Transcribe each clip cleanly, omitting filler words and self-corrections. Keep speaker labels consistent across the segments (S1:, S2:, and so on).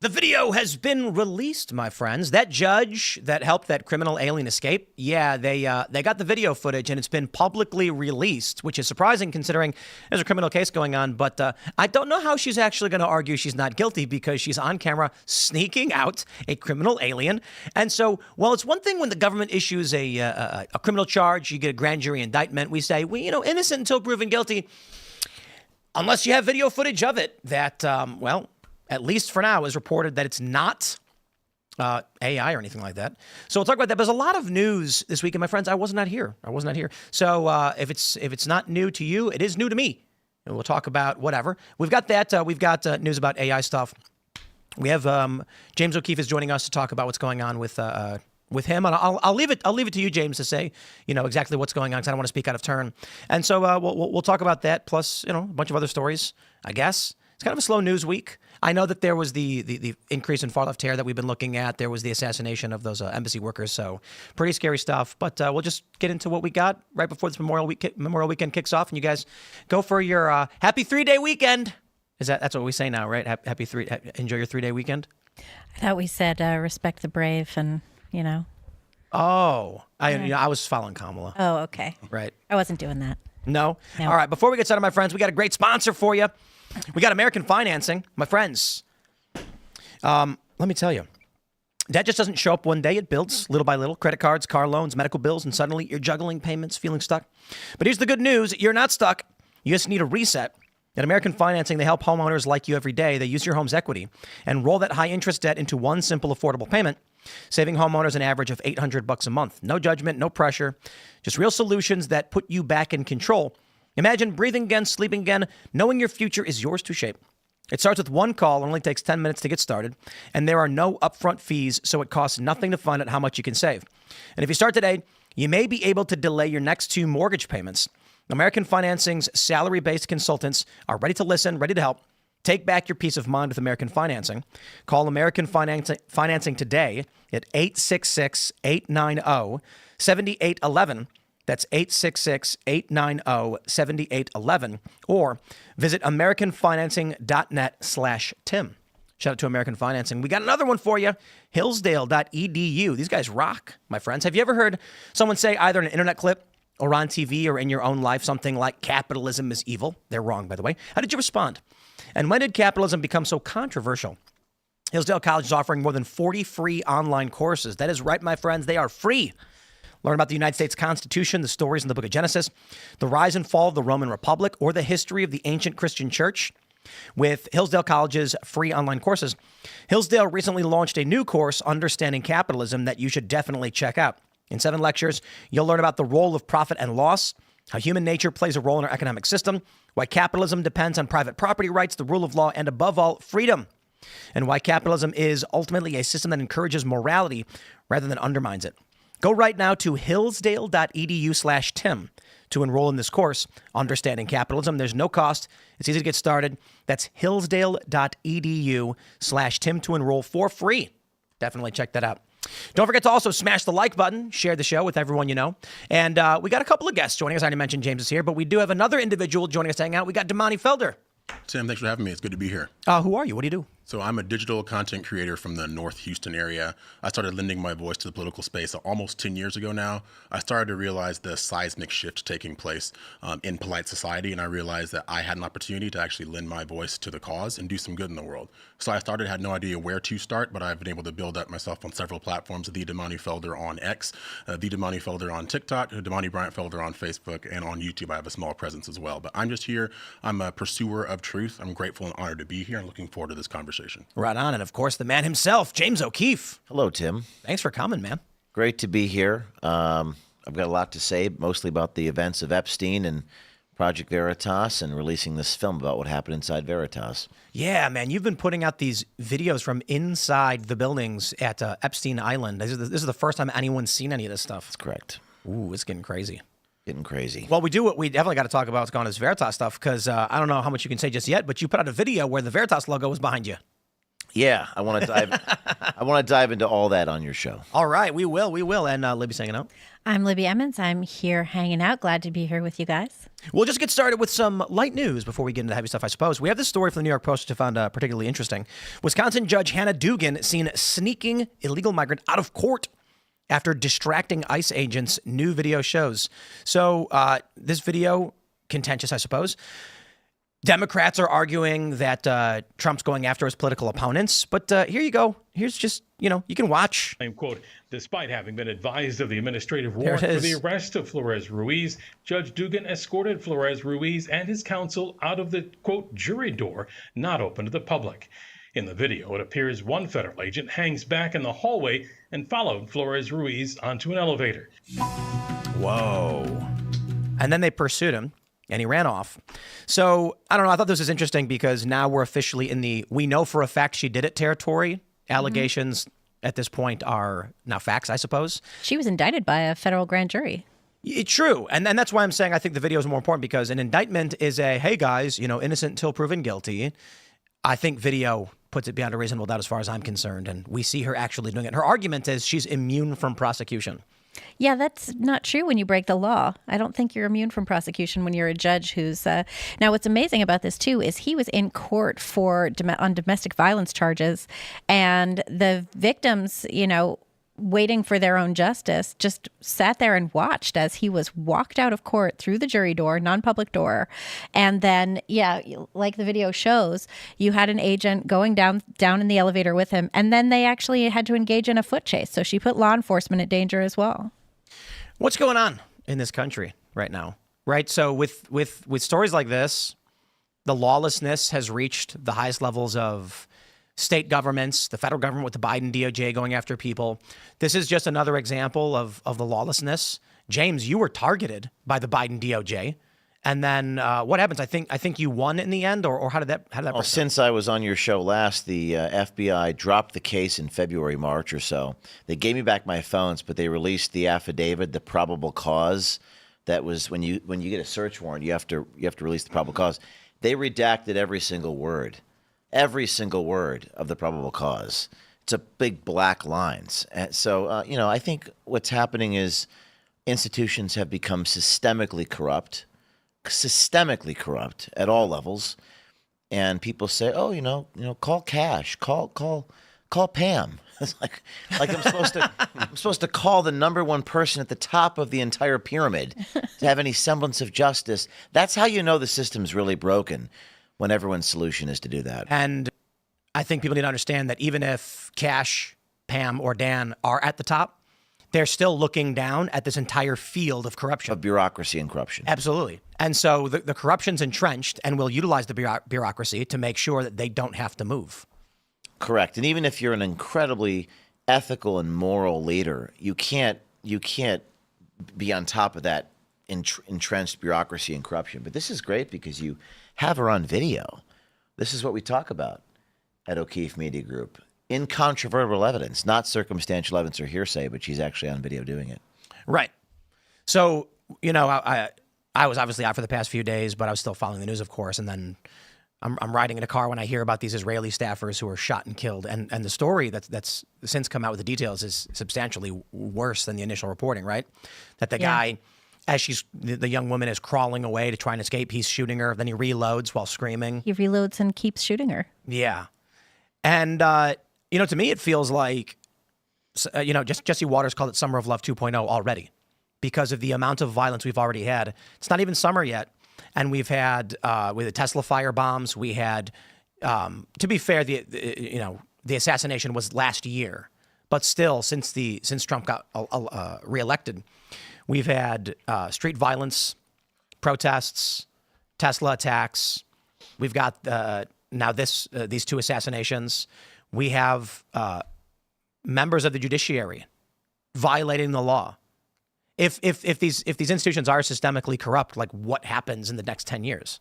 S1: The video has been released, my friends. That judge that helped that criminal alien escape, yeah, they got the video footage and it's been publicly released, which is surprising considering there's a criminal case going on. But I don't know how she's actually going to argue she's not guilty because she's on camera sneaking out a criminal alien. And so, well, it's one thing when the government issues a criminal charge, you get a grand jury indictment. We say, well, innocent until proven guilty, unless you have video footage of it that, at least for now, is reported that it's not AI or anything like that. So we'll talk about that. But there's a lot of news this weekend, my friends. I was not here. So if it's not new to you, it is new to me. And we'll talk about whatever. We've got that. We've got news about AI stuff. We have James O'Keefe is joining us to talk about what's going on with him. And I'll leave it to you, James, to say exactly what's going on because I don't want to speak out of turn. And so we'll talk about that plus a bunch of other stories. I guess it's kind of a slow news week. I know that there was the increase in far left terror that we've been looking at. There was the assassination of those embassy workers. So pretty scary stuff. But we'll just get into what we got right before this Memorial Weekend kicks off. And you guys go for your happy 3-day weekend. That's what we say now, right? Enjoy your 3-day weekend.
S2: I thought we said respect the brave and,
S1: Oh, I was following Kamala.
S2: Oh, okay.
S1: Right.
S2: I wasn't doing that.
S1: No?
S2: No.
S1: All right. Before we get started, my friends, we got a great sponsor for you. We got American Financing, my friends. Let me tell you, that just doesn't show up one day. It builds little by little. Credit cards, car loans, medical bills, and suddenly you're juggling payments, feeling stuck. But here's the good news. You're not stuck. You just need a reset. At American Financing, they help homeowners like you every day. They use your home's equity and roll that high-interest debt into one simple, affordable payment, saving homeowners an average of $800 a month. No judgment, no pressure, just real solutions that put you back in control. Imagine breathing again, sleeping again, knowing your future is yours to shape. It starts with one call. It only takes 10 minutes to get started. And there are no upfront fees, so it costs nothing to find out how much you can save. And if you start today, you may be able to delay your next 2 mortgage payments. American Financing's salary-based consultants are ready to listen, ready to help. Take back your peace of mind with American Financing. Call American Financing today at 866-890-7811. That's 866-890-7811. Or visit AmericanFinancing.net/Tim. Shout out to American Financing. We got another one for you. Hillsdale.edu. These guys rock, my friends. Have you ever heard someone say either in an internet clip or on TV or in your own life something like capitalism is evil? They're wrong, by the way. How did you respond? And when did capitalism become so controversial? Hillsdale College is offering more than 40 free online courses. That is right, my friends. They are free. Learn about the United States Constitution, the stories in the book of Genesis, the rise and fall of the Roman Republic, or the history of the ancient Christian church. With Hillsdale College's free online courses, Hillsdale recently launched a new course, Understanding Capitalism, that you should definitely check out. In 7 lectures, you'll learn about the role of profit and loss, how human nature plays a role in our economic system, why capitalism depends on private property rights, the rule of law, and above all, freedom, and why capitalism is ultimately a system that encourages morality rather than undermines it. Go right now to hillsdale.edu/Tim to enroll in this course, Understanding Capitalism. There's no cost. It's easy to get started. That's hillsdale.edu/Tim to enroll for free. Definitely check that out. Don't forget to also smash the like button, share the show with everyone you know. And we got a couple of guests joining us. I already mentioned James is here, but we do have another individual joining us to hang out. We got Damani Felder.
S3: Tim, thanks for having me. It's good to be here.
S1: Who are you? What do you do?
S3: So I'm a digital content creator from the North Houston area. I started lending my voice to the political space almost 10 years ago now. I started to realize the seismic shift taking place in polite society, and I realized that I had an opportunity to actually lend my voice to the cause and do some good in the world. So I had no idea where to start, but I've been able to build up myself on several platforms, the Damani Felder on X, the Damani Felder on TikTok, Damani Bryant Felder on Facebook, and on YouTube I have a small presence as well. But I'm just here. I'm a pursuer of truth. I'm grateful and honored to be here and looking forward to this conversation.
S1: Right on. And of course, the man himself, James O'Keefe.
S4: Hello, Tim.
S1: Thanks for coming, man.
S4: Great to be here. I've got a lot to say, mostly about the events of Epstein and Project Veritas and releasing this film about what happened inside Veritas.
S1: Yeah, man. You've been putting out these videos from inside the buildings at Epstein Island. This is the first time anyone's seen any of this stuff.
S4: That's correct.
S1: Ooh, it's getting crazy.
S4: Getting crazy.
S1: Well, we definitely got to talk about what's going on with this Veritas stuff because I don't know how much you can say just yet, but you put out a video where the Veritas logo was behind you.
S4: Yeah, I want to dive. I want to dive into all that on your show.
S1: All right, we will. We will. And Libby's hanging out.
S2: I'm Libby Emmons. I'm here hanging out. Glad to be here with you guys.
S1: We'll just get started with some light news before we get into the heavy stuff, I suppose. We have this story from the New York Post, which I found particularly interesting. Wisconsin Judge Hannah Dugan seen sneaking illegal migrant out of court after distracting ICE agents, new video shows. So this video, contentious, I suppose. Democrats are arguing that Trump's going after his political opponents. But here you go. Here's just, you can watch.
S5: Quote, despite having been advised of the administrative warrant for the arrest of Flores Ruiz, Judge Dugan escorted Flores Ruiz and his counsel out of the, quote, jury door, not open to the public. In the video, it appears one federal agent hangs back in the hallway and followed Flores Ruiz onto an elevator.
S1: Whoa. And then they pursued him. And he ran off. So, I don't know. I thought this was interesting because now we're officially in the we know for a fact she did it territory. Allegations at this point are now facts, I suppose.
S2: She was indicted by a federal grand jury.
S1: True. And that's why I'm saying I think the video is more important because an indictment is a, hey, guys, innocent until proven guilty. I think video puts it beyond a reasonable doubt as far as I'm concerned. And we see her actually doing it. Her argument is she's immune from prosecution.
S2: Yeah, that's not true when you break the law. I don't think you're immune from prosecution when you're a judge who's... Now, what's amazing about this, too, is he was in court on domestic violence charges, and the victims, waiting for their own justice, just sat there and watched as he was walked out of court through the jury door, non-public door. And then, like the video shows, you had an agent going down in the elevator with him, and then they actually had to engage in a foot chase. So she put law enforcement at danger as well.
S1: What's going on in this country right now? Right? So with stories like this, the lawlessness has reached the highest levels of state governments, the federal government with the Biden DOJ going after people. This is just another example of the lawlessness. James, you were targeted by the Biden DOJ. And then what happens? I think you won in the end, or how did that
S4: Well, since I was on your show last, the FBI dropped the case in February, March or so. They gave me back my phones, but they released the affidavit, the probable cause. That was when you get a search warrant, you have to release the probable cause. They redacted every single word of the probable cause. It's a big black lines. And so, I think what's happening is institutions have become systemically corrupt at all levels. And people say, oh, call Cash, call Pam. It's like I'm supposed to call the number one person at the top of the entire pyramid to have any semblance of justice. That's how you know the system's really broken, when everyone's solution is to do that.
S1: And I think people need to understand that even if Cash, Pam, or Dan are at the top, they're still looking down at this entire field of corruption.
S4: Of bureaucracy and corruption.
S1: Absolutely. And so the corruption's entrenched, and we'll utilize the bureaucracy to make sure that they don't have to move.
S4: Correct. And even if you're an incredibly ethical and moral leader, you can't be on top of that entrenched bureaucracy and corruption. But this is great because you have her on video. This is what we talk about at O'Keefe Media Group. Incontrovertible evidence, not circumstantial evidence or hearsay, but she's actually on video doing it.
S1: Right. So, I was obviously out for the past few days, but I was still following the news, of course. And then I'm riding in a car when I hear about these Israeli staffers who were shot and killed. And the story that's since come out with the details is substantially worse than the initial reporting, right? That the guy, as the young woman is crawling away to try and escape, he's shooting her. Then he reloads while screaming.
S2: He reloads and keeps shooting her.
S1: Yeah. And, to me, it feels like, just Jesse Waters called it Summer of Love 2.0 already because of the amount of violence we've already had. It's not even summer yet. And we've had, with the Tesla fire bombs, we had, to be fair, the assassination was last year. But still, since Trump got reelected, we've had street violence, protests, Tesla attacks. We've got now these two assassinations. We have members of the judiciary violating the law. If these institutions are systemically corrupt, like what happens in the next 10 years?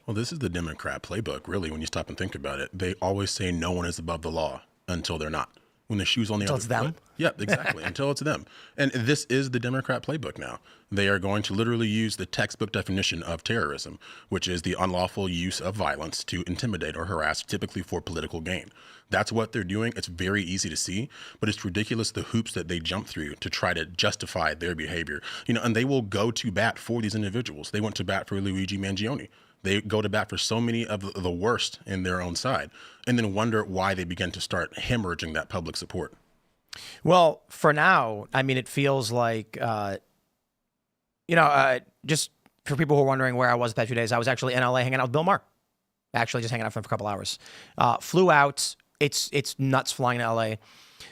S3: Well, this is the Democrat playbook, really, when you stop and think about it. They always say no one is above the law until they're not. when the shoe's on the
S1: Until
S3: other
S1: it's them?
S3: foot. Yeah, exactly. Until it's them. And this is the Democrat playbook now. They are going to literally use the textbook definition of terrorism, which is the unlawful use of violence to intimidate or harass, typically for political gain. That's what they're doing. It's very easy to see, but it's ridiculous the hoops that they jump through to try to justify their behavior. And they will go to bat for these individuals. They went to bat for Luigi Mangione. They go to bat for so many of the worst in their own side, and then wonder why they begin to start hemorrhaging that public support.
S1: Well, for now, I mean, it feels like, just for people who are wondering where I was the past few days, I was actually in LA hanging out with Bill Maher. Actually, just hanging out for a couple hours. Flew out. It's nuts flying to LA.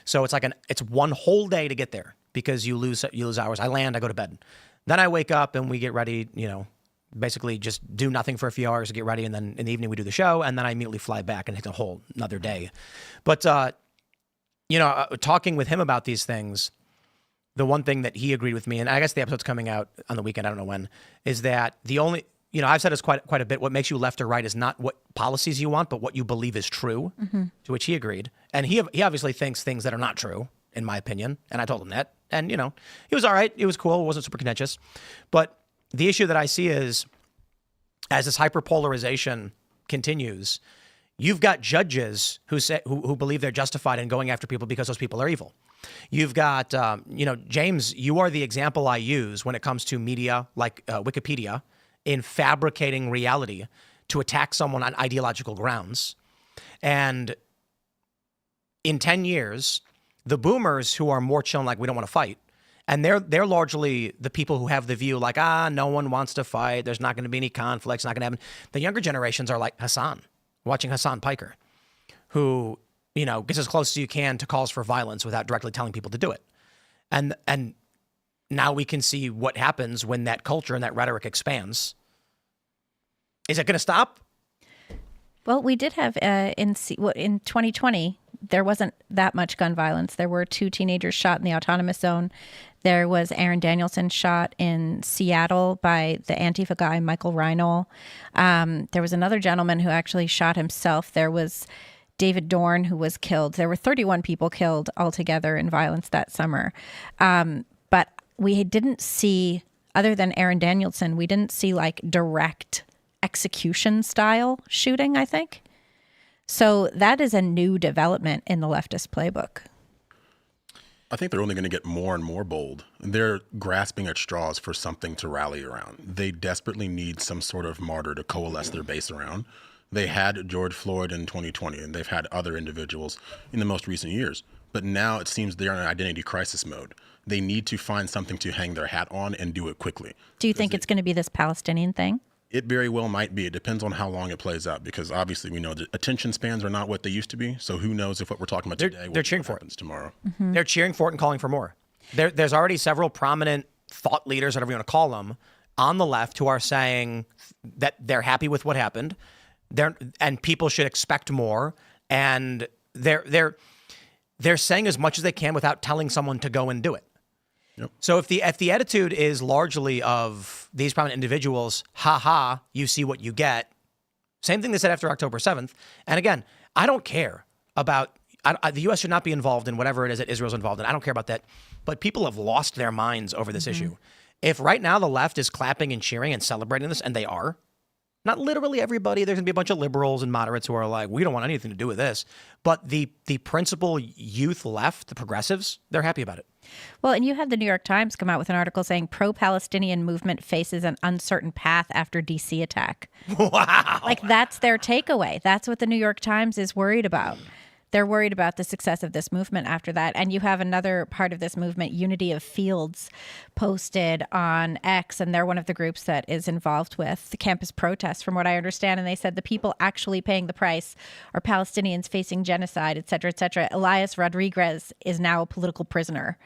S1: So it's one whole day to get there because you lose hours. I land, I go to bed. Then I wake up and we get ready, basically just do nothing for a few hours to get ready. And then in the evening we do the show, and then I immediately fly back and it's a whole another day. But, talking with him about these things, the one thing that he agreed with me, and I guess the episode's coming out on the weekend, I don't know when, is that the only, I've said this quite a bit, what makes you left or right is not what policies you want, but what you believe is true, to which he agreed. And he obviously thinks things that are not true, in my opinion, and I told him that. And, he was all right. It was cool. It wasn't super contentious. But the issue that I see is, as this hyperpolarization continues, you've got judges who believe they're justified in going after people because those people are evil. You've got, James, you are the example I use when it comes to media like Wikipedia in fabricating reality to attack someone on ideological grounds. And in 10 years, the boomers who are more chill and like, we don't want to fight, and they're largely the people who have the view like, no one wants to fight. There's not going to be any conflicts. Not going to happen. The younger generations are like Hassan, watching Hassan Piker, who, gets as close as you can to calls for violence without directly telling people to do it. And now we can see what happens when that culture and that rhetoric expands. Is it going to stop?
S2: Well, we did have in 2020, there wasn't that much gun violence. There were 2 teenagers shot in the autonomous zone. There was Aaron Danielson shot in Seattle by the Antifa guy, Michael Reinl. There was another gentleman who actually shot himself. There was David Dorn, who was killed. There were 31 people killed altogether in violence that summer. But we didn't see, other than Aaron Danielson, we didn't see like direct execution style shooting, I think. So that is a new development in the leftist playbook.
S3: I think they're only going to get more and more bold. They're grasping at straws for something to rally around. They desperately need some sort of martyr to coalesce their base around. They had George Floyd in 2020, and they've had other individuals in the most recent years. But now it seems they're in an identity crisis mode. They need to find something to hang their hat on and do it quickly.
S2: Do you think it's going to be this Palestinian thing?
S3: It very well might be. It depends on how long it plays out, because obviously we know that attention spans are not what they used to be. So who knows if what we're talking about today
S1: they're cheering for
S3: happens tomorrow.
S2: Mm-hmm.
S1: They're cheering for it and calling for more. There's already several prominent thought leaders, whatever you want to call them, on the left who are saying that they're happy with what happened. And people should expect more. And they're saying as much as they can without telling someone to go and do it. Yep. So if the attitude is largely of these prominent individuals, you see what you get. Same thing they said after October 7th. And again, I don't care about, the U.S. should not be involved in whatever it is that Israel's involved in. I don't care about that. But people have lost their minds over this issue. If right now the left is clapping and cheering and celebrating this, and they are, not literally everybody, there's going to be a bunch of liberals and moderates who are like, we don't want anything to do with this. But the principal youth left, the progressives, they're happy about it.
S2: Well, and you had the New York Times come out with an article saying pro-Palestinian movement faces an uncertain path after DC attack.
S1: Wow.
S2: Like, that's their takeaway. That's what the New York Times is worried about. They're worried about the success of this movement after that. And you have another part of this movement, Unity of Fields, posted on X, and they're one of the groups that is involved with the campus protests, from what I understand. And they said the people actually paying the price are Palestinians facing genocide, et cetera, et cetera. Elias Rodriguez is now a political prisoner,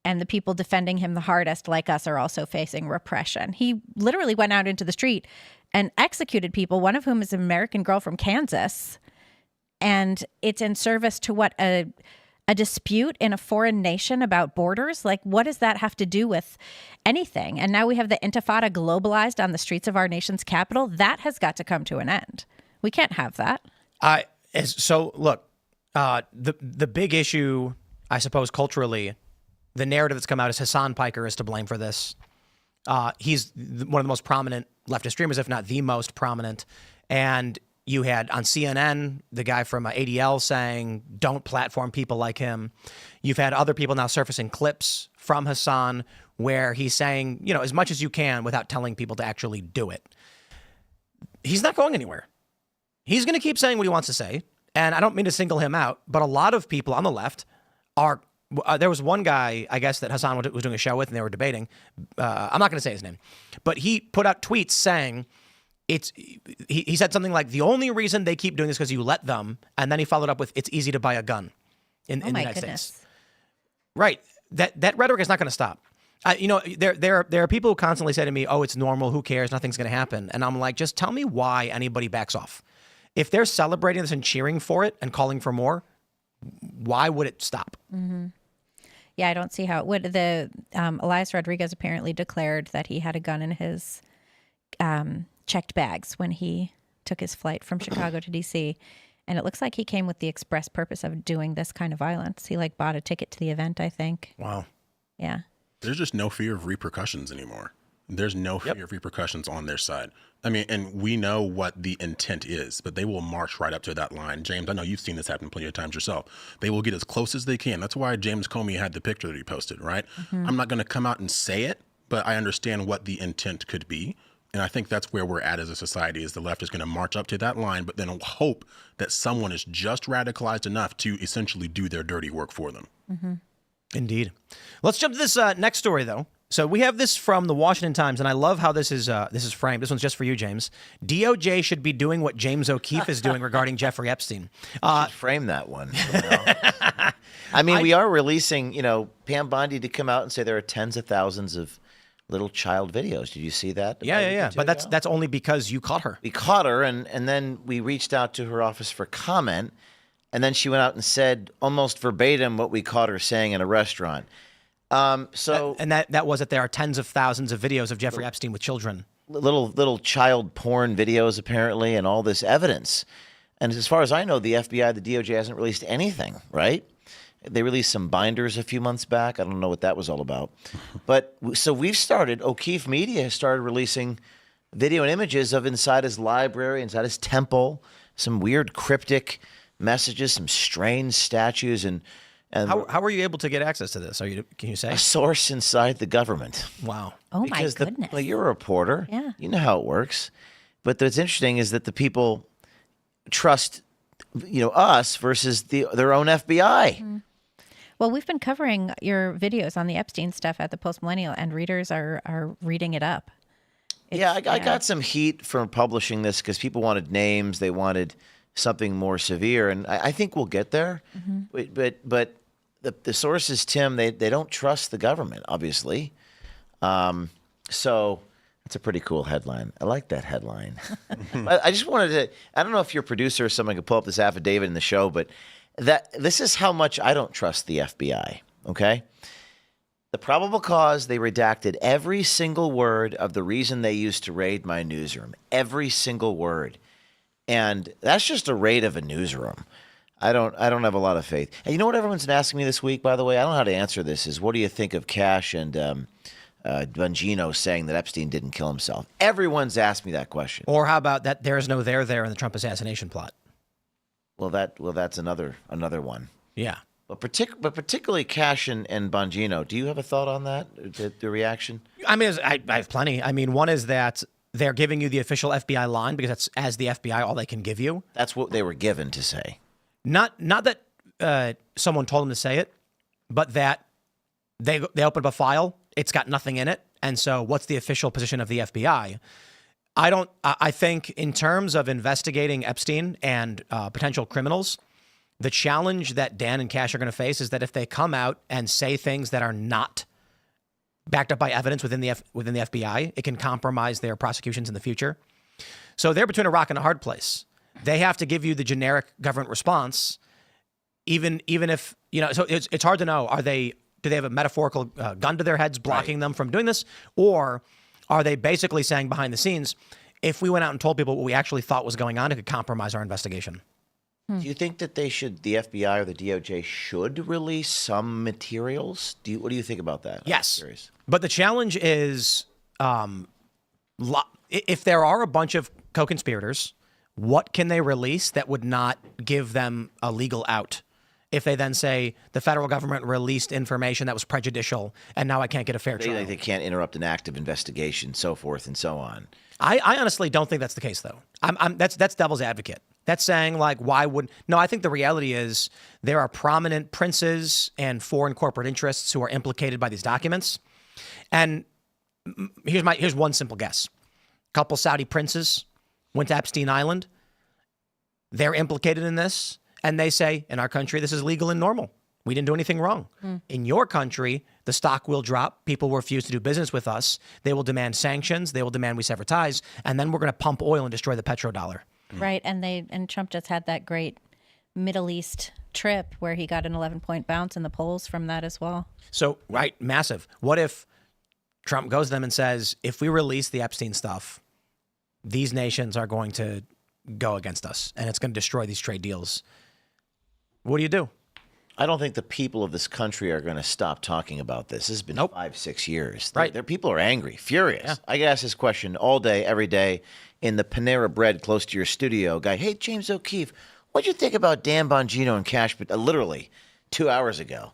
S2: and the people defending him the hardest, like us, are also facing repression. He literally went out into the street and executed people, one of whom is an American girl from Kansas. And it's in service to what, a dispute in a foreign nation about borders? Like, what does that have to do with anything? And now we have the Intifada globalized on the streets of our nation's capital. That has got to come to an end. We can't have that.
S1: So look, The big issue, I suppose, culturally, the narrative that's come out is Hassan Piker is to blame for this. He's one of the most prominent leftist streamers, if not the most prominent. And you had on CNN, the guy from ADL saying, don't platform people like him. You've had other people now surfacing clips from Hassan where he's saying, as much as you can without telling people to actually do it. He's not going anywhere. He's going to keep saying what he wants to say. And I don't mean to single him out, but a lot of people on the left are, there was one guy, I guess, that Hassan was doing a show with and they were debating. I'm not going to say his name, but he put out tweets saying, he said something like, the only reason they keep doing this because you let them. And then he followed up with, it's easy to buy a gun in the United States. Right. That rhetoric is not going to stop. There are people who constantly say to me, oh, it's normal. Who cares? Nothing's going to happen. And I'm like, just tell me why anybody backs off. If they're celebrating this and cheering for it and calling for more, why would it stop?
S2: Mm-hmm. Yeah, I don't see how it would. Elias Rodriguez apparently declared that he had a gun in his checked bags when he took his flight from Chicago to D.C. And it looks like he came with the express purpose of doing this kind of violence. He bought a ticket to the event, I think.
S1: Wow.
S2: Yeah.
S3: There's just no fear of repercussions anymore. There's no fear of repercussions on their side. I mean, and we know what the intent is, but they will march right up to that line. James, I know you've seen this happen plenty of times yourself. They will get as close as they can. That's why James Comey had the picture that he posted, right? Mm-hmm. I'm not going to come out and say it, but I understand what the intent could be. And I think that's where we're at as a society, is the left is going to march up to that line, but then hope that someone is just radicalized enough to essentially do their dirty work for them.
S2: Mm-hmm.
S1: Indeed. Let's jump to this next story, though. So we have this from the Washington Times, and I love how this is framed. This one's just for you, James. DOJ should be doing what James O'Keefe is doing regarding Jeffrey Epstein.
S4: Frame that one. I mean, we are releasing, Pam Bondi to come out and say there are tens of thousands of little child videos. Did you see that?
S1: Yeah. But that's only because you caught her.
S4: We caught her, and then we reached out to her office for comment, and then she went out and said almost verbatim what we caught her saying in a restaurant. And
S1: that was that there are tens of thousands of videos of Jeffrey Epstein with children.
S4: Little child porn videos, apparently, and all this evidence. And as far as I know, the FBI, the DOJ hasn't released anything, right? They released some binders a few months back. I don't know what that was all about. But so O'Keefe Media has started releasing video and images of inside his library, inside his temple, some weird cryptic messages, some strange statues, and
S1: how were you able to get access to this? Can you say?
S4: A source inside the government.
S1: Wow.
S2: Oh, my goodness.
S4: You're a reporter.
S2: Yeah.
S4: You know how it works. But what's interesting is that the people trust, us versus their own FBI.
S2: Mm-hmm. Well, we've been covering your videos on the Epstein stuff at the Post Millennial, and readers are reading it up.
S4: I got some heat from publishing this because people wanted names. They wanted something more severe, and I think we'll get there. Mm-hmm. But the sources, Tim, they don't trust the government, obviously. So it's a pretty cool headline. I like that headline. I just wanted to, I don't know if your producer or someone could pull up this affidavit in the show, but this is how much I don't trust the FBI, okay? The probable cause, they redacted every single word of the reason they used to raid my newsroom. Every single word. And that's just a raid of a newsroom. I don't have a lot of faith. And you know what everyone's been asking me this week, by the way? I don't know how to answer this, is what do you think of Cash and Bongino saying that Epstein didn't kill himself? Everyone's asked me that question.
S1: Or how about that there's no there in the Trump assassination plot?
S4: Well, that's another one.
S1: Yeah.
S4: But particularly Cash and Bongino, do you have a thought on that, the reaction?
S1: I mean, I have plenty. I mean, one is that they're giving you the official FBI line because that's, as the FBI, all they can give you.
S4: That's what they were given to say.
S1: Not that someone told them to say it, but that they open up a file, it's got nothing in it, and so what's the official position of the FBI? I think in terms of investigating Epstein and potential criminals, the challenge that Dan and Cash are going to face is that if they come out and say things that are not backed up by evidence within the FBI, it can compromise their prosecutions in the future. So they're between a rock and a hard place. They have to give you the generic government response, even if, so it's hard to know, do they have a metaphorical gun to their heads blocking them from doing this? Or are they basically saying behind the scenes, if we went out and told people what we actually thought was going on, it could compromise our investigation?
S4: Do you think that the FBI or the DOJ should release some materials? What do you think about that?
S1: Yes. But the challenge is, if there are a bunch of co-conspirators, what can they release that would not give them a legal out? If they then say the federal government released information that was prejudicial and now I can't get a fair trial.
S4: They can't interrupt an active investigation, so forth and so on.
S1: I honestly don't think that's the case, though. That's devil's advocate. That's saying, like, why would... No, I think the reality is there are prominent princes and foreign corporate interests who are implicated by these documents. And here's one simple guess. A couple Saudi princes went to Epstein Island. They're implicated in this. And they say, in our country, this is legal and normal. We didn't do anything wrong. In your country, the stock will drop. People will refuse to do business with us. They will demand sanctions. They will demand we sever ties. And then we're going to pump oil and destroy the petrodollar.
S2: Right. And Trump just had that great Middle East trip where he got an 11-point bounce in the polls from that as well.
S1: So, right, massive. What if Trump goes to them and says, if we release the Epstein stuff, these nations are going to go against us and it's going to destroy these trade deals? What do you do?
S4: I don't think the people of this country are going to stop talking about this. This has been 5-6 years.
S1: Right.
S4: Their people are angry, furious.
S1: Yeah.
S4: I get asked this question all day, every day in the Panera Bread close to your studio. Guy, hey, James O'Keefe, what'd you think about Dan Bongino and Cash? Literally 2 hours ago,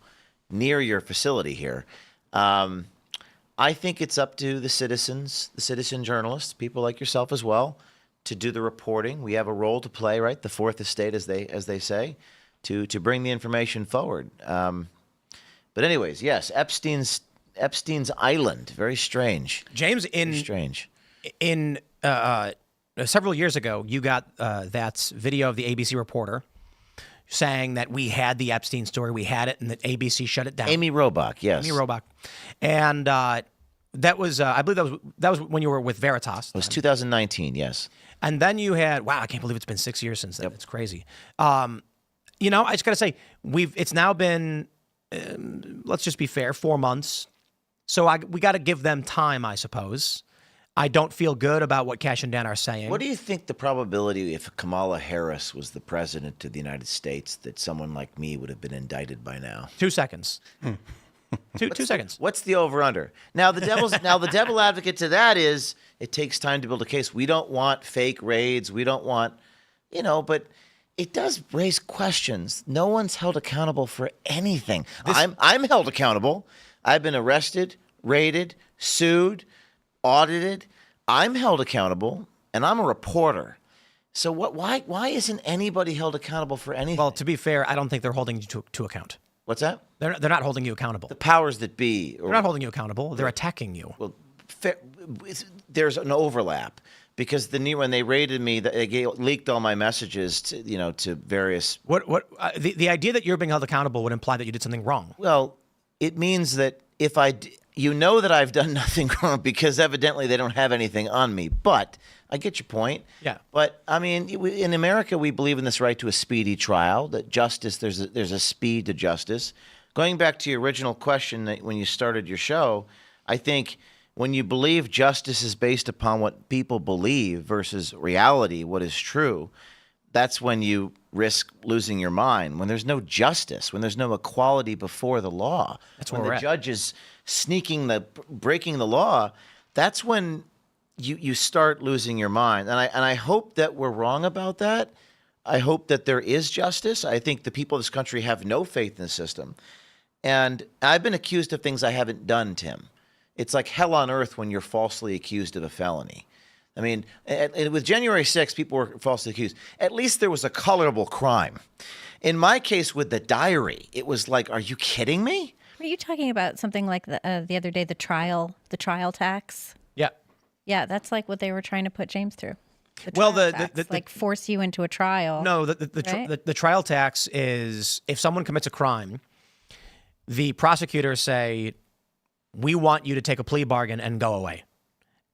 S4: near your facility here. I think it's up to the citizens, the citizen journalists, people like yourself as well, to do the reporting. We have a role to play, right? The fourth estate, as they say. To bring the information forward. But anyways, yes, Epstein's Island, very strange.
S1: James, in several years ago, you got that video of the ABC reporter saying that we had the Epstein story, we had it, and that ABC shut it down.
S4: Amy Robach, yes.
S1: Amy Robach. And that was, I believe that was when you were with Veritas.
S4: It was 2019, yes.
S1: And then you had, wow, I can't believe it's been 6 years since then. Yep. It's crazy. You know, I just got to say, it's now been, let's just be fair, 4 months. So we got to give them time, I suppose. I don't feel good about what Cash and Dan are saying.
S4: What do you think the probability if Kamala Harris was the president of the United States that someone like me would have been indicted by now?
S1: 2 seconds. Two seconds.
S4: What's the over-under? Now the devil advocate to that is it takes time to build a case. We don't want fake raids. We don't want, but it does raise questions. No one's held accountable for anything. I'm held accountable. I've been arrested, raided, sued, audited. I'm held accountable, and I'm a reporter. So why isn't anybody held accountable for anything?
S1: Well, to be fair, I don't think they're holding you to account.
S4: What's that?
S1: They're not holding you accountable.
S4: The powers that be.
S1: They're not holding you accountable. They're attacking you.
S4: Well, there's an overlap. Because when they raided me, they leaked all my messages to various.
S1: The idea that you're being held accountable would imply that you did something wrong.
S4: Well, it means that if that I've done nothing wrong because evidently they don't have anything on me. But I get your point.
S1: Yeah.
S4: But I mean, in America, we believe in this right to a speedy trial. That justice, there's a speed to justice. Going back to your original question when you started your show, I think. When you believe justice is based upon what people believe versus reality, what is true, that's when you risk losing your mind. When there's no justice, when there's no equality before the law, when the judge is breaking the law, that's when you start losing your mind. And I hope that we're wrong about that. I hope that there is justice. I think the people of this country have no faith in the system. And I've been accused of things I haven't done, Tim. It's like hell on earth when you're falsely accused of a felony. I mean, with January 6th, people were falsely accused. At least there was a colorable crime. In my case with the diary, it was like, are you kidding me?
S2: Were you talking about something like the other day, the trial tax?
S1: Yeah.
S2: Yeah, that's like what they were trying to put James through.
S1: The
S2: force you into a trial.
S1: No, the trial tax is if someone commits a crime, the prosecutors say, we want you to take a plea bargain and go away.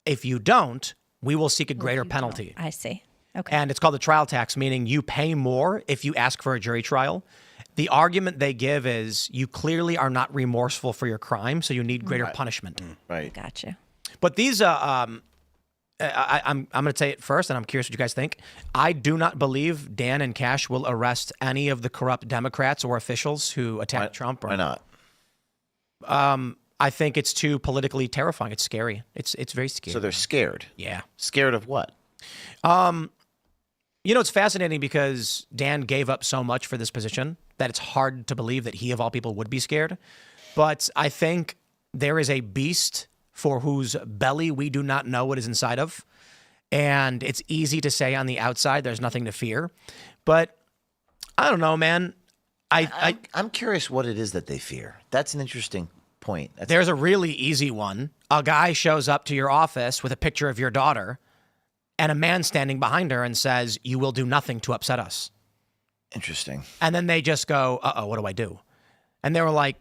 S1: If you don't, we will seek a greater penalty.
S2: I see. Okay.
S1: And it's called the trial tax, meaning you pay more if you ask for a jury trial. The argument they give is you clearly are not remorseful for your crime, so you need greater punishment.
S4: Right.
S2: Gotcha.
S1: But these, I'm going to say it first, and I'm curious what you guys think. I do not believe Dan and Cash will arrest any of the corrupt Democrats or officials who attacked Trump.
S4: Why not?
S1: I think it's too politically terrifying. It's scary. It's very scary.
S4: So they're scared.
S1: Yeah.
S4: Scared of what?
S1: It's fascinating because Dan gave up so much for this position that it's hard to believe that he, of all people, would be scared. But I think there is a beast for whose belly we do not know what is inside of. And it's easy to say on the outside there's nothing to fear. But I don't know, man.
S4: I'm curious what it is that they fear. That's an interesting point.
S1: There's a really easy one. A guy shows up to your office with a picture of your daughter and a man standing behind her and says, "You will do nothing to upset us."
S4: Interesting.
S1: And then they just go, "Uh-oh, what do I do?" And they were like,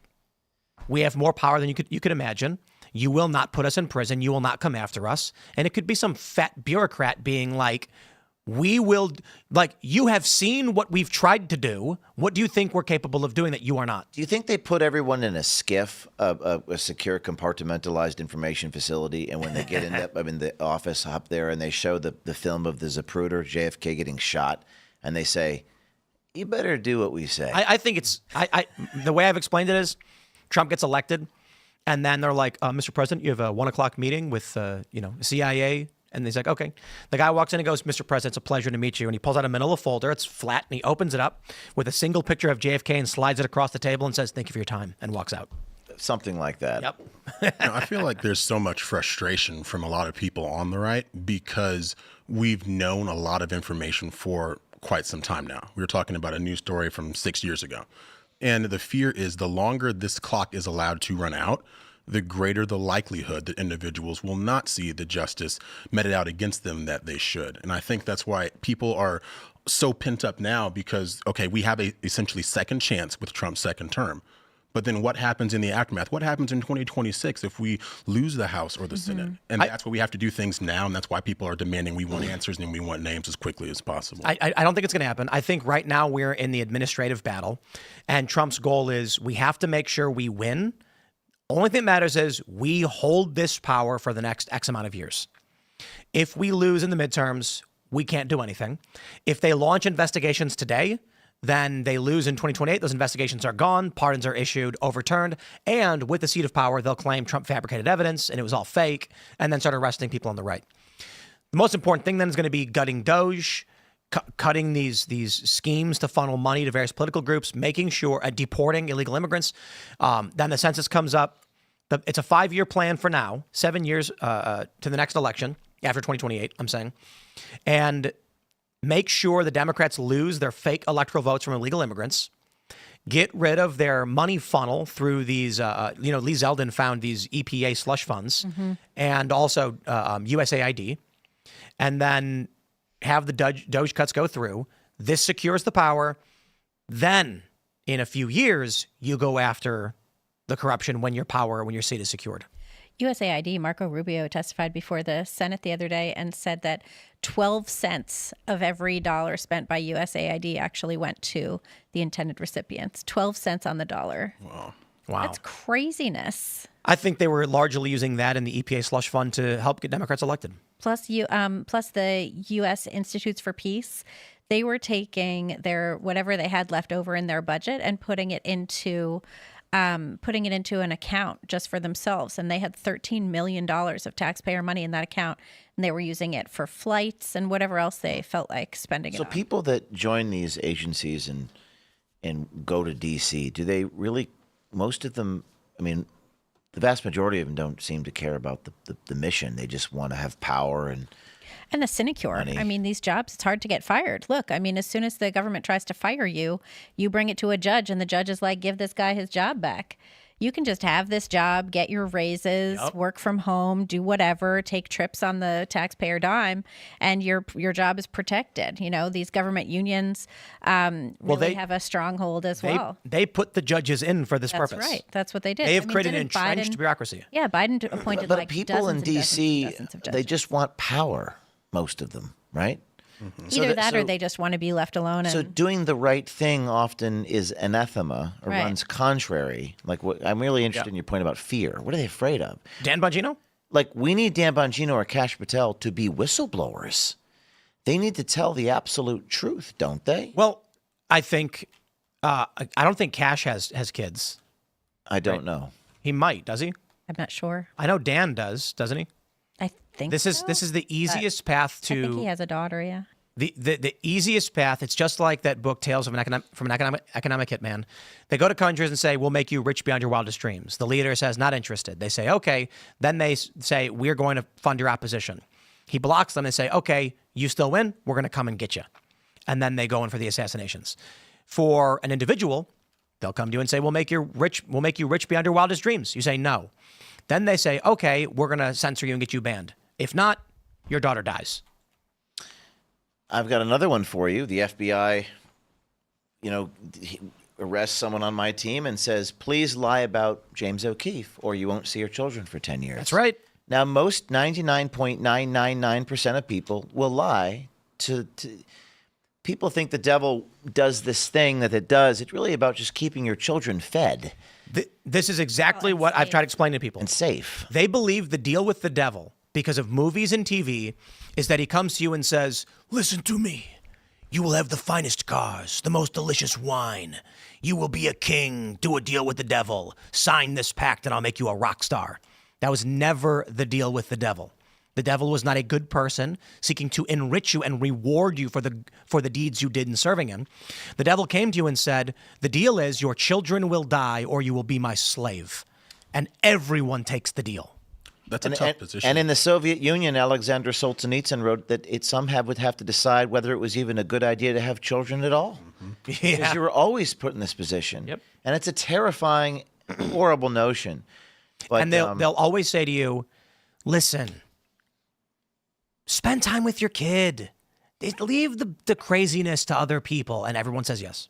S1: "We have more power than you could imagine. You will not put us in prison. You will not come after us." And it could be some fat bureaucrat being like, "We will, like, you have seen what we've tried to do. What do you think we're capable of doing that you are not?"
S4: Do you think they put everyone in a SCIF, a secure compartmentalized information facility, and when they get in the office up there and they show the film of the Zapruder, JFK getting shot, and they say, "You better do what we say"?
S1: I think it's, the way I've explained it is Trump gets elected and then they're like, "Mr. President, you have a 1 o'clock meeting with, CIA." And he's like, "Okay." The guy walks in and goes, "Mr. President, it's a pleasure to meet you." And he pulls out a manila folder. It's flat. And he opens it up with a single picture of JFK and slides it across the table and says, "Thank you for your time," and walks out.
S4: Something like that.
S1: Yep.
S3: I feel like there's so much frustration from a lot of people on the right because we've known a lot of information for quite some time now. We were talking about a news story from 6 years ago. And the fear is the longer this clock is allowed to run out, the greater the likelihood that individuals will not see the justice meted out against them that they should. And I think that's why people are so pent up now because, okay, we have a essentially second chance with Trump's second term. But then what happens in the aftermath? What happens in 2026 if we lose the House or the Senate? And that's why we have to do things now. And that's why people are demanding we want answers and we want names as quickly as possible.
S1: I don't think it's going to happen. I think right now we're in the administrative battle. And Trump's goal is we have to make sure we win. Only thing that matters is we hold this power for the next X amount of years. If we lose in the midterms, we can't do anything. If they launch investigations today, then they lose in 2028. Those investigations are gone. Pardons are issued, overturned. And with the seat of power, they'll claim Trump fabricated evidence and it was all fake and then start arresting people on the right. The most important thing then is going to be gutting DOJ, cutting these schemes to funnel money to various political groups, making sure, deporting illegal immigrants. Then the census comes up. It's a 5-year plan for now, 7 years to the next election, after 2028, I'm saying. And make sure the Democrats lose their fake electoral votes from illegal immigrants. Get rid of their money funnel through these, Lee Zeldin found these EPA slush funds and also USAID. And then have the DOJ cuts go through. This secures the power. Then, in a few years, you go after the corruption when your seat is secured.
S2: USAID, Marco Rubio testified before the Senate the other day and said that 12 cents of every dollar spent by USAID actually went to the intended recipients. 12 cents on the dollar.
S3: Wow.
S2: That's craziness.
S1: I think they were largely using that in the EPA slush fund to help get Democrats elected.
S2: Plus the U.S. Institutes for Peace, they were taking their whatever they had left over in their budget and putting it into an account just for themselves. And they had $13 million of taxpayer money in that account, and they were using it for flights and whatever else they felt like spending it on.
S4: So people that join these agencies and go to D.C., do they really, most of them, I mean, the vast majority of them don't seem to care about the mission. They just want to have power and
S2: the sinecure.
S4: Money.
S2: I mean, these jobs, it's hard to get fired. Look, I mean, as soon as the government tries to fire you, you bring it to a judge and the judge is like, give this guy his job back. You can just have this job, get your raises, work from home, do whatever, take trips on the taxpayer dime, and your job is protected. You know, these government unions they have a stronghold as well.
S1: They put the judges in for this purpose.
S2: That's right. That's what they did.
S1: They have created an entrenched bureaucracy.
S2: Yeah, Biden appointed
S4: but people in D.C.,
S2: dozens of
S4: they just want power, most of them, right?
S2: Either that or they just want to be left alone.
S4: So doing the right thing often is anathema or runs contrary. Like, I'm really interested in your point about fear. What are they afraid of?
S1: Dan Bongino?
S4: Like, we need Dan Bongino or Kash Patel to be whistleblowers. They need to tell the absolute truth, don't they?
S1: Well, I think I don't think Kash has kids.
S4: I don't know.
S1: He might, does he?
S2: I'm not sure.
S1: I know Dan does, doesn't he?
S2: I think
S1: This is the easiest path to.
S2: I think he has a daughter. Yeah.
S1: The easiest path. It's just like that book, Tales of an Economic Hitman. They go to countries and say, "We'll make you rich beyond your wildest dreams." The leader says, "Not interested." They say, "Okay." Then they say, "We're going to fund your opposition." He blocks them and say, "Okay, you still win. We're going to come and get you." And then they go in for the assassinations. For an individual, they'll come to you and say, "We'll make you rich. We'll make you rich beyond your wildest dreams." You say no. Then they say, "Okay, we're going to censor you and get you banned. If not, your daughter dies."
S4: I've got another one for you. The FBI, arrests someone on my team and says, please lie about James O'Keefe or you won't see your children for 10 years.
S1: That's right.
S4: Now, most 99.999% of people will lie to people think the devil does this thing that it does. It's really about just keeping your children fed.
S1: This is exactly what I've tried to explain to people.
S4: And safe.
S1: They believe the deal with the devil, because of movies and TV, is that he comes to you and says, listen to me. You will have the finest cars, the most delicious wine. You will be a king. Do a deal with the devil. Sign this pact and I'll make you a rock star. That was never the deal with the devil. The devil was not a good person seeking to enrich you and reward you for the deeds you did in serving him. The devil came to you and said, the deal is your children will die or you will be my slave. And everyone takes the deal.
S3: That's a tough position.
S4: And in the Soviet Union, Alexander Solzhenitsyn wrote that some would have to decide whether it was even a good idea to have children at all.
S1: Mm-hmm.
S4: Yeah. Because you were always put in this position.
S1: Yep.
S4: And it's a terrifying, horrible notion. But,
S1: and they'll always say to you, listen, spend time with your kid. Leave the craziness to other people. And everyone says yes.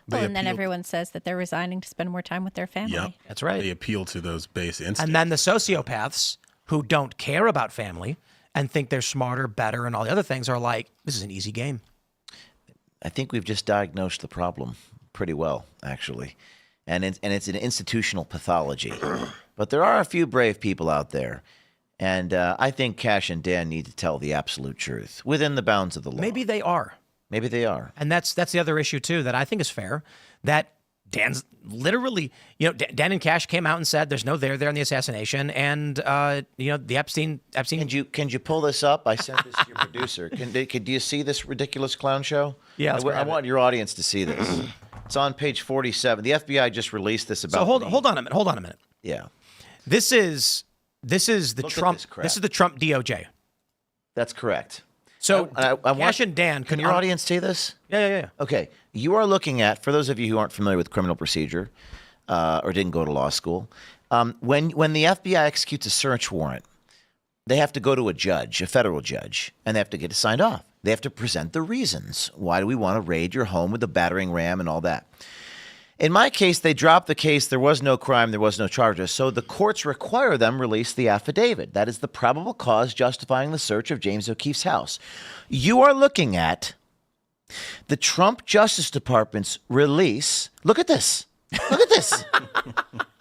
S2: Well, and then everyone says that they're resigning to spend more time with their family.
S3: Yep.
S1: That's right.
S3: They appeal to those base instincts.
S1: And then the sociopaths who don't care about family and think they're smarter, better, and all the other things are like, this is an easy game.
S4: I think we've just diagnosed the problem pretty well, actually. And it's an institutional pathology. But there are a few brave people out there. And I think Kash and Dan need to tell the absolute truth within the bounds of the law.
S1: Maybe they are.
S4: Maybe they are.
S1: And that's the other issue, too, that I think is fair, that Dan's literally, Dan and Kash came out and said there's no there in the assassination. And, the Epstein.
S4: Can you pull this up? I sent this to your producer. Do you see this ridiculous clown show?
S1: Yeah.
S4: I want your audience to see this. It's on page 47. The FBI just released this about.
S1: So hold on a minute.
S4: Yeah.
S1: This is the Trump. This is the Trump DOJ.
S4: That's correct.
S1: So
S4: I
S1: Kash and Dan.
S4: Can your audience see this?
S1: Yeah.
S4: Okay. You are looking at, for those of you who aren't familiar with criminal procedure or didn't go to law school, when the FBI executes a search warrant, they have to go to a judge, a federal judge, and they have to get it signed off. They have to present the reasons. Why do we want to raid your home with a battering ram and all that? In my case, they dropped the case. There was no crime. There was no charges. So the courts require them release the affidavit. That is the probable cause justifying the search of James O'Keefe's house. You are looking at the Trump Justice Department's release. Look at this. Look at this.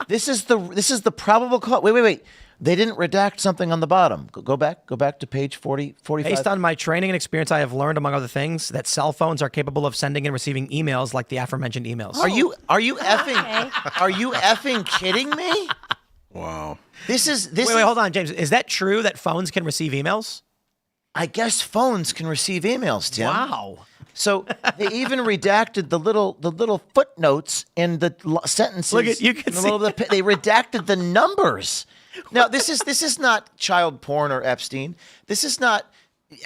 S4: This is the probable cause. Wait. They didn't redact something on the bottom. Go back to page 45.
S1: Based on my training and experience, I have learned, among other things, that cell phones are capable of sending and receiving emails like the aforementioned emails.
S4: Are you effing kidding me?
S3: Wow.
S1: Wait, hold on, James. Is that true that phones can receive emails?
S4: I guess phones can receive emails, Tim.
S1: Wow.
S4: So they even redacted the little footnotes in the sentences.
S1: Look at you can see.
S4: They redacted the numbers. Now this is not child porn or Epstein. This is not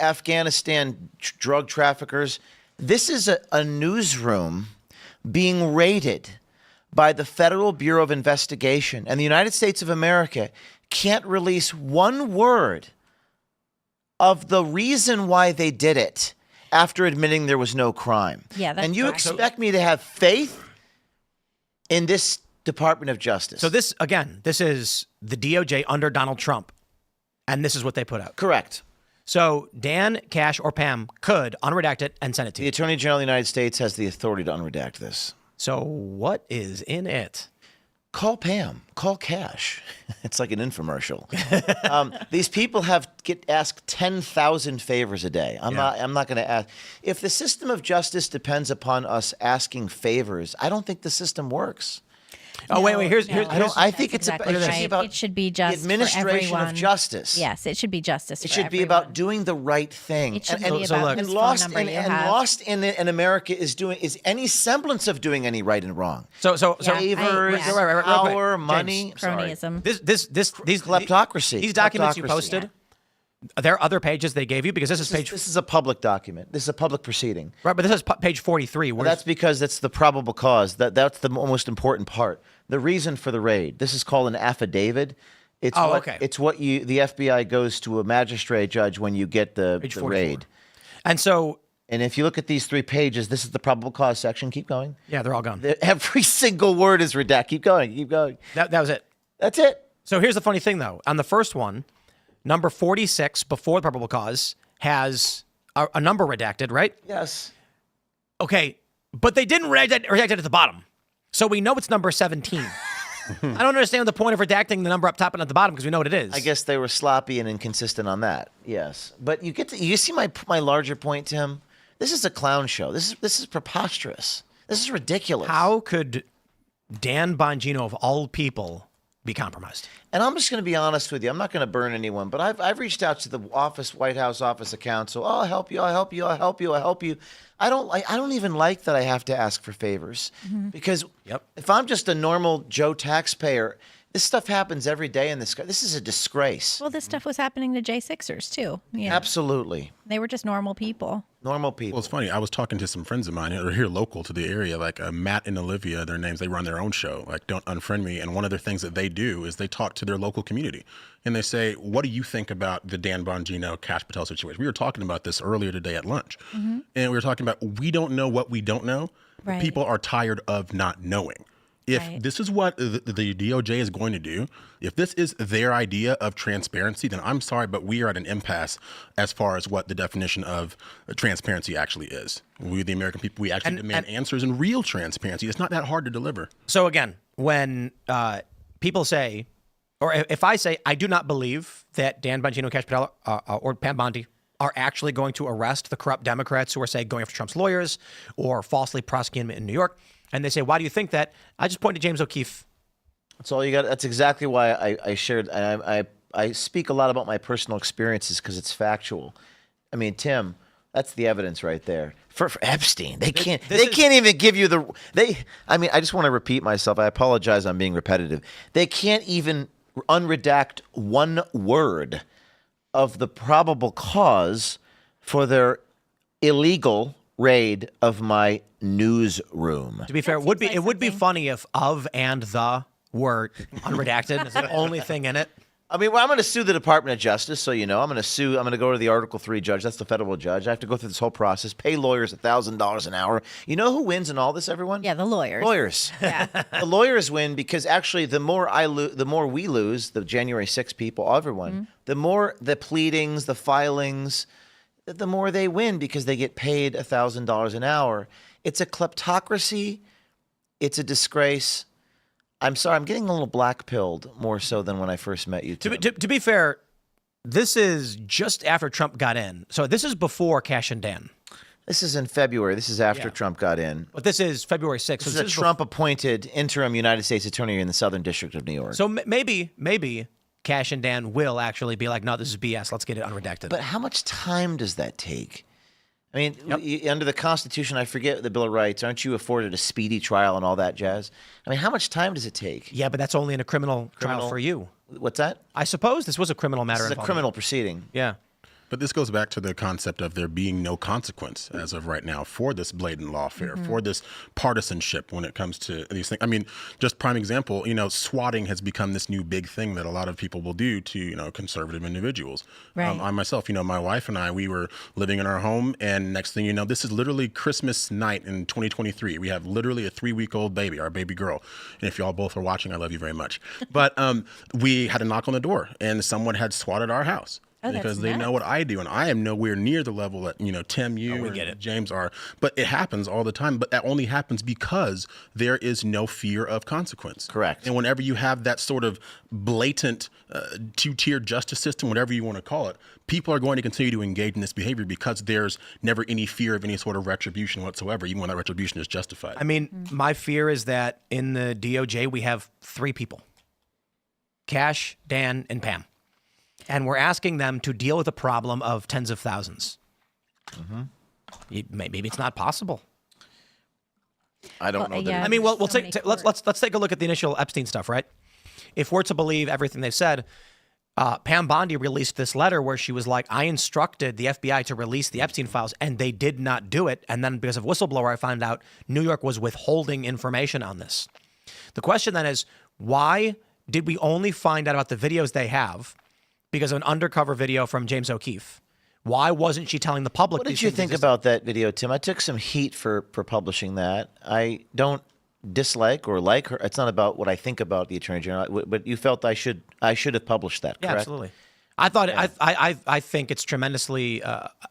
S4: Afghanistan drug traffickers. This is a newsroom being raided by the Federal Bureau of Investigation, and the United States of America can't release one word of the reason why they did it after admitting there was no crime.
S2: Yeah, that's
S4: and you
S2: correct.
S4: expect me to have faith in this Department of Justice?
S1: So this is the DOJ under Donald Trump, and this is what they put out.
S4: Correct.
S1: So Dan, Kash, or Pam could unredact it and send it to
S4: The
S1: you.
S4: Attorney General of the United States has the authority to unredact this.
S1: So what is in it?
S4: Call Pam. Call Cash. It's like an infomercial. These people get asked 10,000 favors a day. I'm not going to ask. If the system of justice depends upon us asking favors, I don't think the system works.
S1: Oh, wait. Here's
S4: I think it's
S2: exactly right.
S4: about
S2: it should be just
S4: the administration
S2: for everyone.
S4: of justice.
S2: Yes, it should be justice.
S4: It
S2: for
S4: should be
S2: everyone.
S4: about doing the right thing.
S2: It should be about whose phone
S4: lost
S2: number you
S4: and
S2: have.
S4: lost in America is any semblance of doing any right and wrong.
S2: Yeah,
S4: Favors,
S2: Right,
S4: power, money,
S2: cronyism.
S1: These
S4: kleptocracy.
S1: These documents you
S4: Kleptocracy.
S1: posted. Are there other pages they gave you? Because this is
S4: a public document. This is a public proceeding.
S1: Right, but this is page 43.
S4: Well, that's because that's the probable cause. That's the most important part. The reason for the raid. This is called an affidavit. It's
S1: okay.
S4: It's what the FBI goes to a magistrate judge when you get the raid.
S1: And so,
S4: and if you look at these 3 pages, this is the probable cause section. Keep going.
S1: Yeah, they're all gone.
S4: Every single word is redacted. Keep going. Keep going.
S1: That was it.
S4: That's it.
S1: So here's the funny thing, though. On the first one, number 46 before the probable cause has a number redacted, right?
S4: Yes.
S1: Okay, but they didn't redact it at the bottom. So we know it's number 17. I don't understand the point of redacting the number up top and at the bottom because we know what it is.
S4: I guess they were sloppy and inconsistent on that. Yes. But you see my larger point, Tim? This is a clown show. This is preposterous. This is ridiculous.
S1: How could Dan Bongino, of all people, be compromised?
S4: And I'm just going to be honest with you. I'm not going to burn anyone, but I've reached out to the White House Office of Counsel. Oh, I'll help you. I'll help you. I'll help you. I'll help you. I don't even like that I have to ask for favors because if I'm just a normal Joe taxpayer, this stuff happens every day in this. This is a disgrace.
S2: Well, this stuff was happening to J6ers too. Yeah.
S4: Absolutely.
S2: They were just normal people.
S4: Normal people.
S3: Well, it's funny. I was talking to some friends of mine who are here local to the area, like Matt and Olivia, their names, they run their own show, like Don't Unfriend Me. And one of the things that they do is they talk to their local community. And they say, what do you think about the Dan Bongino, Cash Patel situation? We were talking about this earlier today at lunch. And we were talking about we don't know what we don't know.
S2: Right.
S3: People are tired of not knowing. If this is what the DOJ is going to do, if this is their idea of transparency, then I'm sorry, but we are at an impasse as far as what the definition of transparency actually is. We, the American people, we actually demand answers and real transparency. It's not that hard to deliver.
S1: So again, when people say, or if I say, I do not believe that Dan Bongino, Cash Patel, or Pam Bondi are actually going to arrest the corrupt Democrats who are, say, going after Trump's lawyers or falsely prosecuting him in New York, and they say, why do you think that? I just point to James O'Keefe.
S4: That's all you got. That's exactly why I shared. I speak a lot about my personal experiences because it's factual. I mean, Tim, that's the evidence right there. For Epstein, they can't even give you I mean, I just want to repeat myself. I apologize. I'm being repetitive. They can't even unredact one word of the probable cause for their illegal raid of my newsroom.
S1: To be fair, it would be funny if of and the were unredacted. It's the only thing in it.
S4: I mean, well, I'm going to sue the Department of Justice, so you know. I'm going to go to the Article 3 judge. That's the federal judge. I have to go through this whole process, pay lawyers $1,000 an hour. You know who wins in all this, everyone?
S2: Yeah, the lawyers.
S4: Lawyers.
S2: Yeah.
S4: The lawyers win because actually the more we lose, the January 6 people, everyone, the more the pleadings, the filings, the more they win because they get paid $1,000 an hour. It's a kleptocracy. It's a disgrace. I'm sorry, I'm getting a little black-pilled more so than when I first met you, Tim.
S1: To be fair, this is just after Trump got in. So this is before Cash and Dan.
S4: This is in February. This is after Trump got in.
S1: But this is February 6th.
S4: This is a Trump-appointed interim United States attorney in the Southern District of New York.
S1: So maybe Cash and Dan will actually be like, no, this is BS. Let's get it unredacted.
S4: But how much time does that take? I mean, under the Constitution, I forget the Bill of Rights, aren't you afforded a speedy trial and all that jazz? I mean, how much time does it take?
S1: Yeah, but that's only in a criminal trial for you.
S4: What's that?
S1: I suppose this was a criminal matter.
S4: This is a criminal proceeding.
S1: Yeah.
S3: But this goes back to the concept of there being no consequence as of right now for this blatant lawfare, for this partisanship when it comes to these things. I mean, just prime example, swatting has become this new big thing that a lot of people will do to, conservative individuals.
S2: Right.
S3: I myself, my wife and I, we were living in our home, and next thing you know, this is literally Christmas night in 2023. We have literally a 3-week-old baby, our baby girl. And if y'all both are watching, I love you very much. But we had a knock on the door, and someone had swatted our house. because they know what I do, and I am nowhere near the level that Tim, you,
S1: or
S3: James are. But it happens all the time. But that only happens because there is no fear of consequence.
S4: Correct.
S3: And whenever you have that sort of blatant two-tier justice system, whatever you want to call it, people are going to continue to engage in this behavior because there's never any fear of any sort of retribution whatsoever, even when that retribution is justified.
S1: I mean, my fear is that in the DOJ we have 3 people: Cash, Dan, and Pam. And we're asking them to deal with a problem of tens of thousands. Maybe it's not possible.
S4: I don't know.
S2: Yeah,
S1: I mean, let's take a look at the initial Epstein stuff, right? If we're to believe everything they've said, Pam Bondi released this letter where she was like, I instructed the FBI to release the Epstein files, and they did not do it. And then because of Whistleblower, I found out New York was withholding information on this. The question then is, why did we only find out about the videos they have because of an undercover video from James O'Keefe? Why wasn't she telling the public?
S4: What did you think about that video, Tim? I took some heat for publishing that. I don't dislike or like her. It's not about what I think about the Attorney General, but you felt I should have published that, correct?
S1: Yeah, absolutely. I thought I think it's tremendously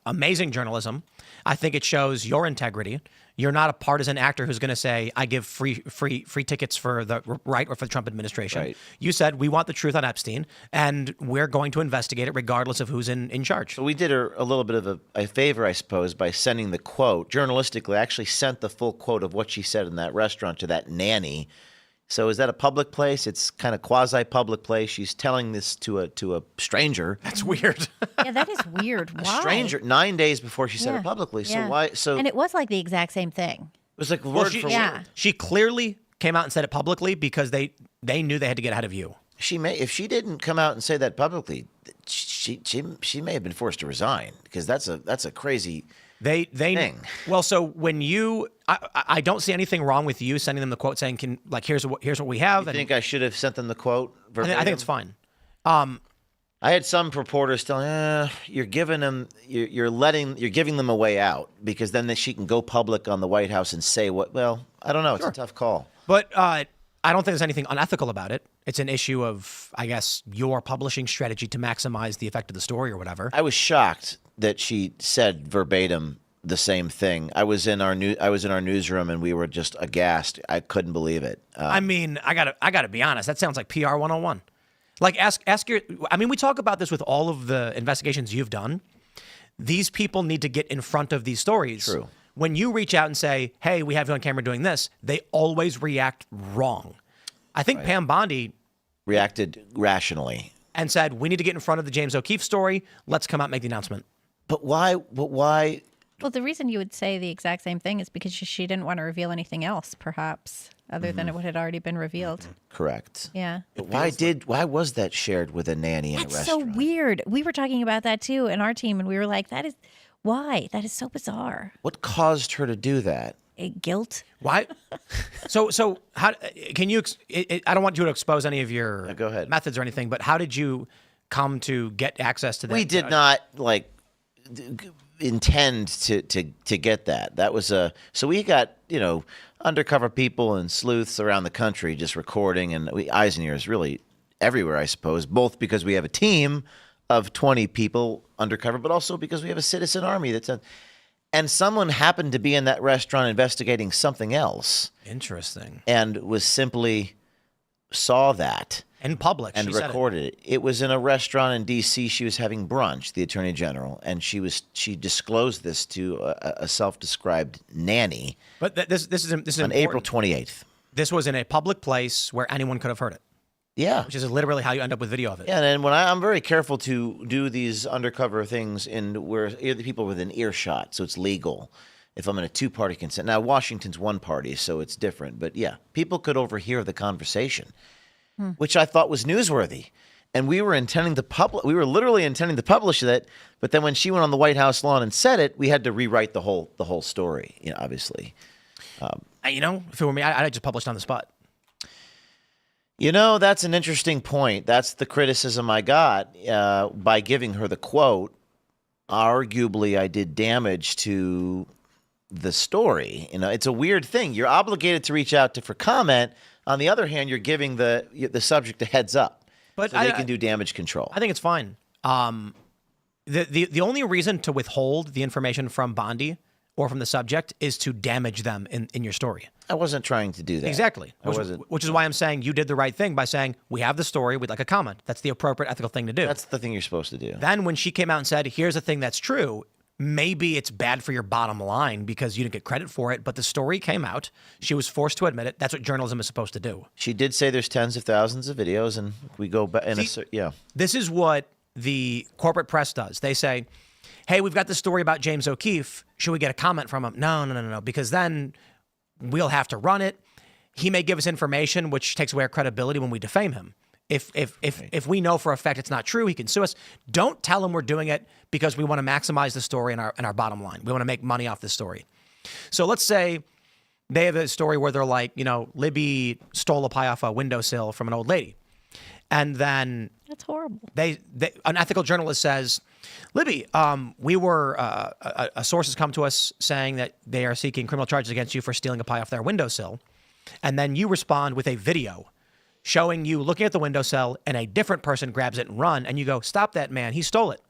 S1: amazing journalism. I think it shows your integrity. You're not a partisan actor who's going to say, I give free tickets for the right or for the Trump administration.
S4: Right.
S1: You said, we want the truth on Epstein, and we're going to investigate it regardless of who's in charge.
S4: So we did her a little bit of a favor, I suppose, by sending the quote. Journalistically, I actually sent the full quote of what she said in that restaurant to that nanny. So is that a public place? It's kind of quasi-public place. She's telling this to a stranger.
S1: That's weird.
S2: Yeah, that is weird. Why?
S4: A stranger 9 days before she said it publicly. So why? So
S2: and it was like the exact same thing.
S4: it was like word for
S2: yeah.
S4: word.
S1: She clearly came out and said it publicly because they knew they had to get ahead of you.
S4: If she didn't come out and say that publicly, she may have been forced to resign because that's a crazy thing.
S1: Well, so when I don't see anything wrong with you sending them the quote saying, here's what we have.
S4: You think I should have sent them the quote verbatim?
S1: I think it's fine.
S4: I had some reporters telling, you're giving them, you're giving them a way out because then she can go public on the White House and say what. Well, I don't know. It's a tough call.
S1: But I don't think there's anything unethical about it. It's an issue of, I guess, your publishing strategy to maximize the effect of the story or whatever.
S4: I was shocked that she said verbatim the same thing. I was in our newsroom and we were just aghast. I couldn't believe it.
S1: I mean, I gotta be honest. That sounds like PR 101. Like ask your. I mean, we talk about this with all of the investigations you've done. These people need to get in front of these stories.
S4: True.
S1: When you reach out and say, "Hey, we have you on camera doing this," they always react wrong. I think Pam Bondi
S4: reacted rationally
S1: and said, "We need to get in front of the James O'Keefe story. Let's come out and make the announcement."
S4: But why?
S2: Well, the reason you would say the exact same thing is because she didn't want to reveal anything else, perhaps, other than what had already been revealed.
S4: Correct.
S2: Yeah.
S4: But why was that shared with a nanny in a restaurant?
S2: That's so weird. We were talking about that too in our team, and we were like, why? That is so bizarre.
S4: What caused her to do that?
S2: Guilt.
S1: Why? So how can you? I don't want you to expose any of your
S4: go ahead.
S1: methods or anything, but how did you come to get access to that?
S4: We did not intend to get that. That was so we got undercover people and sleuths around the country just recording, and Eisner is really everywhere, I suppose, both because we have a team of 20 people undercover, but also because we have a citizen army and someone happened to be in that restaurant investigating something else.
S1: Interesting.
S4: And was simply saw that.
S1: In public.
S4: And recorded it. It was in a restaurant in D.C. She was having brunch, the Attorney General, and she disclosed this to a self-described nanny.
S1: But this is
S4: on
S1: important.
S4: April 28th.
S1: This was in a public place where anyone could have heard it.
S4: Yeah.
S1: Which is literally how you end up with video of it.
S4: Yeah, and when I'm very careful to do these undercover things where the people are within earshot, so it's legal. If I'm in a two-party consent. Now, Washington's one party, so it's different. But yeah, people could overhear the conversation, which I thought was newsworthy. And we were literally intending to publish that. But then when she went on the White House lawn and said it, we had to rewrite the whole story, obviously.
S1: If it were me, I'd just published on the spot.
S4: That's an interesting point. That's the criticism I got by giving her the quote. Arguably, I did damage to the story. It's a weird thing. You're obligated to reach out for comment. On the other hand, you're giving the subject a heads up, so they can do damage control.
S1: I think it's fine. The only reason to withhold the information from Bondi or from the subject is to damage them in your story.
S4: I wasn't trying to do that.
S1: Exactly. Which is why I'm saying you did the right thing by saying, we have the story, we'd like a comment. That's the appropriate ethical thing to do.
S4: That's the thing you're supposed to do.
S1: Then when she came out and said, here's a thing that's true, maybe it's bad for your bottom line because you didn't get credit for it, but the story came out. She was forced to admit it. That's what journalism is supposed to do.
S4: She did say there's tens of thousands of videos, and we go back. Yeah.
S1: This is what the corporate press does. They say, hey, we've got this story about James O'Keefe. Should we get a comment from him? No, because then we'll have to run it. He may give us information which takes away our credibility when we defame him. If we know for a fact it's not true, he can sue us. Don't tell him we're doing it because we want to maximize the story and our bottom line. We want to make money off this story. So let's say they have a story where they're like, Libby stole a pie off a windowsill from an old lady. And then
S2: that's horrible.
S1: An ethical journalist says, Libby, a source has come to us saying that they are seeking criminal charges against you for stealing a pie off their windowsill. And then you respond with a video showing you looking at the windowsill and a different person grabs it and run. And you go, stop that man. He stole it.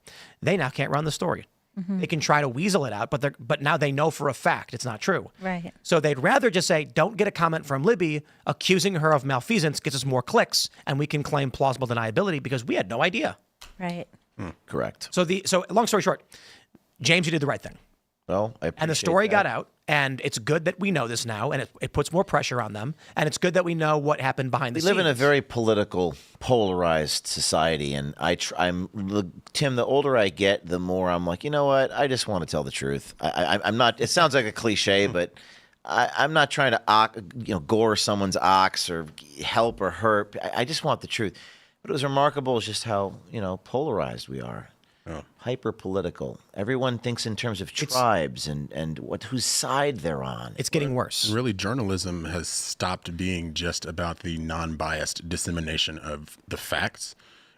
S1: They now can't run the story. They can try to weasel it out, but now they know for a fact it's not true.
S2: Right.
S1: So they'd rather just say, don't get a comment from Libby accusing her of malfeasance gets us more clicks, and we can claim plausible deniability because we had no idea.
S2: Right.
S4: Correct.
S1: So long story short, James, you did the right thing.
S4: Well, I appreciate
S1: and the story
S4: that.
S1: got out, and it's good that we know this now, and it puts more pressure on them, and it's good that we know what happened behind the scenes.
S4: We live in a very political, polarized society, and Tim, the older I get, the more I'm like, you know what? I just want to tell the truth. I'm not. It sounds like a cliche, but I'm not trying to gore someone's ox or help or hurt. I just want the truth. But it was remarkable just how polarized we are. Oh. Hyper political. Everyone thinks in terms of tribes and whose side they're on.
S1: It's getting worse.
S3: Really, journalism has stopped being just about the non-biased dissemination of the facts,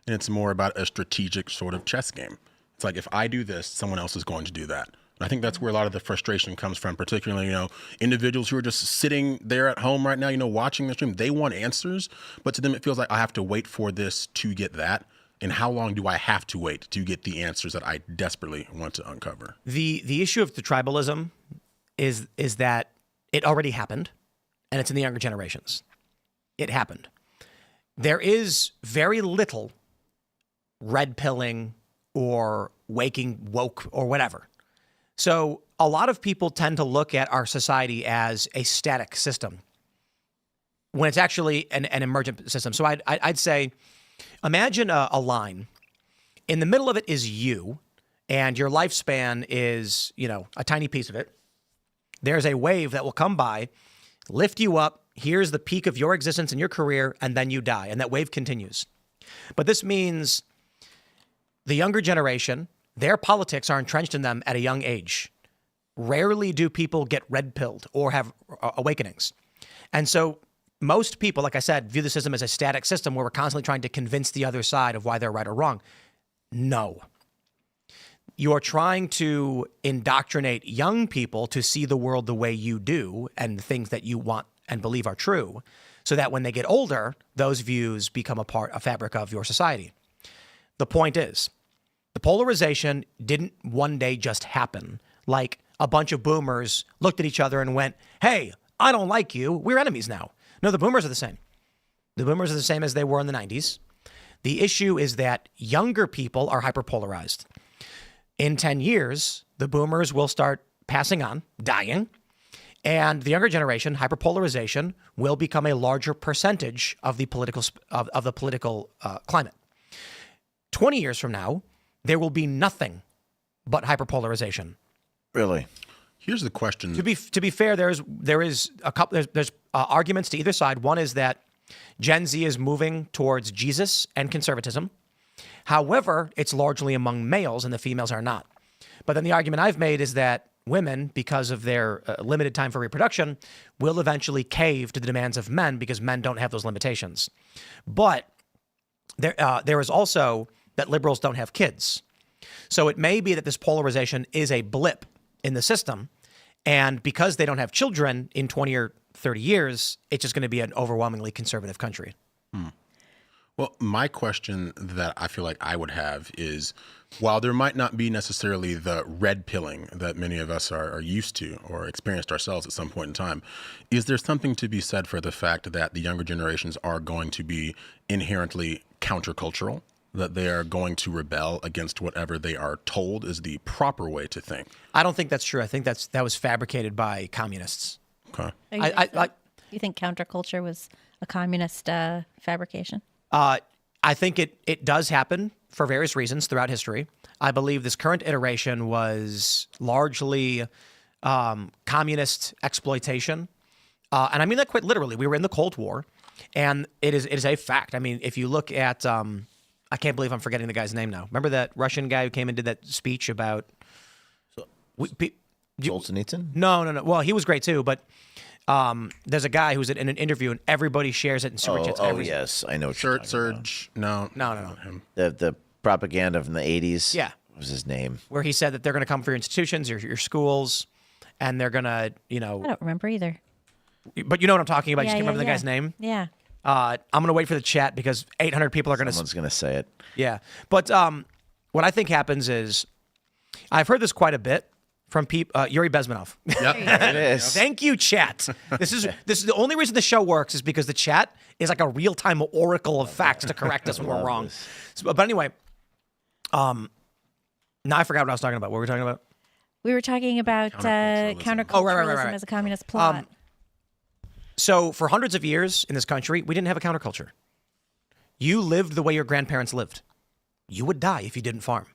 S3: and it's more about a strategic sort of chess game. It's like, if I do this, someone else is going to do that. And I think that's where a lot of the frustration comes from, particularly, individuals who are just sitting there at home right now, watching the stream. They want answers, but to them it feels like I have to wait for this to get that. And how long do I have to wait to get the answers that I desperately want to uncover?
S1: The issue of the tribalism is that it already happened, and it's in the younger generations. It happened. There is very little red pilling or waking woke or whatever. So a lot of people tend to look at our society as a static system when it's actually an emergent system. So I'd say, imagine a line. In the middle of it is you, and your lifespan is, a tiny piece of it. There's a wave that will come by, lift you up. Here's the peak of your existence and your career, and then you die, and that wave continues. But this means the younger generation, their politics are entrenched in them at a young age. Rarely do people get red-pilled or have awakenings. And so most people, like I said, view the system as a static system where we're constantly trying to convince the other side of why they're right or wrong. No. You're trying to indoctrinate young people to see the world the way you do and the things that you want and believe are true, so that when they get older, those views become a fabric of your society. The point is, the polarization didn't one day just happen like a bunch of boomers looked at each other and went, hey, I don't like you. We're enemies now. No, the boomers are the same. The boomers are the same as they were in the 90s. The issue is that younger people are hyperpolarized. In 10 years, the boomers will start passing on, dying, and the younger generation, hyperpolarization, will become a larger percentage of the political climate. 20 years from now, there will be nothing but hyperpolarization.
S4: Really?
S3: Here's the question.
S1: To be fair, there's arguments to either side. One is that Gen Z is moving towards Jesus and conservatism. However, it's largely among males and the females are not. But then the argument I've made is that women, because of their limited time for reproduction, will eventually cave to the demands of men because men don't have those limitations. But there is also that liberals don't have kids. So it may be that this polarization is a blip in the system. And because they don't have children in 20 or 30 years, it's just going to be an overwhelmingly conservative country.
S3: Well, my question that I feel like I would have is, while there might not be necessarily the red pilling that many of us are used to or experienced ourselves at some point in time, is there something to be said for the fact that the younger generations are going to be inherently countercultural, that they are going to rebel against whatever they are told is the proper way to think?
S1: I don't think that's true. I think that was fabricated by communists.
S3: Okay.
S2: You think counterculture was a communist fabrication?
S1: I think it does happen for various reasons throughout history. I believe this current iteration was largely communist exploitation. And I mean that quite literally. We were in the Cold War, and it is a fact. I mean, if you look at, I can't believe I'm forgetting the guy's name now. Remember that Russian guy who came and did that speech about...
S4: Solzhenitsyn?
S1: No. Well, he was great too, but there's a guy who's in an interview and everybody shares it in super chats.
S4: Oh, yes. I know what you're talking
S3: Serge? No.
S1: No.
S4: The propaganda from the 80s.
S1: Yeah.
S4: What was his name?
S1: Where he said that they're going to come for your institutions, your schools, and they're going to,
S2: I don't remember either.
S1: But you know what I'm talking about. You just can't remember the guy's name.
S2: Yeah.
S1: I'm going to wait for the chat because 800 people are going to...
S4: Someone's going to say it.
S1: Yeah. But what I think happens is, I've heard this quite a bit from Yuri Bezmenov.
S3: Yep.
S4: It is.
S1: Thank you, chat. This is the only reason the show works is because the chat is like a real-time oracle of facts to correct us when we're wrong. So, but anyway, now I forgot what I was talking about. What were we talking about?
S2: We were talking about counterculturalism as a communist plot.
S1: So for hundreds of years in this country, we didn't have a counterculture. You lived the way your grandparents lived. You would die if you didn't farm.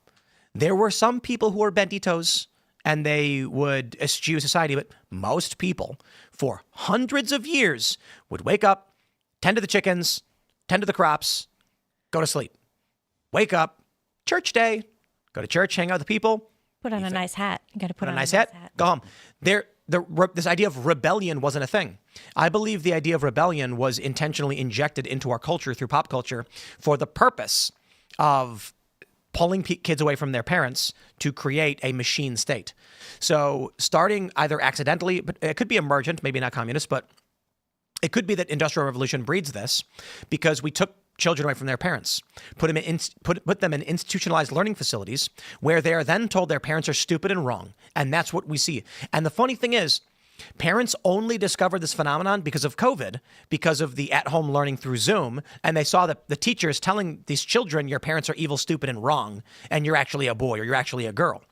S1: There were some people who were banditos and they would eschew society, but most people for hundreds of years would wake up, tend to the chickens, tend to the crops, go to sleep. Wake up, church day, go to church, hang out with the people.
S2: Put on a nice hat. You got to put on
S1: a nice hat. Go home. This idea of rebellion wasn't a thing. I believe the idea of rebellion was intentionally injected into our culture through pop culture for the purpose of pulling kids away from their parents to create a machine state. So starting either accidentally, but it could be emergent, maybe not communist, but it could be that Industrial Revolution breeds this because we took children away from their parents, put them in institutionalized learning facilities where they are then told their parents are stupid and wrong. And that's what we see. And the funny thing is, parents only discovered this phenomenon because of COVID, because of the at-home learning through Zoom, and they saw that the teachers telling these children, your parents are evil, stupid, and wrong, and you're actually a boy or you're actually a girl.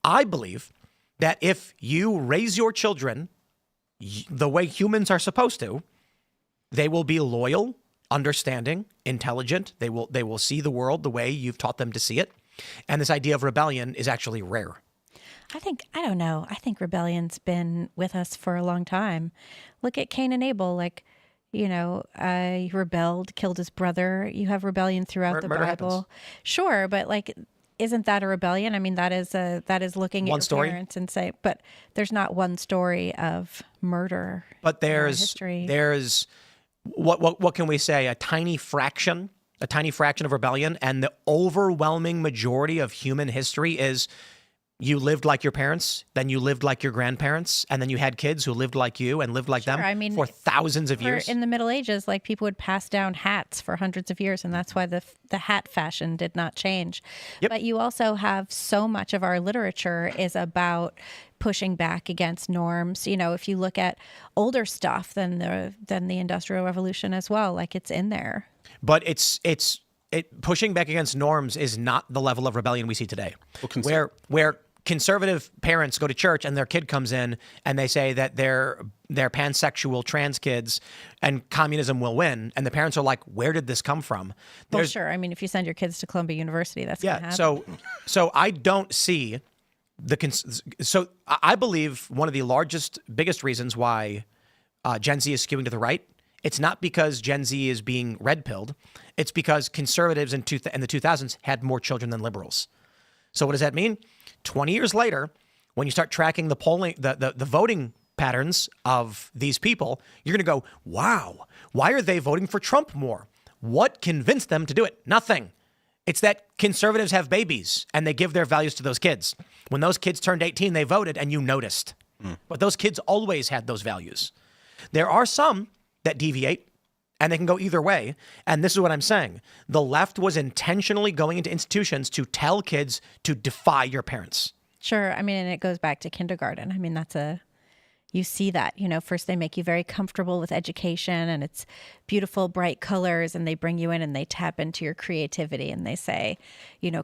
S1: I believe that if you raise your children the way humans are supposed to, they will be loyal, understanding, intelligent. They will see the world the way you've taught them to see it. And this idea of rebellion is actually rare.
S2: I don't know. I think rebellion's been with us for a long time. Look at Cain and Abel. He rebelled, killed his brother. You have rebellion throughout the Bible.
S1: Happens.
S2: Sure, but isn't that a rebellion? I mean, that is looking at your parents and say, but there's not one story of murder.
S1: But there's
S2: history.
S1: There's what can we say? A tiny fraction of rebellion, and the overwhelming majority of human history is you lived like your parents, then you lived like your grandparents, and then you had kids who lived like you and lived like them for thousands of years.
S2: In the Middle Ages, people would pass down hats for hundreds of years, and that's why the hat fashion did not change.
S1: Yep.
S2: But you also have so much of our literature is about pushing back against norms. If you look at older stuff than the Industrial Revolution as well, it's in there.
S1: But pushing back against norms is not the level of rebellion we see today. Where conservative parents go to church and their kid comes in and they say that they're pansexual trans kids and communism will win, and the parents are like, where did this come from?
S2: Well, sure. I mean, if you send your kids to Columbia University, that's going to happen.
S1: So I don't see so I believe one of the biggest reasons why Gen Z is skewing to the right, it's not because Gen Z is being red-pilled. It's because conservatives in the 2000s had more children than liberals. So what does that mean? 20 years later, when you start tracking the polling, the voting patterns of these people, you're going to go, wow, why are they voting for Trump more? What convinced them to do it? Nothing. It's that conservatives have babies and they give their values to those kids. When those kids turned 18, they voted and you noticed. But those kids always had those values. There are some that deviate. And they can go either way. And this is what I'm saying. The left was intentionally going into institutions to tell kids to defy your parents.
S2: Sure. I mean, and it goes back to kindergarten. I mean, you see that, first they make you very comfortable with education and it's beautiful, bright colors, and they bring you in and they tap into your creativity and they say,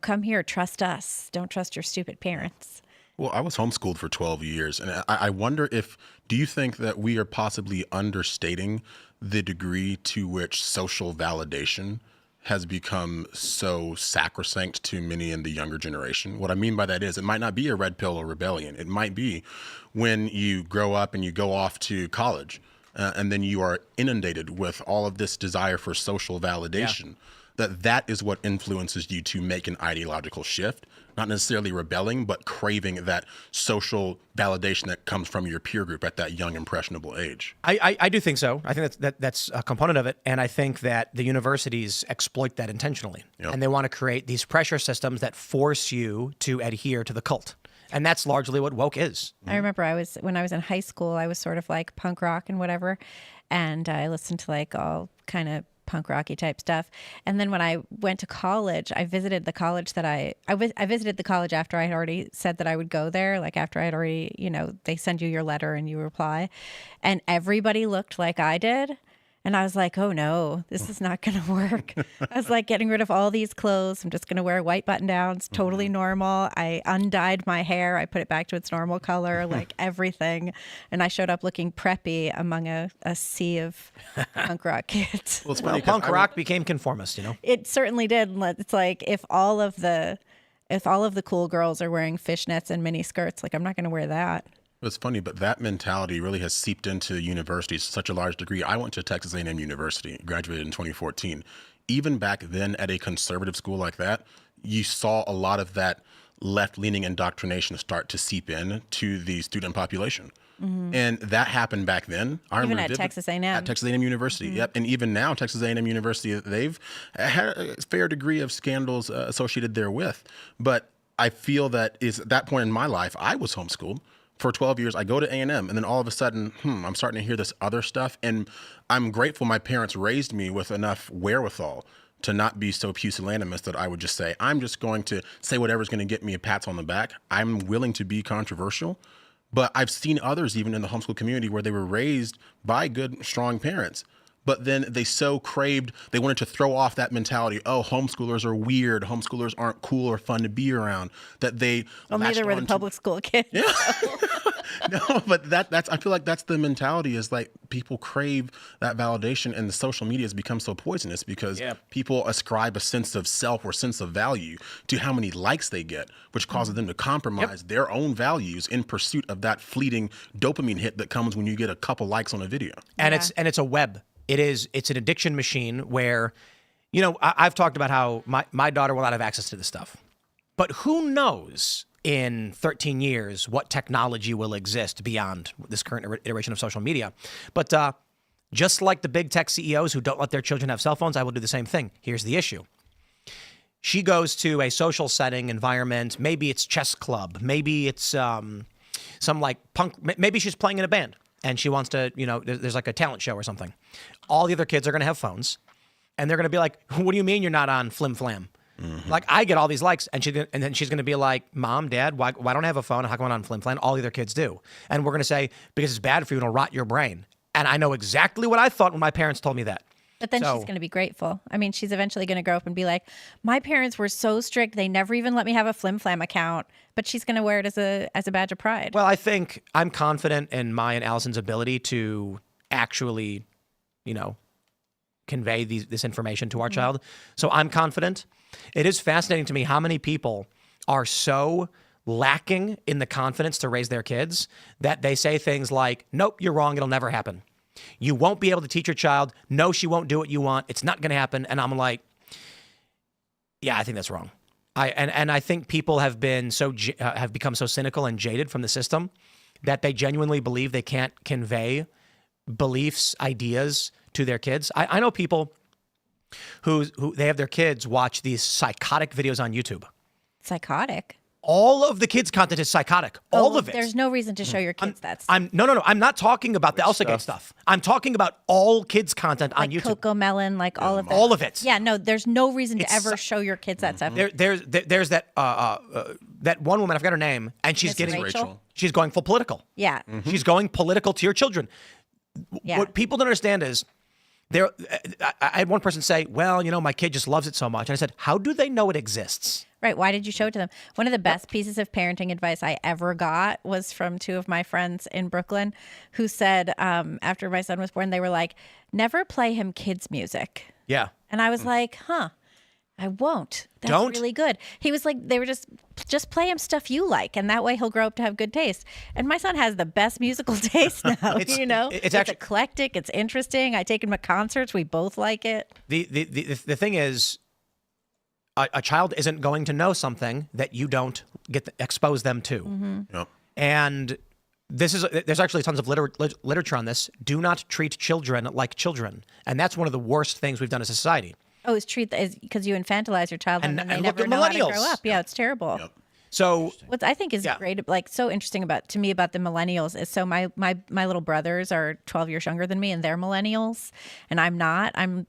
S2: come here, trust us. Don't trust your stupid parents.
S3: Well, I was homeschooled for 12 years, and I wonder do you think that we are possibly understating the degree to which social validation has become so sacrosanct to many in the younger generation? What I mean by that is it might not be a red pill or rebellion. It might be when you grow up and you go off to college and then you are inundated with all of this desire for social validation. Yeah. That is what influences you to make an ideological shift, not necessarily rebelling, but craving that social validation that comes from your peer group at that young, impressionable age.
S1: I do think so. I think that's a component of it. And I think that the universities exploit that intentionally. Yep. And they want to create these pressure systems that force you to adhere to the cult. And that's largely what woke is.
S2: I remember when I was in high school, I was sort of like punk rock and whatever. And I listened to like all kind of punk rocky type stuff. And then when I went to college, I visited the college that I visited the college after I had already said that I would go there. Like after I had already, they send you your letter and you reply, and everybody looked like I did. And I was like, oh no, this is not going to work. I was like getting rid of all these clothes. I'm just going to wear white button downs, totally normal. I undyed my hair. I put it back to its normal color, like everything. And I showed up looking preppy among a sea of punk rock kids.
S1: Well, punk rock became conformist,
S2: It certainly did. It's like if all of the cool girls are wearing fishnets and mini skirts, like I'm not going to wear that.
S3: It's funny, but that mentality really has seeped into universities to such a large degree. I went to Texas A&M University, graduated in 2014. Even back then at a conservative school like that, you saw a lot of that left-leaning indoctrination start to seep in to the student population. Mm-hmm. And that happened back then.
S2: Even at Texas A&M.
S3: At Texas A&M University, mm-hmm. Yep. And even now, Texas A&M University, they've had a fair degree of scandals associated therewith. But I feel that is at that point in my life, I was homeschooled. For 12 years, I go to A&M, and then all of a sudden, I'm starting to hear this other stuff. And I'm grateful my parents raised me with enough wherewithal to not be so pusillanimous that I would just say, I'm just going to say whatever's going to get me a pats on the back. I'm willing to be controversial. But I've seen others, even in the homeschool community, where they were raised by good, strong parents. But then they they wanted to throw off that mentality, oh, homeschoolers are weird, homeschoolers aren't cool or fun to be around, that they
S2: neither were the public school kids.
S3: Yeah. No, but I feel like that's the mentality, is like people crave that validation, and the social media has become so poisonous because people ascribe a sense of self or sense of value to how many likes they get, which causes them to compromise their own values in pursuit of that fleeting dopamine hit that comes when you get a couple likes on a video.
S1: And it's a web. It's an addiction machine where, I've talked about how my daughter will not have access to this stuff. But who knows in 13 years what technology will exist beyond this current iteration of social media. But just like the big tech CEOs who don't let their children have cell phones, I will do the same thing. Here's the issue. She goes to a social setting environment. Maybe it's chess club. Maybe it's some like punk. Maybe she's playing in a band. And she wants to, there's like a talent show or something. All the other kids are going to have phones. And they're going to be like, what do you mean you're not on Flim Flam? Mm-hmm. Like, I get all these likes. And then she's going to be like, Mom, Dad, why don't I have a phone? How come I'm on Flim Flam? All the other kids do. And we're going to say, because it's bad for you, it'll rot your brain. And I know exactly what I thought when my parents told me that.
S2: But then she's going to be grateful. I mean, she's eventually going to grow up and be like, my parents were so strict. They never even let me have a Flim Flam account. But she's going to wear it as a badge of pride.
S1: Well, I think I'm confident in my and Allison's ability to actually, convey this information to our child. So I'm confident. It is fascinating to me how many people are so lacking in the confidence to raise their kids that they say things like, nope, you're wrong. It'll never happen. You won't be able to teach your child. No, she won't do what you want. It's not going to happen. And I'm like, yeah, I think that's wrong. I think people have become so cynical and jaded from the system that they genuinely believe they can't convey beliefs, ideas to their kids. I know people who they have their kids watch these psychotic videos on YouTube.
S2: Psychotic?
S1: All of the kids' content is psychotic. All of it.
S2: There's no reason to show your kids that stuff.
S1: No. I'm not talking about the Elsagate stuff. I'm talking about all kids' content on YouTube.
S2: Coco Melon, all of that.
S1: All of it.
S2: Yeah, no, there's no reason to ever show your kids that stuff.
S1: There's that that one woman, I forgot her name, and she's getting
S2: Rachel?
S1: She's going full political.
S2: Yeah.
S1: She's going political to your children.
S2: Yeah.
S1: What people don't understand is I had one person say, well, my kid just loves it so much. And I said, how do they know it exists?
S2: Right. Why did you show it to them? One of the best pieces of parenting advice I ever got was from two of my friends in Brooklyn who said, after my son was born, they were like, never play him kids' music.
S1: Yeah.
S2: And I was like, I won't. That's
S1: Don't.
S2: really good. He was like, they were just play him stuff you like, and that way he'll grow up to have good taste. And my son has the best musical taste now. It's actually eclectic. It's interesting. I take him to concerts. We both like it.
S1: The thing is, a child isn't going to know something that you don't expose them to.
S2: Mm-hmm.
S3: Yep.
S1: And there's actually tons of literature on this. Do not treat children like children, and that's one of the worst things we've done as a society.
S2: Oh, it's because you infantilize your child and then they
S1: and
S2: never
S1: look at
S2: know how to
S1: millennials.
S2: grow up. Yeah, it's terrible.
S3: Yep.
S1: So
S2: What I think is great, so interesting about the millennials is my little brothers are 12 years younger than me and they're millennials and I'm not. I'm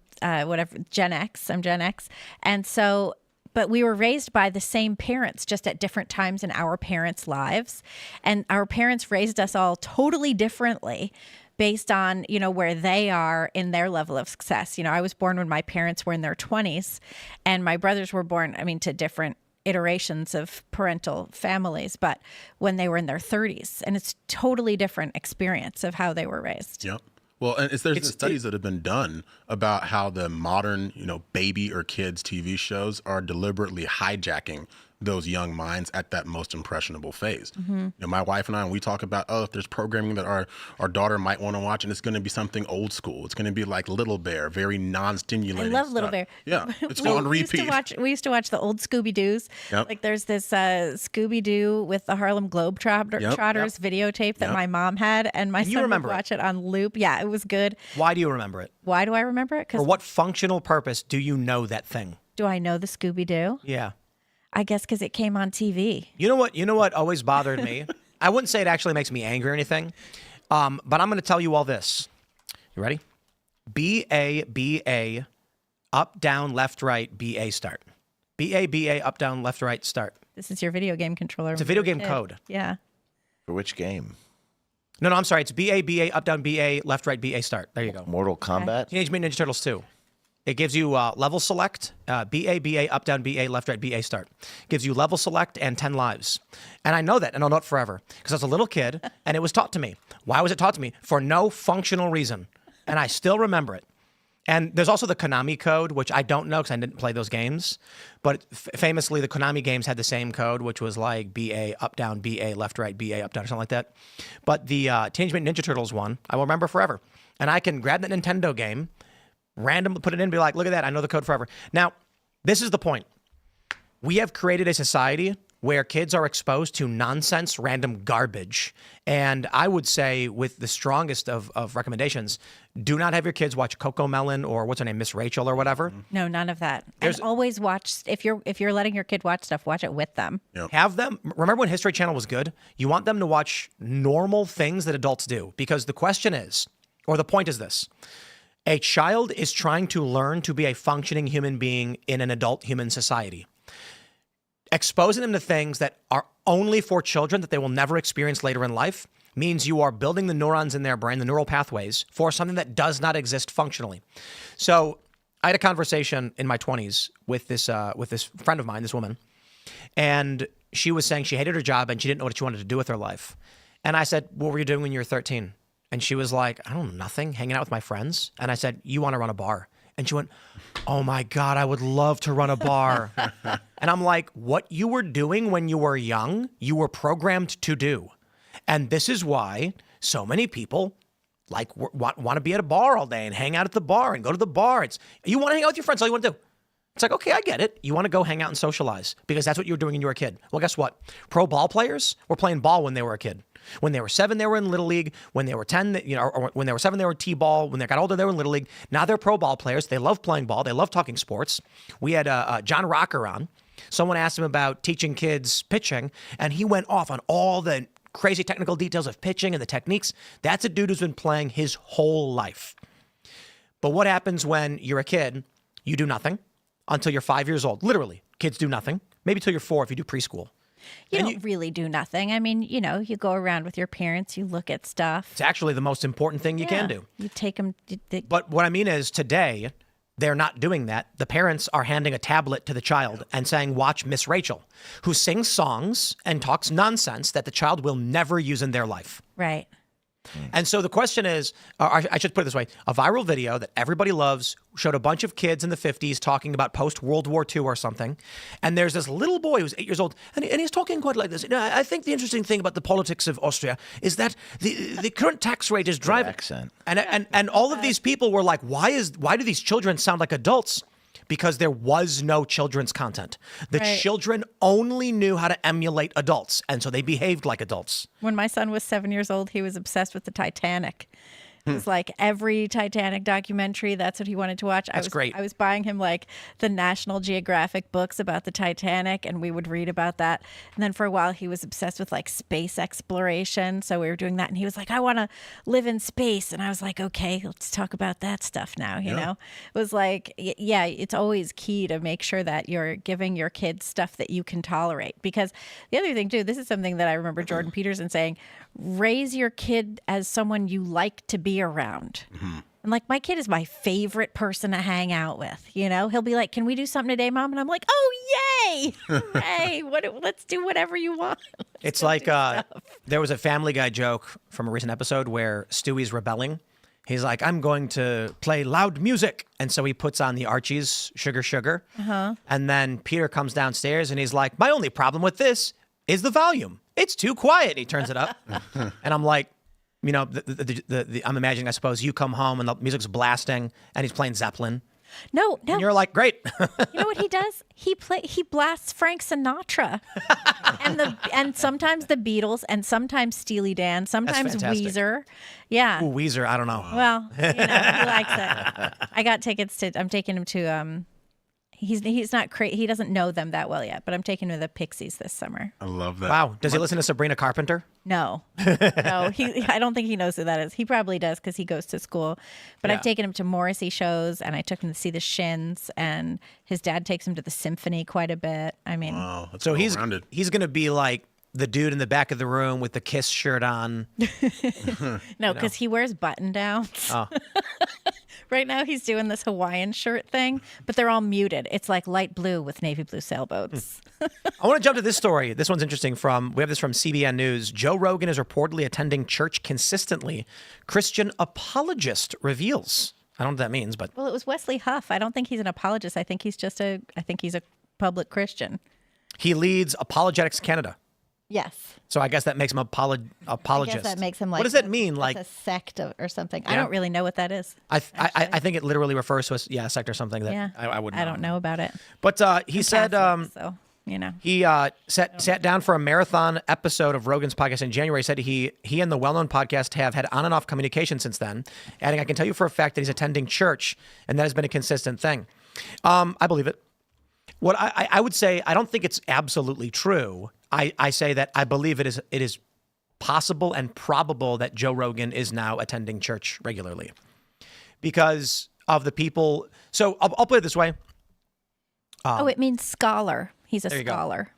S2: Gen X. I'm Gen X. And so, but we were raised by the same parents just at different times in our parents' lives. And our parents raised us all totally differently based on, where they are in their level of success. I was born when my parents were in their 20s and my brothers were born, to different iterations of parental families, but when they were in their 30s, and it's totally different experience of how they were raised.
S3: Yep. Well, and there's studies that have been done about how the modern, baby or kids TV shows are deliberately hijacking those young minds at that most impressionable phase. Mm-hmm. My wife and I, when we talk about, if there's programming that our daughter might want to watch, and it's going to be something old school. It's going to be like Little Bear, very non-stimulating.
S2: I love
S3: stuff.
S2: Little Bear.
S3: Yeah, it's on repeat.
S2: We used to watch the old Scooby-Doos.
S3: Yep.
S2: Like there's this Scooby-Doo with the Harlem Globetrotters videotape that my mom had, and my son would watch it on loop. Yeah, it was good.
S1: why do you remember it?
S2: Why do I remember it?
S1: For what functional purpose do you know that thing?
S2: Do I know the Scooby-Doo?
S1: Yeah.
S2: I guess because it came on TV.
S1: You know what always bothered me? I wouldn't say it actually makes me angry or anything, but I'm going to tell you all this. You ready? B-A, up, down, left, right, B-A, start. B-A, up, down, left, right, start.
S2: This is your video game controller.
S1: It's a video game code.
S2: Yeah.
S4: For which game?
S1: No, I'm sorry. It's B-A, up, down, B-A, left, right, B-A, start. There you go.
S4: Mortal Kombat?
S1: Teenage Mutant Ninja Turtles 2. It gives you level select, B-A, up, down, B-A, left, right, B-A, start. Gives you level select and 10 lives. And I know that, and I'll know it forever, because I was a little kid, and it was taught to me. Why was it taught to me? For no functional reason. And I still remember it. And there's also the Konami code, which I don't know because I didn't play those games. But famously, the Konami games had the same code, which was like B-A, up, down, B-A, left, right, B-A, up, down, or something like that. But the Teenage Mutant Ninja Turtles one, I will remember forever. And I can grab that Nintendo game, randomly put it in and be like, look at that, I know the code forever. Now, this is the point. We have created a society where kids are exposed to nonsense, random garbage. And I would say with the strongest of recommendations, do not have your kids watch Coco Melon or what's her name, Miss Rachel or whatever.
S2: No, none of that. And always watch, if you're letting your kid watch stuff, watch it with them.
S3: Yep.
S1: Have them, remember when History Channel was good? You want them to watch normal things that adults do. Because the question is, or the point is this, a child is trying to learn to be a functioning human being in an adult human society. Exposing them to things that are only for children that they will never experience later in life means you are building the neurons in their brain, the neural pathways, for something that does not exist functionally. So I had a conversation in my 20s with this friend of mine, this woman, and she was saying she hated her job and she didn't know what she wanted to do with her life. And I said, what were you doing when you were 13? And she was like, I don't know, nothing, hanging out with my friends. And I said, you want to run a bar? And she went, oh my God, I would love to run a bar. And I'm like, what you were doing when you were young, you were programmed to do. And this is why so many people want to be at a bar all day and hang out at the bar and go to the bar. You want to hang out with your friends, all you want to do. It's like, okay, I get it. You want to go hang out and socialize because that's what you were doing when you were a kid. Well, guess what? Pro ball players were playing ball when they were a kid. When they were 7, they were in Little League. When they were 10, or when they were 7, they were T-ball. When they got older, they were in Little League. Now they're pro ball players. They love playing ball. They love talking sports. We had John Rocker on, Someone asked him about teaching kids pitching, and he went off on all the crazy technical details of pitching and the techniques. That's a dude who's been playing his whole life. But what happens when you're a kid? You do nothing until you're 5 years old. Literally, kids do nothing. Maybe till you're 4 if you do preschool.
S2: You don't really do nothing. I mean, you know, you go around with your parents, you look at stuff.
S1: It's actually the most important thing you can do.
S2: You take them.
S1: But what I mean is today, they're not doing that. The parents are handing a tablet to the child and saying, watch Miss Rachel, who sings songs and talks nonsense that the child will never use in their life.
S2: Right.
S1: And so the question is, I should put it this way, a viral video that everybody loves showed a bunch of kids in the 50s talking about post-World War II or something. And there's this little boy who's 8 years old, and he's talking quite like this. You know, I think the interesting thing about the politics of Austria is that the current tax rate is driving...
S4: Accent.
S1: And all of these people were like, why do these children sound like adults? Because there was no children's content. The children only knew how to emulate adults, and so they behaved like adults.
S2: When my son was 7 years old, he was obsessed with the Titanic. It was like every Titanic documentary, that's what he wanted to watch.
S1: That's great.
S2: I was buying him like the National Geographic books about the Titanic, and we would read about that. And then for a while, he was obsessed with like space exploration. So we were doing that, and he was like, I want to live in space. And I was like, okay, let's talk about that stuff now, you know? It was like, yeah, it's always key to make sure that you're giving your kids stuff that you can tolerate. Because the other thing, too, this is something that I remember Jordan Peterson saying, raise your kid as someone you like to be around. And like, my kid is my favorite person to hang out with. You know, he'll be like, can we do something today, Mom? And I'm like, oh, yay. Hey, let's do whatever you want.
S1: It's like there was a Family Guy joke from a recent episode where Stewie's rebelling. He's like, I'm going to play loud music. And so he puts on the Archie's Sugar Sugar. And then Peter comes downstairs and he's like, my only problem with this is the volume. It's too quiet. He turns it up. And I'm like, you know, I'm imagining, I suppose, you come home and the music's blasting and he's playing Zeppelin.
S2: No.
S1: And you're like, great.
S2: You know what he does? He blasts Frank Sinatra, and sometimes the Beatles, and sometimes Steely Dan, sometimes Weezer. Yeah.
S1: Ooh, Weezer, I don't know.
S2: Well, you know, he likes it. I got tickets to. I'm taking him to. He's not crazy. He doesn't know them that well yet, but I'm taking him to the Pixies this summer.
S3: I love that.
S1: Wow. Does he listen to Sabrina Carpenter?
S2: No. I don't think he knows who that is. He probably does because he goes to school. But I've taken him to Morrissey shows, and I took him to see the Shins, and his dad takes him to the symphony quite a bit. I mean,
S3: Wow, that's
S1: so he's
S3: well-rounded.
S1: going to be like the dude in the back of the room with the Kiss shirt on.
S2: no, because he wears button downs.
S1: Oh.
S2: Right now he's doing this Hawaiian shirt thing, but they're all muted. It's like light blue with navy blue sailboats.
S1: I want to jump to this story. This one's interesting. We have this from CBN News. Joe Rogan is reportedly attending church consistently. Christian apologist reveals. I don't know what that means, but...
S2: Well, it was Wesley Huff. I don't think he's an apologist. I think he's a public Christian.
S1: He leads Apologetics Canada.
S2: Yes.
S1: So I guess that makes him apologist.
S2: I guess that makes him like...
S1: What does that mean?
S2: Like a sect or something. Yeah. I don't really know what that is.
S1: I think it literally refers to a sect or something that I wouldn't know.
S2: I don't know about it.
S1: But he said...
S2: Catholic, so, you know.
S1: He sat down for a marathon episode of Rogan's podcast in January. He said he and the well-known podcast have had on and off communication since then, adding, I can tell you for a fact that he's attending church, and that has been a consistent thing. I believe it. What I would say, I don't think it's absolutely true. I say that I believe it is possible and probable that Joe Rogan is now attending church regularly because of the people. So I'll put it this way.
S2: It means scholar. He's a scholar.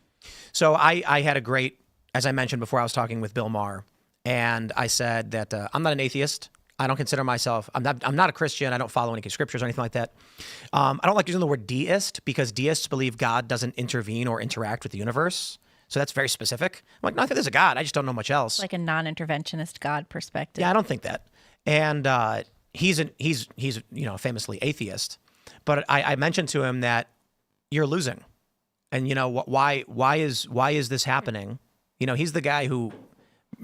S1: So I had a great, as I mentioned before, I was talking with Bill Maher, and I said that I'm not an atheist. I don't consider myself, I'm not a Christian. I don't follow any scriptures or anything like that. I don't like using the word deist because deists believe God doesn't intervene or interact with the universe. So that's very specific. I'm like, no, I think there's a God. I just don't know much else.
S2: Like a non-interventionist God perspective.
S1: Yeah, I don't think that. And he's famously atheist. But I mentioned to him that you're losing. And you know why is this happening? You know, he's the guy who,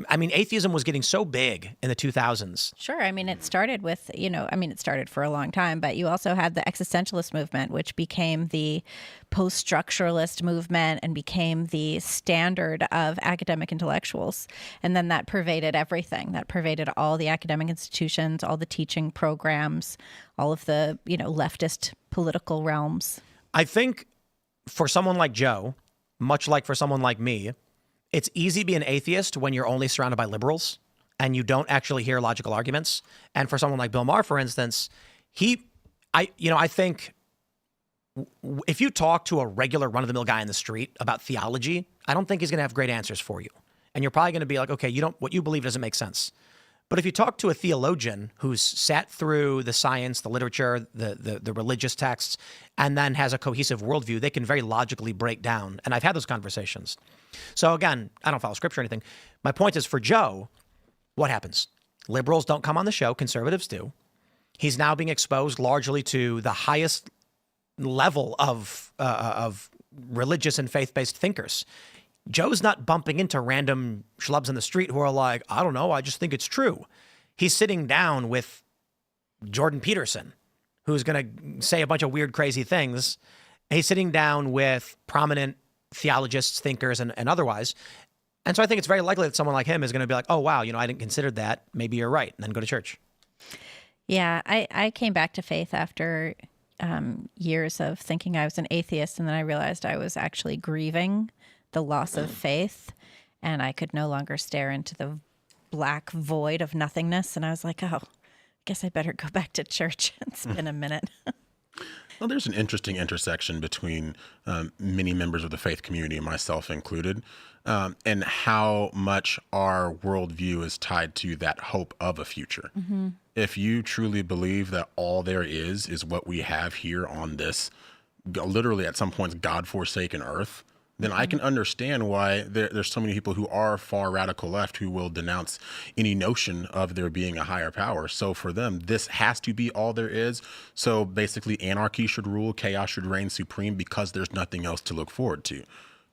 S1: I mean, atheism was getting so big in the 2000s.
S2: Sure. I mean, it started with, it started for a long time, but you also had the existentialist movement, which became the post-structuralist movement and became the standard of academic intellectuals. And then that pervaded everything. That pervaded all the academic institutions, all the teaching programs, all of the, leftist political realms.
S1: I think for someone like Joe, much like for someone like me, it's easy to be an atheist when you're only surrounded by liberals and you don't actually hear logical arguments. And for someone like Bill Maher, for instance, I think if you talk to a regular run-of-the-mill guy in the street about theology, I don't think he's going to have great answers for you. And you're probably going to be like, okay, what you believe doesn't make sense. But if you talk to a theologian who's sat through the science, the literature, the religious texts, and then has a cohesive worldview, they can very logically break down. And I've had those conversations. So again, I don't follow scripture or anything. My point is, for Joe, what happens? Liberals don't come on the show. Conservatives do. He's now being exposed largely to the highest level of religious and faith-based thinkers. Joe's not bumping into random schlubs in the street who are like, I don't know, I just think it's true. He's sitting down with Jordan Peterson, who's going to say a bunch of weird, crazy things. He's sitting down with prominent theologists, thinkers, and otherwise. And so I think it's very likely that someone like him is going to be like, oh, wow, I didn't consider that. Maybe you're right. And then go to church.
S2: Yeah, I came back to faith after years of thinking I was an atheist. And then I realized I was actually grieving the loss of faith, and I could no longer stare into the black void of nothingness. And I was like, oh, I guess I better go back to church. It's been a minute.
S3: Well, there's an interesting intersection between many members of the faith community, myself included, and how much our worldview is tied to that hope of a future. Mm-hmm. If you truly believe that all there is what we have here on this, literally at some points, God-forsaken earth, then I can understand why there's so many people who are far radical left who will denounce any notion of there being a higher power. So for them, this has to be all there is. So basically anarchy should rule, chaos should reign supreme because there's nothing else to look forward to.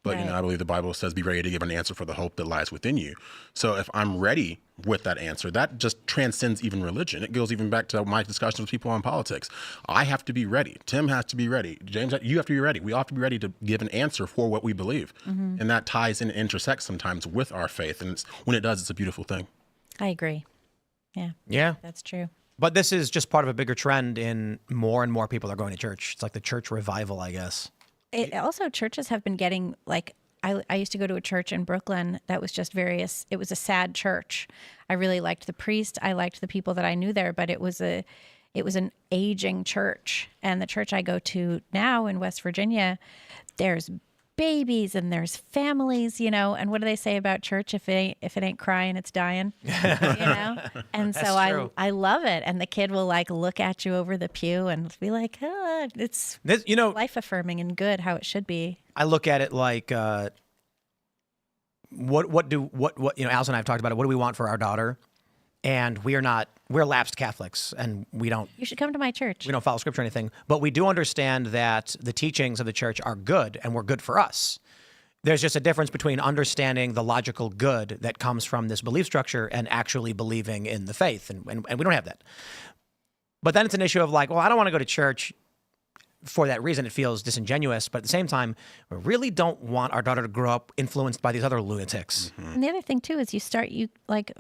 S3: But,
S2: right.
S3: I believe the Bible says, be ready to give an answer for the hope that lies within you. So if I'm ready with that answer, that just transcends even religion. It goes even back to my discussions with people on politics. I have to be ready. Tim has to be ready. James, you have to be ready. We all have to be ready to give an answer for what we believe. Mm-hmm. And that ties and intersects sometimes with our faith. And when it does, it's a beautiful thing.
S2: I agree. Yeah.
S1: Yeah.
S2: That's true.
S1: But this is just part of a bigger trend in more and more people are going to church. It's like the church revival, I guess.
S2: Also, churches have been getting, like, I used to go to a church in Brooklyn that was just it was a sad church. I really liked the priest. I liked the people that I knew there, but it was an aging church. And the church I go to now in West Virginia, there's babies and there's families, and what do they say about church? If it ain't crying, it's dying, And so I love it. And the kid will look at you over the pew and be like, it's life affirming and good, how it should be.
S1: I look at it like, what Alice and I have talked about it. What do we want for our daughter? And we're lapsed Catholics, and we don't.
S2: You should come to my church.
S1: We don't follow scripture or anything, but we do understand that the teachings of the church are good, and we're good for us. There's just a difference between understanding the logical good that comes from this belief structure and actually believing in the faith, and we don't have that. But then it's an issue of I don't want to go to church for that reason. It feels disingenuous, but at the same time, we really don't want our daughter to grow up influenced by these other lunatics.
S2: Mm-hmm. And the other thing too is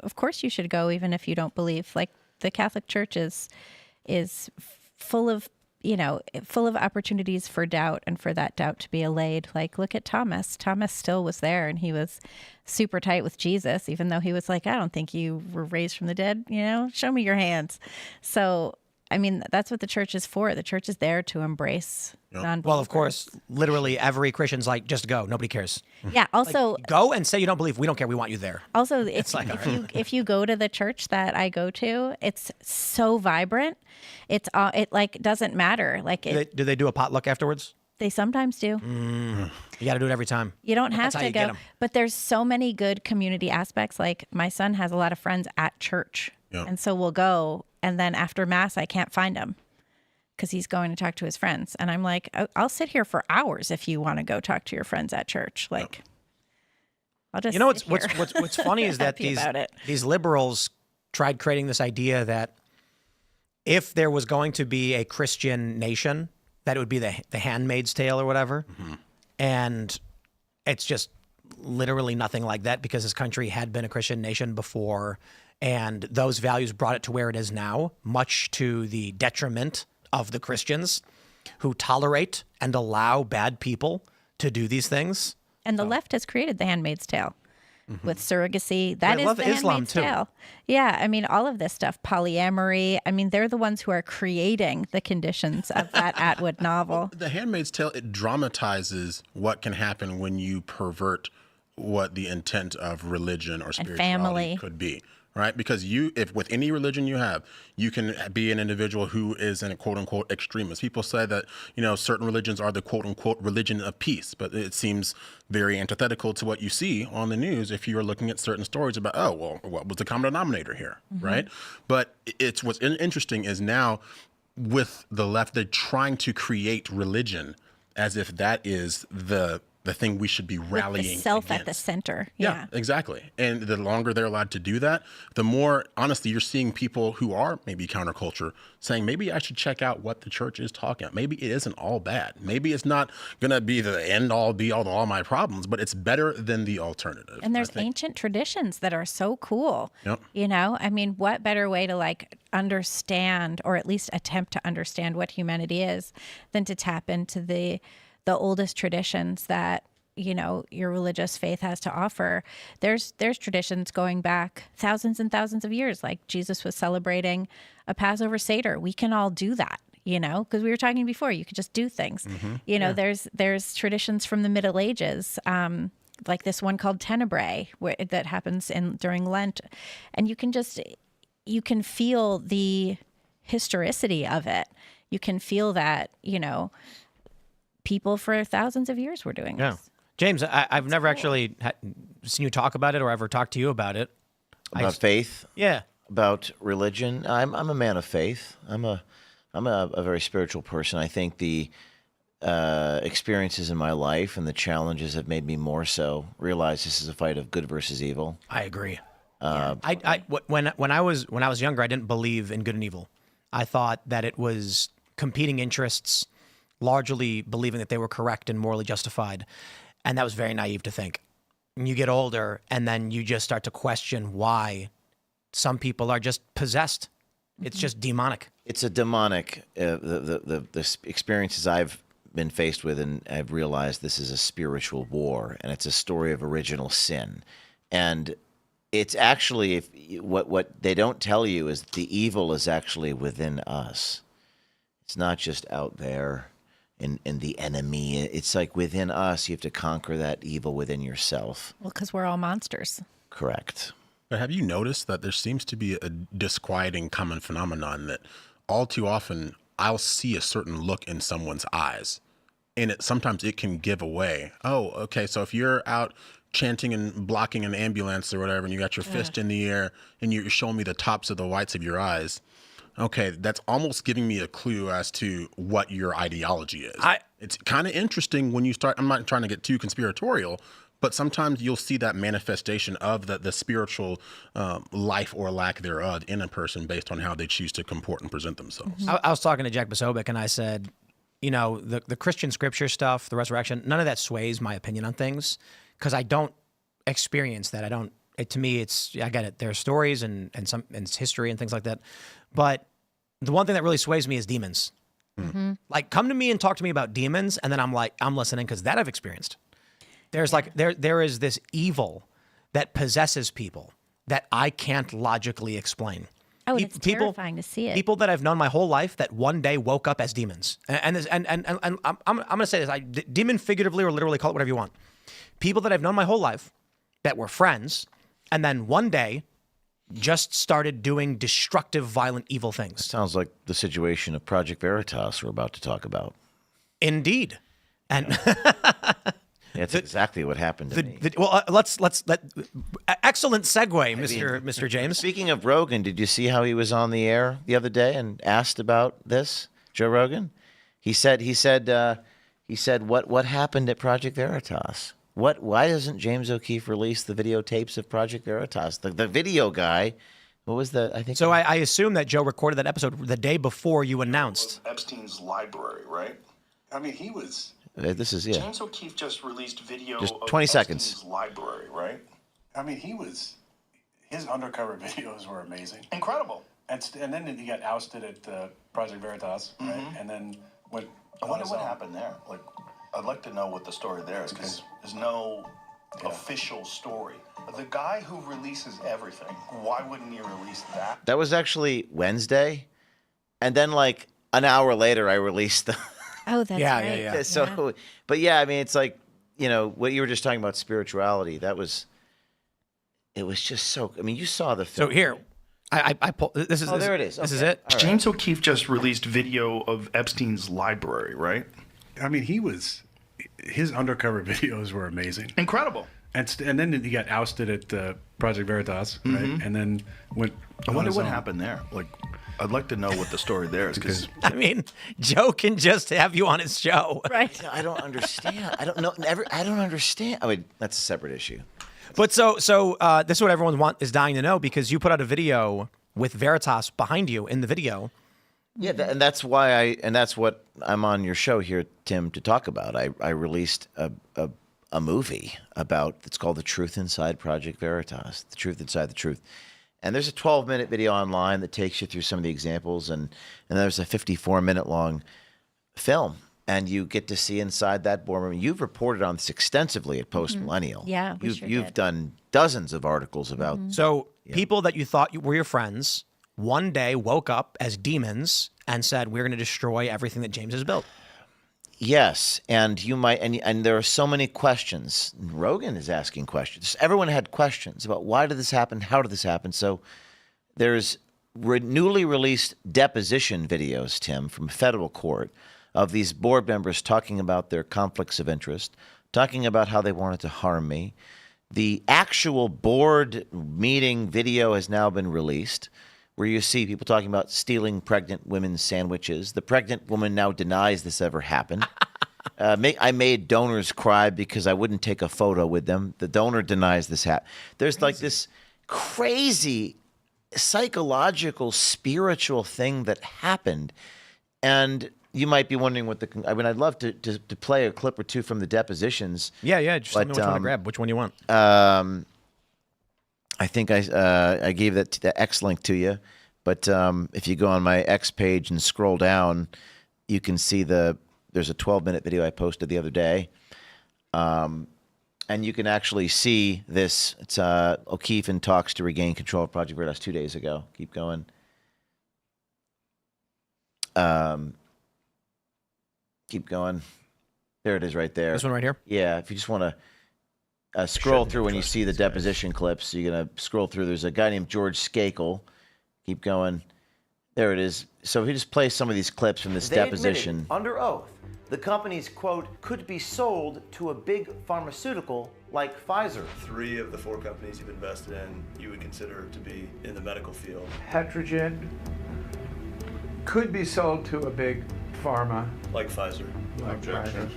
S2: of course you should go even if you don't believe. The Catholic Church is full of opportunities for doubt and for that doubt to be allayed. Look at Thomas. Thomas still was there, and he was super tight with Jesus, even though he was like, I don't think you were raised from the dead. Show me your hands. So that's what the church is for. The church is there to embrace non-believers.
S1: Well, of course, literally every Christian's like, just go. Nobody cares.
S2: Yeah. Also,
S1: go and say you don't believe. We don't care. We want you there.
S2: Also, if you go to the church that I go to, it's so vibrant. It doesn't matter.
S1: Do they do a potluck afterwards?
S2: They sometimes do.
S1: You got to do it every time.
S2: You don't have to go. But there's so many good community aspects. My son has a lot of friends at church. Yep. And so we'll go. And then after Mass, I can't find him because he's going to talk to his friends. And I'm like, I'll sit here for hours if you want to go talk to your friends at church. Yep. I'll just
S1: what's funny is that these liberals tried creating this idea that if there was going to be a Christian nation, that it would be the Handmaid's Tale or whatever. Mm-hmm. And it's just literally nothing like that because this country had been a Christian nation before. And those values brought it to where it is now, much to the detriment of the Christians. who tolerate and allow bad people to do these things.
S2: And the left has created The Handmaid's Tale with surrogacy. That
S1: I
S2: is
S1: love
S2: The
S1: Islam,
S2: Handmaid's
S1: too.
S2: Tale. Yeah, I mean, all of this stuff, polyamory. I mean, they're the ones who are creating the conditions of that Atwood novel.
S3: The Handmaid's Tale, it dramatizes what can happen when you pervert what the intent of religion or spirituality could be, right? Because if with any religion you have, you can be an individual who is an quote unquote extremist. People say that, certain religions are the quote unquote religion of peace, but it seems very antithetical to what you see on the news if you are looking at certain stories about, oh, well, what was the common denominator here, right? But what's interesting is now with the left, they're trying to create religion as if that is the thing we should be rallying
S2: With the self
S3: against.
S2: at the center.
S3: Yeah, exactly. And the longer they're allowed to do that, the more, honestly, you're seeing people who are maybe counterculture saying, maybe I should check out what the church is talking about. Maybe it isn't all bad. Maybe it's not going to be the end all be all to all my problems, but it's better than the alternative.
S2: And there's ancient traditions that are so cool.
S3: Yep.
S2: I mean, what better way to understand, or at least attempt to understand what humanity is, than to tap into the oldest traditions that your religious faith has to offer. There's traditions going back thousands and thousands of years, like Jesus was celebrating a Passover Seder. We can all do that, because we were talking before, you could just do things. There's traditions from the Middle Ages, like this one called Tenebrae that happens during Lent, and you can feel the historicity of it. You can feel that people for thousands of years were doing this.
S1: James, I've never actually seen you talk about it or ever talked to you about it.
S4: About faith?
S1: Yeah.
S4: About religion? I'm a man of faith. I'm a very spiritual person. I think the experiences in my life and the challenges have made me more so realize this is a fight of good versus evil.
S1: I agree. When I was younger, I didn't believe in good and evil. I thought that it was competing interests, largely believing that they were correct and morally justified. And that was very naive to think. And you get older, and then you just start to question why some people are just possessed. It's just demonic.
S4: It's a demonic, the experiences I've been faced with, and I've realized this is a spiritual war, and it's a story of original sin. And it's actually, what they don't tell you is the evil is actually within us. It's not just out there in the enemy. It's like within us. You have to conquer that evil within yourself.
S2: Well, because we're all monsters.
S4: Correct.
S3: But have you noticed that there seems to be a disquieting common phenomenon that all too often I'll see a certain look in someone's eyes, and sometimes it can give away, oh, okay, so if you're out chanting and blocking an ambulance or whatever, and you got your fist in the air and you're showing me the tops of the whites of your eyes, okay, that's almost giving me a clue as to what your ideology is. It's kind of interesting when you start, I'm not trying to get too conspiratorial, but sometimes you'll see that manifestation of the spiritual life or lack thereof in a person based on how they choose to comport and present themselves.
S1: I was talking to Jack Posobiec, and I said, the Christian scripture stuff, the resurrection, none of that sways my opinion on things, because I don't experience that. To me, I get it. There are stories and it's history and things like that. But the one thing that really sways me is demons. Mm-hmm. Like, come to me and talk to me about demons, and then I'm listening, because that I've experienced. There's there is this evil that possesses people that I can't logically explain.
S2: Oh, and it's terrifying to see it.
S1: People that I've known my whole life that one day woke up as demons. And I'm going to say this, demon figuratively or literally, call it whatever you want. People that I've known my whole life that were friends, and then one day just started doing destructive, violent, evil things.
S4: Sounds like the situation of Project Veritas we're about to talk about.
S1: Indeed. And
S4: that's exactly what happened to me.
S1: Excellent segue, Mr. James.
S4: Speaking of Rogan, did you see how he was on the air the other day and asked about this, Joe Rogan? He said, what happened at Project Veritas? Why doesn't James O'Keefe release the videotapes of Project Veritas? The video guy, what was the, I think.
S1: So I assume that Joe recorded that episode the day before you announced.
S6: Epstein's library, right? I mean, he was.
S4: This is, yeah.
S6: James O'Keefe just released video
S4: just
S6: of
S4: 20 seconds.
S6: Epstein's library, right? I mean, his undercover videos were amazing.
S7: Incredible.
S6: And then he got ousted at Project Veritas, right? And then I wonder what happened there. Like, I'd like to know what the story there is, because there's no official story. The guy who releases everything, why wouldn't he release that?
S4: That was actually Wednesday, and then like an hour later, I released the.
S2: Oh, that's right.
S1: Yeah.
S4: So, but yeah, I mean, it's like, you know, what you were just talking about, spirituality. It was just so. I mean, you saw the film.
S1: So here, I pull. This is.
S4: There it is.
S1: This is
S4: Okay.
S1: it.
S4: All right.
S7: James O'Keefe just released video of Epstein's library, right?
S6: I mean, his undercover videos were amazing.
S7: Incredible.
S6: And then he got ousted at Project Veritas, right? And then went.
S7: I wonder
S6: on his
S7: what
S6: own.
S7: happened there. Like, I'd like to know what the story there is, because
S1: I mean, Joe can just have you on his show.
S2: Right.
S4: I don't understand. I don't know. I don't understand. I mean, that's a separate issue.
S1: But so this is what everyone is dying to know, because you put out a video with Veritas behind you in the video.
S4: Yeah, and that's why that's what I'm on your show here, Tim, to talk about. I released a movie about, it's called The Truth Inside Project Veritas, The Truth Inside the Truth. And there's a 12-minute video online that takes you through some of the examples, and there's a 54-minute long film, and you get to see inside that boardroom. You've reported on this extensively at Post Millennial.
S2: Yeah, we
S4: you've
S2: did.
S4: done dozens of articles about.
S1: So people that you thought were your friends one day woke up as demons and said, "We're going to destroy everything that James has built."
S4: Yes, and you might, and there are so many questions. Rogan is asking questions. Everyone had questions about why did this happen, how did this happen. So there's newly released deposition videos, Tim, from federal court of these board members talking about their conflicts of interest, talking about how they wanted to harm me. The actual board meeting video has now been released, where you see people talking about stealing pregnant women's sandwiches. The pregnant woman now denies this ever happened. I made donors cry because I wouldn't take a photo with them. The donor denies this happened. There's like this crazy psychological, spiritual thing that happened. And you might be wondering I mean, I'd love to play a clip or two from the depositions.
S1: Yeah. Just tell me which one to grab. Which one you want?
S4: I think I gave the X link to you, but if you go on my X page and scroll down, you can see there's a 12-minute video I posted the other day, and you can actually see this. It's O'Keefe in talks to regain control of Project Veritas 2 days ago. Keep going. Keep going. There it is right there.
S1: This one right here?
S4: Yeah, if you just want to scroll through when you see the deposition clips, you're going to scroll through. There's a guy named George Skakel. Keep going. There it is. So if you just play some of these clips from this deposition.
S8: Admitted, under oath, the company's, quote, could be sold to a big pharmaceutical like Pfizer.
S9: 3 of the 4 companies you've invested in, you would consider to be in the medical field.
S10: Heterogen could be sold to a big pharma.
S9: Like Pfizer.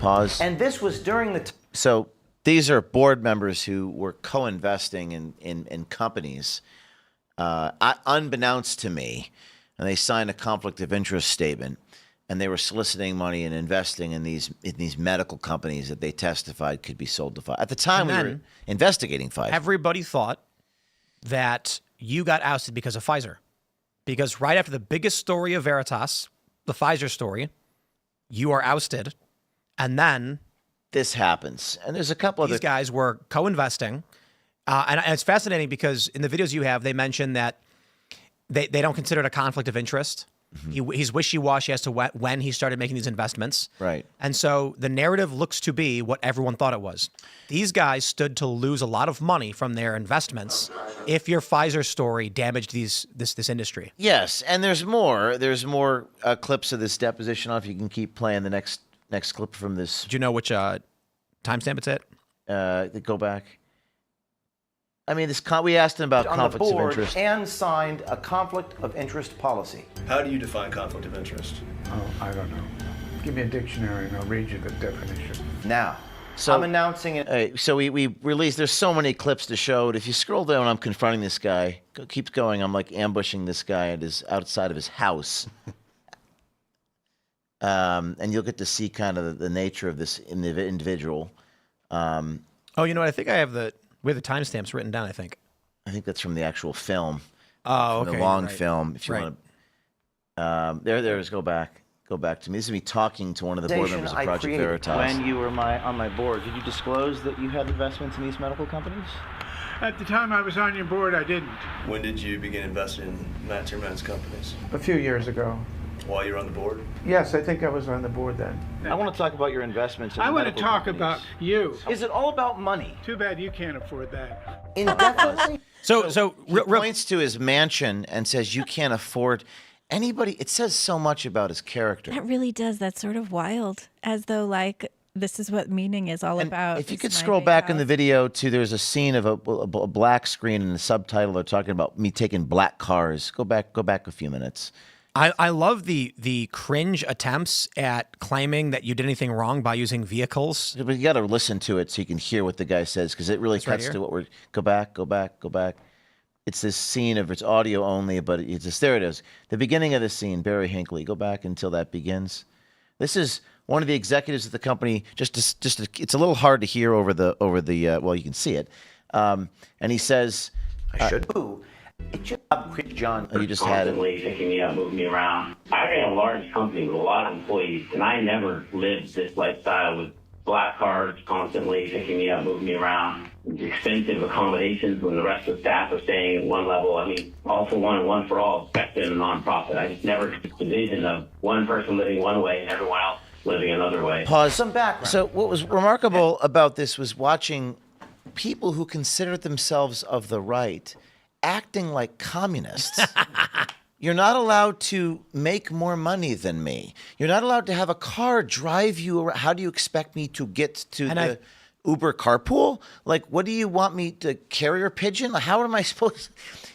S4: Pause.
S8: And this was during the
S4: So these are board members who were co-investing in companies, unbeknownst to me, and they signed a conflict of interest statement, and they were soliciting money and investing in these medical companies that they testified could be sold to Pfizer. At the time, we were investigating Pfizer.
S1: Everybody thought that you got ousted because of Pfizer, because right after the biggest story of Veritas, the Pfizer story, you are ousted, and then
S4: this happens, and there's a couple of
S1: these guys were co-investing, and it's fascinating because in the videos you have, they mention that they don't consider it a conflict of interest. Mm-hmm. He's wishy-washy as to when he started making these investments.
S4: Right. And
S1: so the narrative looks to be what everyone thought it was. These guys stood to lose a lot of money from their investments if your Pfizer story damaged this industry.
S4: Yes, and there's more. There's more clips of this deposition. If you can keep playing the next clip from this.
S1: Do you know which timestamp it's at?
S4: Go back. I mean, we asked him about conflicts of interest.
S8: And signed a conflict of interest policy.
S9: How do you define conflict of interest?
S10: Oh, I don't know. Give me a dictionary and I'll read you the definition.
S8: Now,
S4: So
S8: I'm announcing it.
S4: So we released. There's so many clips to show it. If you scroll down, I'm confronting this guy. Keeps going. I'm like ambushing this guy outside of his house. And you'll get to see kind of the nature of this individual.
S1: Oh, you know what? I think we have the timestamps written down, I think.
S4: I think that's from the actual film.
S1: Oh, okay.
S4: The long
S1: right.
S4: film. If you want to. There it is. Go back. Go back to me. This is me talking to one of the board members of Project Veritas. When you were on my board, did you disclose that you had investments in these medical companies?
S10: At the time I was on your board, I didn't.
S9: When did you begin investing in Matt Tierman's companies?
S10: A few years ago.
S9: While you were on the board?
S10: Yes, I think I was on the board then.
S4: I want to talk about your investments in
S10: I want to
S4: medical
S10: talk
S4: companies.
S10: about you.
S4: Is it all about money?
S10: Too bad you can't afford that.
S4: Indefinitely.
S1: So
S4: he points to his mansion and says you can't afford anybody. It says so much about his character.
S2: That really does. That's sort of wild, as though like this is what meaning is all about.
S4: If you could scroll back in the video to, there's a scene of a black screen and the subtitle are talking about me taking black cars. Go back a few minutes.
S1: I love the cringe attempts at claiming that you did anything wrong by using vehicles.
S4: But you got to listen to it so you can hear what the guy says, because it really cuts to what we're. Go back. It's this scene of it's audio only, but it's just there. It is the beginning of the scene. Barry Hinckley. Go back until that begins. This is one of the executives of the company. It's a little hard to hear over the. Well, you can see it, and he says,
S8: I should. It's your job, Chris John.
S4: You just had it.
S11: Constantly picking me up, moving me around. I ran a large company with a lot of employees, and I never lived this lifestyle with black cars constantly picking me up, moving me around. Expensive accommodations when the rest of the staff are staying at one level. I mean, all for one and one for all, especially in a nonprofit. I just never took the vision of one person living one way and everyone else living another way.
S4: Pause. Some background. So what was remarkable about this was watching people who considered themselves of the right acting like communists. You're not allowed to make more money than me. You're not allowed to have a car drive you around. How do you expect me to get to the Uber carpool? Like, what do you want me to carrier pigeon? How am I supposed?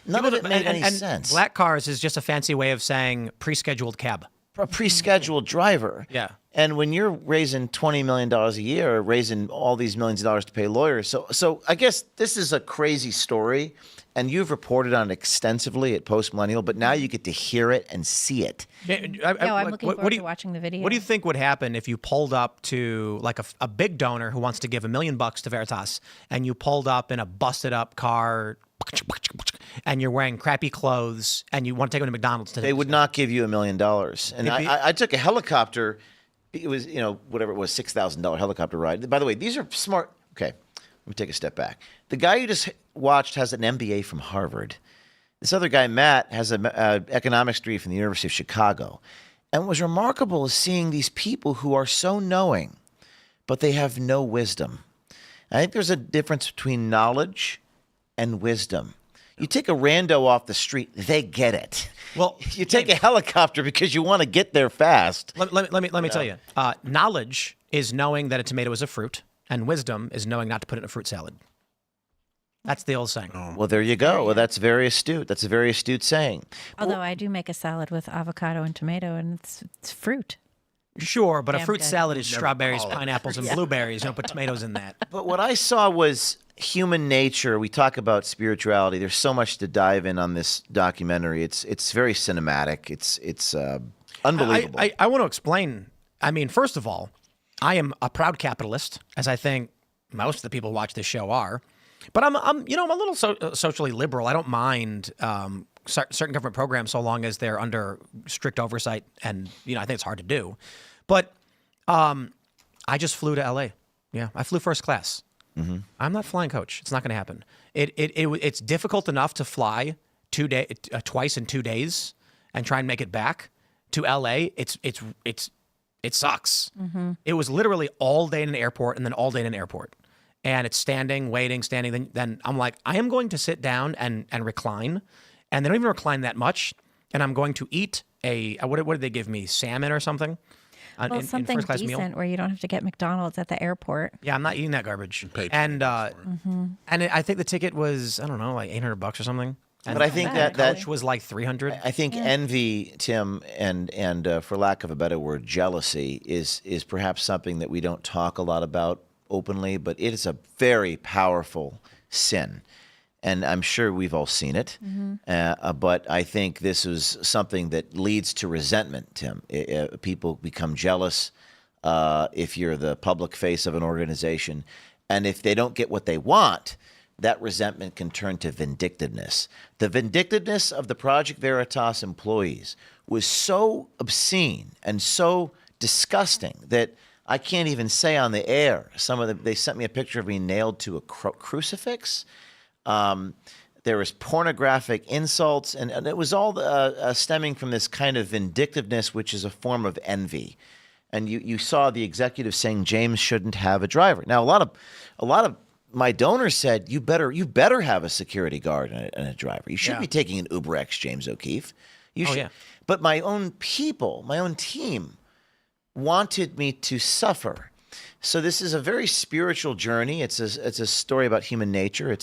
S4: None of it made any sense.
S1: Black cars is just a fancy way of saying pre-scheduled cab.
S4: A pre-scheduled driver.
S1: Yeah.
S4: And when you're raising $20 million a year, raising all these millions of dollars to pay lawyers, so I guess this is a crazy story, and you've reported on it extensively at Post Millennial, but now you get to hear it and see it.
S2: I'm looking forward to watching the video.
S1: What do you think would happen if you pulled up to like a big donor who wants to give $1 million to Veritas, and you pulled up in a busted up car, and you're wearing crappy clothes, and you want to take them to McDonald's?
S4: They would not give you $1 million. And I took a helicopter. It was, whatever it was, $6,000 helicopter ride. By the way, these are smart. Okay, let me take a step back. The guy you just watched has an MBA from Harvard. This other guy, Matt, has an economics degree from the University of Chicago. And what was remarkable is seeing these people who are so knowing, but they have no wisdom. I think there's a difference between knowledge and wisdom. You take a rando off the street, they get it.
S1: Well,
S4: you take a helicopter because you want to get there fast.
S1: Let me tell you. Knowledge is knowing that a tomato is a fruit, and wisdom is knowing not to put it in a fruit salad. That's the old saying.
S4: Well, there you go. Well, that's very astute. That's a very astute saying.
S2: Although I do make a salad with avocado and tomato, and it's fruit.
S1: Sure, but a fruit
S2: good.
S1: salad is strawberries, pineapples, and blueberries. You don't put tomatoes in that.
S4: But what I saw was human nature. We talk about spirituality. There's so much to dive in on this documentary. It's very cinematic. It's unbelievable.
S1: I want to explain. I mean, first of all, I am a proud capitalist, as I think most of the people who watch this show are. But I'm a little socially liberal. I don't mind certain government programs so long as they're under strict oversight, and I think it's hard to do. But I just flew to LA. Yeah, I flew first class. Mm-hmm. I'm not flying coach. It's not going to happen. It's difficult enough to fly twice in 2 days and try and make it back to LA. It sucks. Mm-hmm. It was literally all day in an airport and then all day in an airport. And it's standing, waiting, standing. Then I'm like, I am going to sit down and recline. And they don't even recline that much. And I'm going to eat what did they give me? Salmon or something?
S2: Well, something decent where you don't have to get McDonald's at the airport.
S1: Yeah, I'm not eating that garbage. And I think the ticket was, I don't know, like $800 or something. And
S4: but I think that
S1: coach was like $300.
S4: I think envy, Tim, and for lack of a better word, jealousy is perhaps something that we don't talk a lot about openly, but it is a very powerful sin. And I'm sure we've all seen it. Mm-hmm. But I think this is something that leads to resentment, Tim. People become jealous if you're the public face of an organization. And if they don't get what they want, that resentment can turn to vindictiveness. The vindictiveness of the Project Veritas employees was so obscene and so disgusting that I can't even say on the air. They sent me a picture of me nailed to a crucifix. There was pornographic insults, and it was all stemming from this kind of vindictiveness, which is a form of envy. And you saw the executive saying James shouldn't have a driver. Now, a lot of my donors said you better have a security guard and a driver. You should be taking an Uber X, James O'Keefe. You should. But my own people, my own team, wanted me to suffer. So this is a very spiritual journey. It's a story about human nature.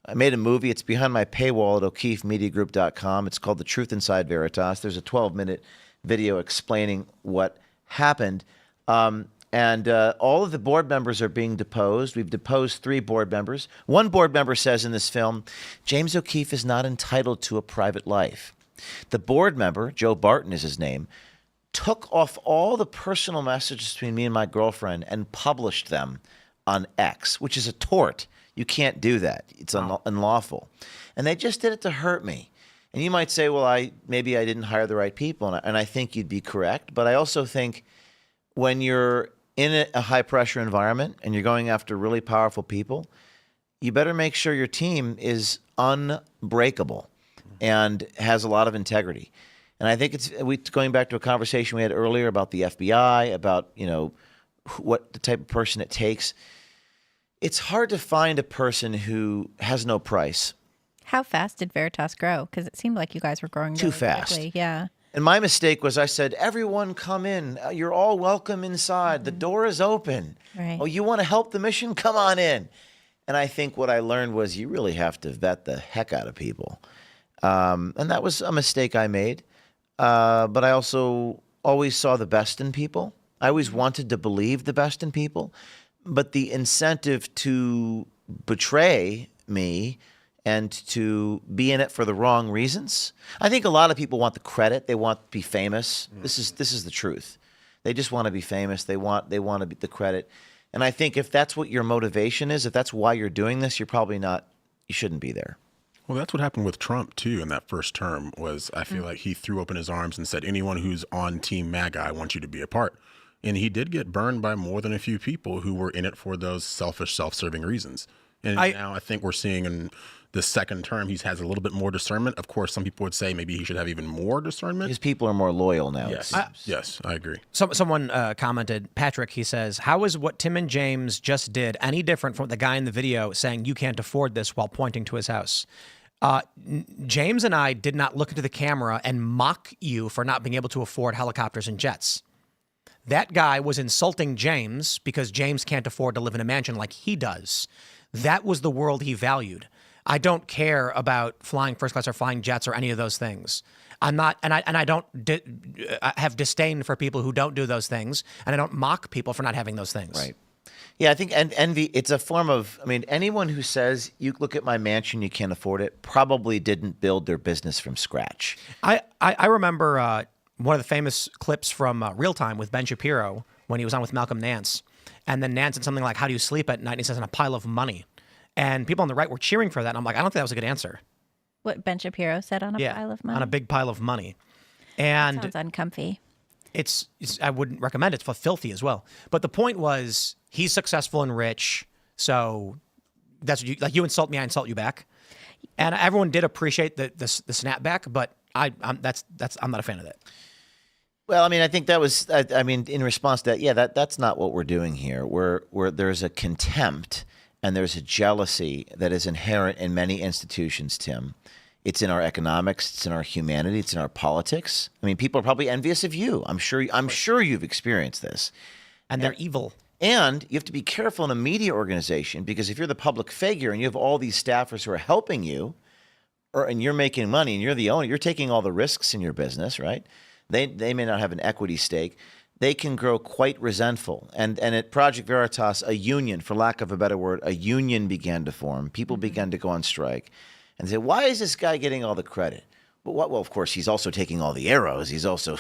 S4: I made a movie. It's behind my paywall at o'keefemediagroup.com. It's called The Truth Inside Veritas. There's a 12-minute video explaining what happened. And all of the board members are being deposed. We've deposed 3 board members. One board member says in this film, James O'Keefe is not entitled to a private life. The board member, Joe Barton is his name, took off all the personal messages between me and my girlfriend and published them on X, which is a tort. You can't do that. It's unlawful. And they just did it to hurt me. And you might say, well, maybe I didn't hire the right people. And I think you'd be correct. But I also think when you're in a high-pressure environment and you're going after really powerful people, you better make sure your team is unbreakable and has a lot of integrity. And I think going back to a conversation we had earlier about the FBI, about what the type of person it takes. It's hard to find a person who has no price.
S2: How fast did Veritas grow? Because it seemed like you guys were growing
S4: too
S2: really
S4: fast.
S2: quickly. Yeah.
S4: And my mistake was I said, everyone come in. You're all welcome inside. The door is open.
S2: Right.
S4: Oh, you want to help the mission? Come on in. And I think what I learned was you really have to vet the heck out of people. And that was a mistake I made. But I also always saw the best in people. I always wanted to believe the best in people. But the incentive to betray me and to be in it for the wrong reasons. I think a lot of people want the credit. They want to be famous. This is the truth. They just want to be famous. They want to be the credit. And I think if that's what your motivation is, if that's why you're doing this, you shouldn't be there.
S3: Well, that's what happened with Trump, too, in that first term, was I feel like he threw open his arms and said, anyone who's on Team MAGA, I want you to be a part. And he did get burned by more than a few people who were in it for those selfish, self-serving reasons. And now I think we're seeing in the second term, he has a little bit more discernment. Of course, some people would say maybe he should have even more discernment.
S4: His people are more loyal now.
S3: Yes, I agree.
S1: Someone commented, Patrick, he says, how is what Tim and James just did any different from the guy in the video saying you can't afford this while pointing to his house? James and I did not look into the camera and mock you for not being able to afford helicopters and jets. That guy was insulting James because James can't afford to live in a mansion like he does. That was the world he valued. I don't care about flying first class or flying jets or any of those things. I'm not, and I don't I have disdain for people who don't do those things, and I don't mock people for not having those things.
S4: Right. Yeah, I think envy, it's a form of, anyone who says, you look at my mansion, you can't afford it, probably didn't build their business from scratch.
S1: I remember one of the famous clips from Real Time with Ben Shapiro when he was on with Malcolm Nance. And then Nance said something like, how do you sleep at night? And he says, in a pile of money. And people on the right were cheering for that. And I'm like, I don't think that was a good answer.
S2: What Ben Shapiro said on a pile of money?
S1: On a big pile of money. And
S2: that sounds uncomfy.
S1: It's I wouldn't recommend it. It's filthy as well. But the point was, he's successful and rich. So that's what you insult me, I insult you back. And everyone did appreciate the snapback, but I'm not a fan of that.
S4: Well, I think that was, in response to that, that's not what we're doing here. Where there's a contempt and there's a jealousy that is inherent in many institutions, Tim. It's in our economics, it's in our humanity, it's in our politics. People are probably envious of you. I'm sure you've experienced this.
S1: And they're evil.
S4: And you have to be careful in a media organization, because if you're the public figure and you have all these staffers who are helping you, and you're making money and you're the owner, you're taking all the risks in your business, right? They may not have an equity stake. They can grow quite resentful. And at Project Veritas, a union, for lack of a better word, a union began to form. People began to go on strike and say, why is this guy getting all the credit? Well, of course, he's also taking all the arrows. He's also,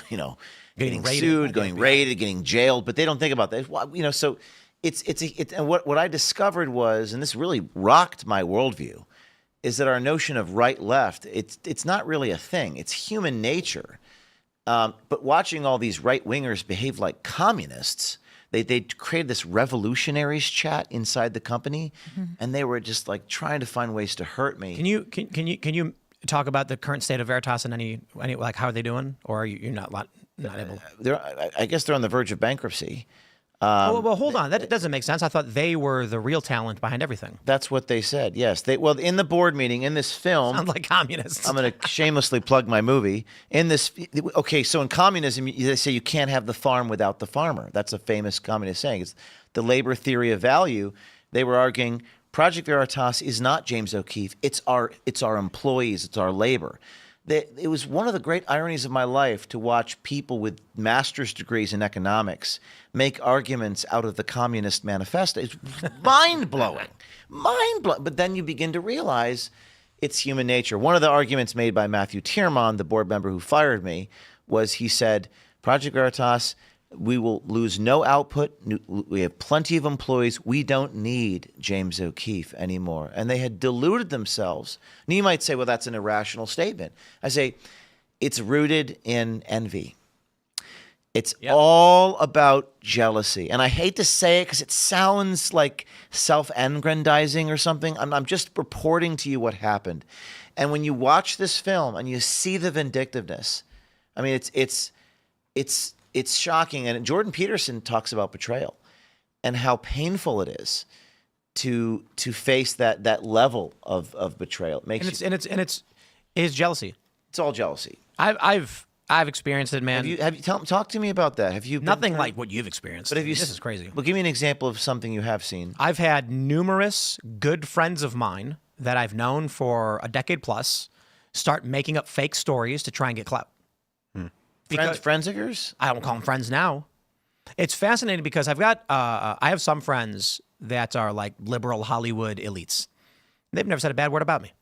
S4: getting sued, getting raided, getting jailed. But they don't think about that. So it's and what I discovered was, and this really rocked my worldview, is that our notion of right-left, it's not really a thing. It's human nature. But watching all these right-wingers behave like communists, they created this revolutionaries chat inside the company, and they were just like trying to find ways to hurt me.
S1: Can you talk about the current state of Veritas and any like how are they doing, or are you're not able?
S4: I guess they're on the verge of bankruptcy.
S1: Well, hold on. That doesn't make sense. I thought they were the real talent behind everything.
S4: That's what they said. Yes. Well, in the board meeting, in this film,
S1: Sound like communists.
S4: I'm going to shamelessly plug my movie. So in communism, they say you can't have the farm without the farmer. That's a famous communist saying. It's the labor theory of value. They were arguing Project Veritas is not James O'Keefe. It's our employees. It's our labor. It was one of the great ironies of my life to watch people with master's degrees in economics make arguments out of the Communist Manifesto. It's mind-blowing. Mind-blowing. But then you begin to realize it's human nature. One of the arguments made by Matthew Tierman, the board member who fired me, was he said, Project Veritas, we will lose no output. We have plenty of employees. We don't need James O'Keefe anymore. And they had deluded themselves. And you might say, well, that's an irrational statement. I say, it's rooted in envy. It's all about jealousy. And I hate to say it because it sounds like self-aggrandizing or something. I'm just reporting to you what happened. And when you watch this film and you see the vindictiveness, I mean, it's shocking. And Jordan Peterson talks about betrayal and how painful it is to face that level of betrayal. It
S1: is jealousy.
S4: It's all jealousy.
S1: I've experienced it, man.
S4: Have you talk to me about that? Have you
S1: nothing like what you've experienced?
S4: But
S1: this is crazy.
S4: Well, give me an example of something you have seen.
S1: I've had numerous good friends of mine that I've known for a decade plus start making up fake stories to try and get clout.
S4: Friends of yours?
S1: I don't call them friends now. It's fascinating because I have some friends that are like liberal Hollywood elites. They've never said a bad word about me.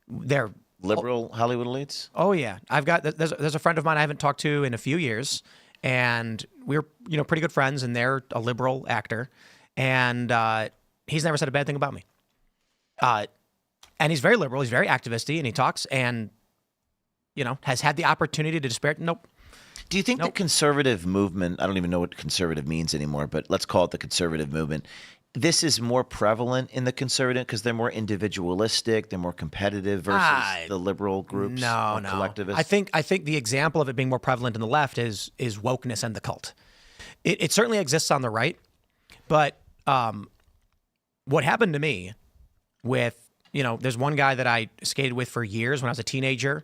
S1: They're
S4: liberal Hollywood elites?
S1: Oh yeah. There's a friend of mine I haven't talked to in a few years, and we're pretty good friends, and they're a liberal actor, and he's never said a bad thing about me. And he's very liberal, he's very activisty, and he talks and has had the opportunity to disparage. Nope.
S4: Do you think the conservative movement, I don't even know what conservative means anymore, but let's call it the conservative movement, this is more prevalent in the conservative because they're more individualistic, they're more competitive versus the liberal groups?
S1: No.
S4: Collectivists?
S1: I think the example of it being more prevalent in the left is wokeness and the cult. It certainly exists on the right, but what happened to me with, there's one guy that I skated with for years when I was a teenager,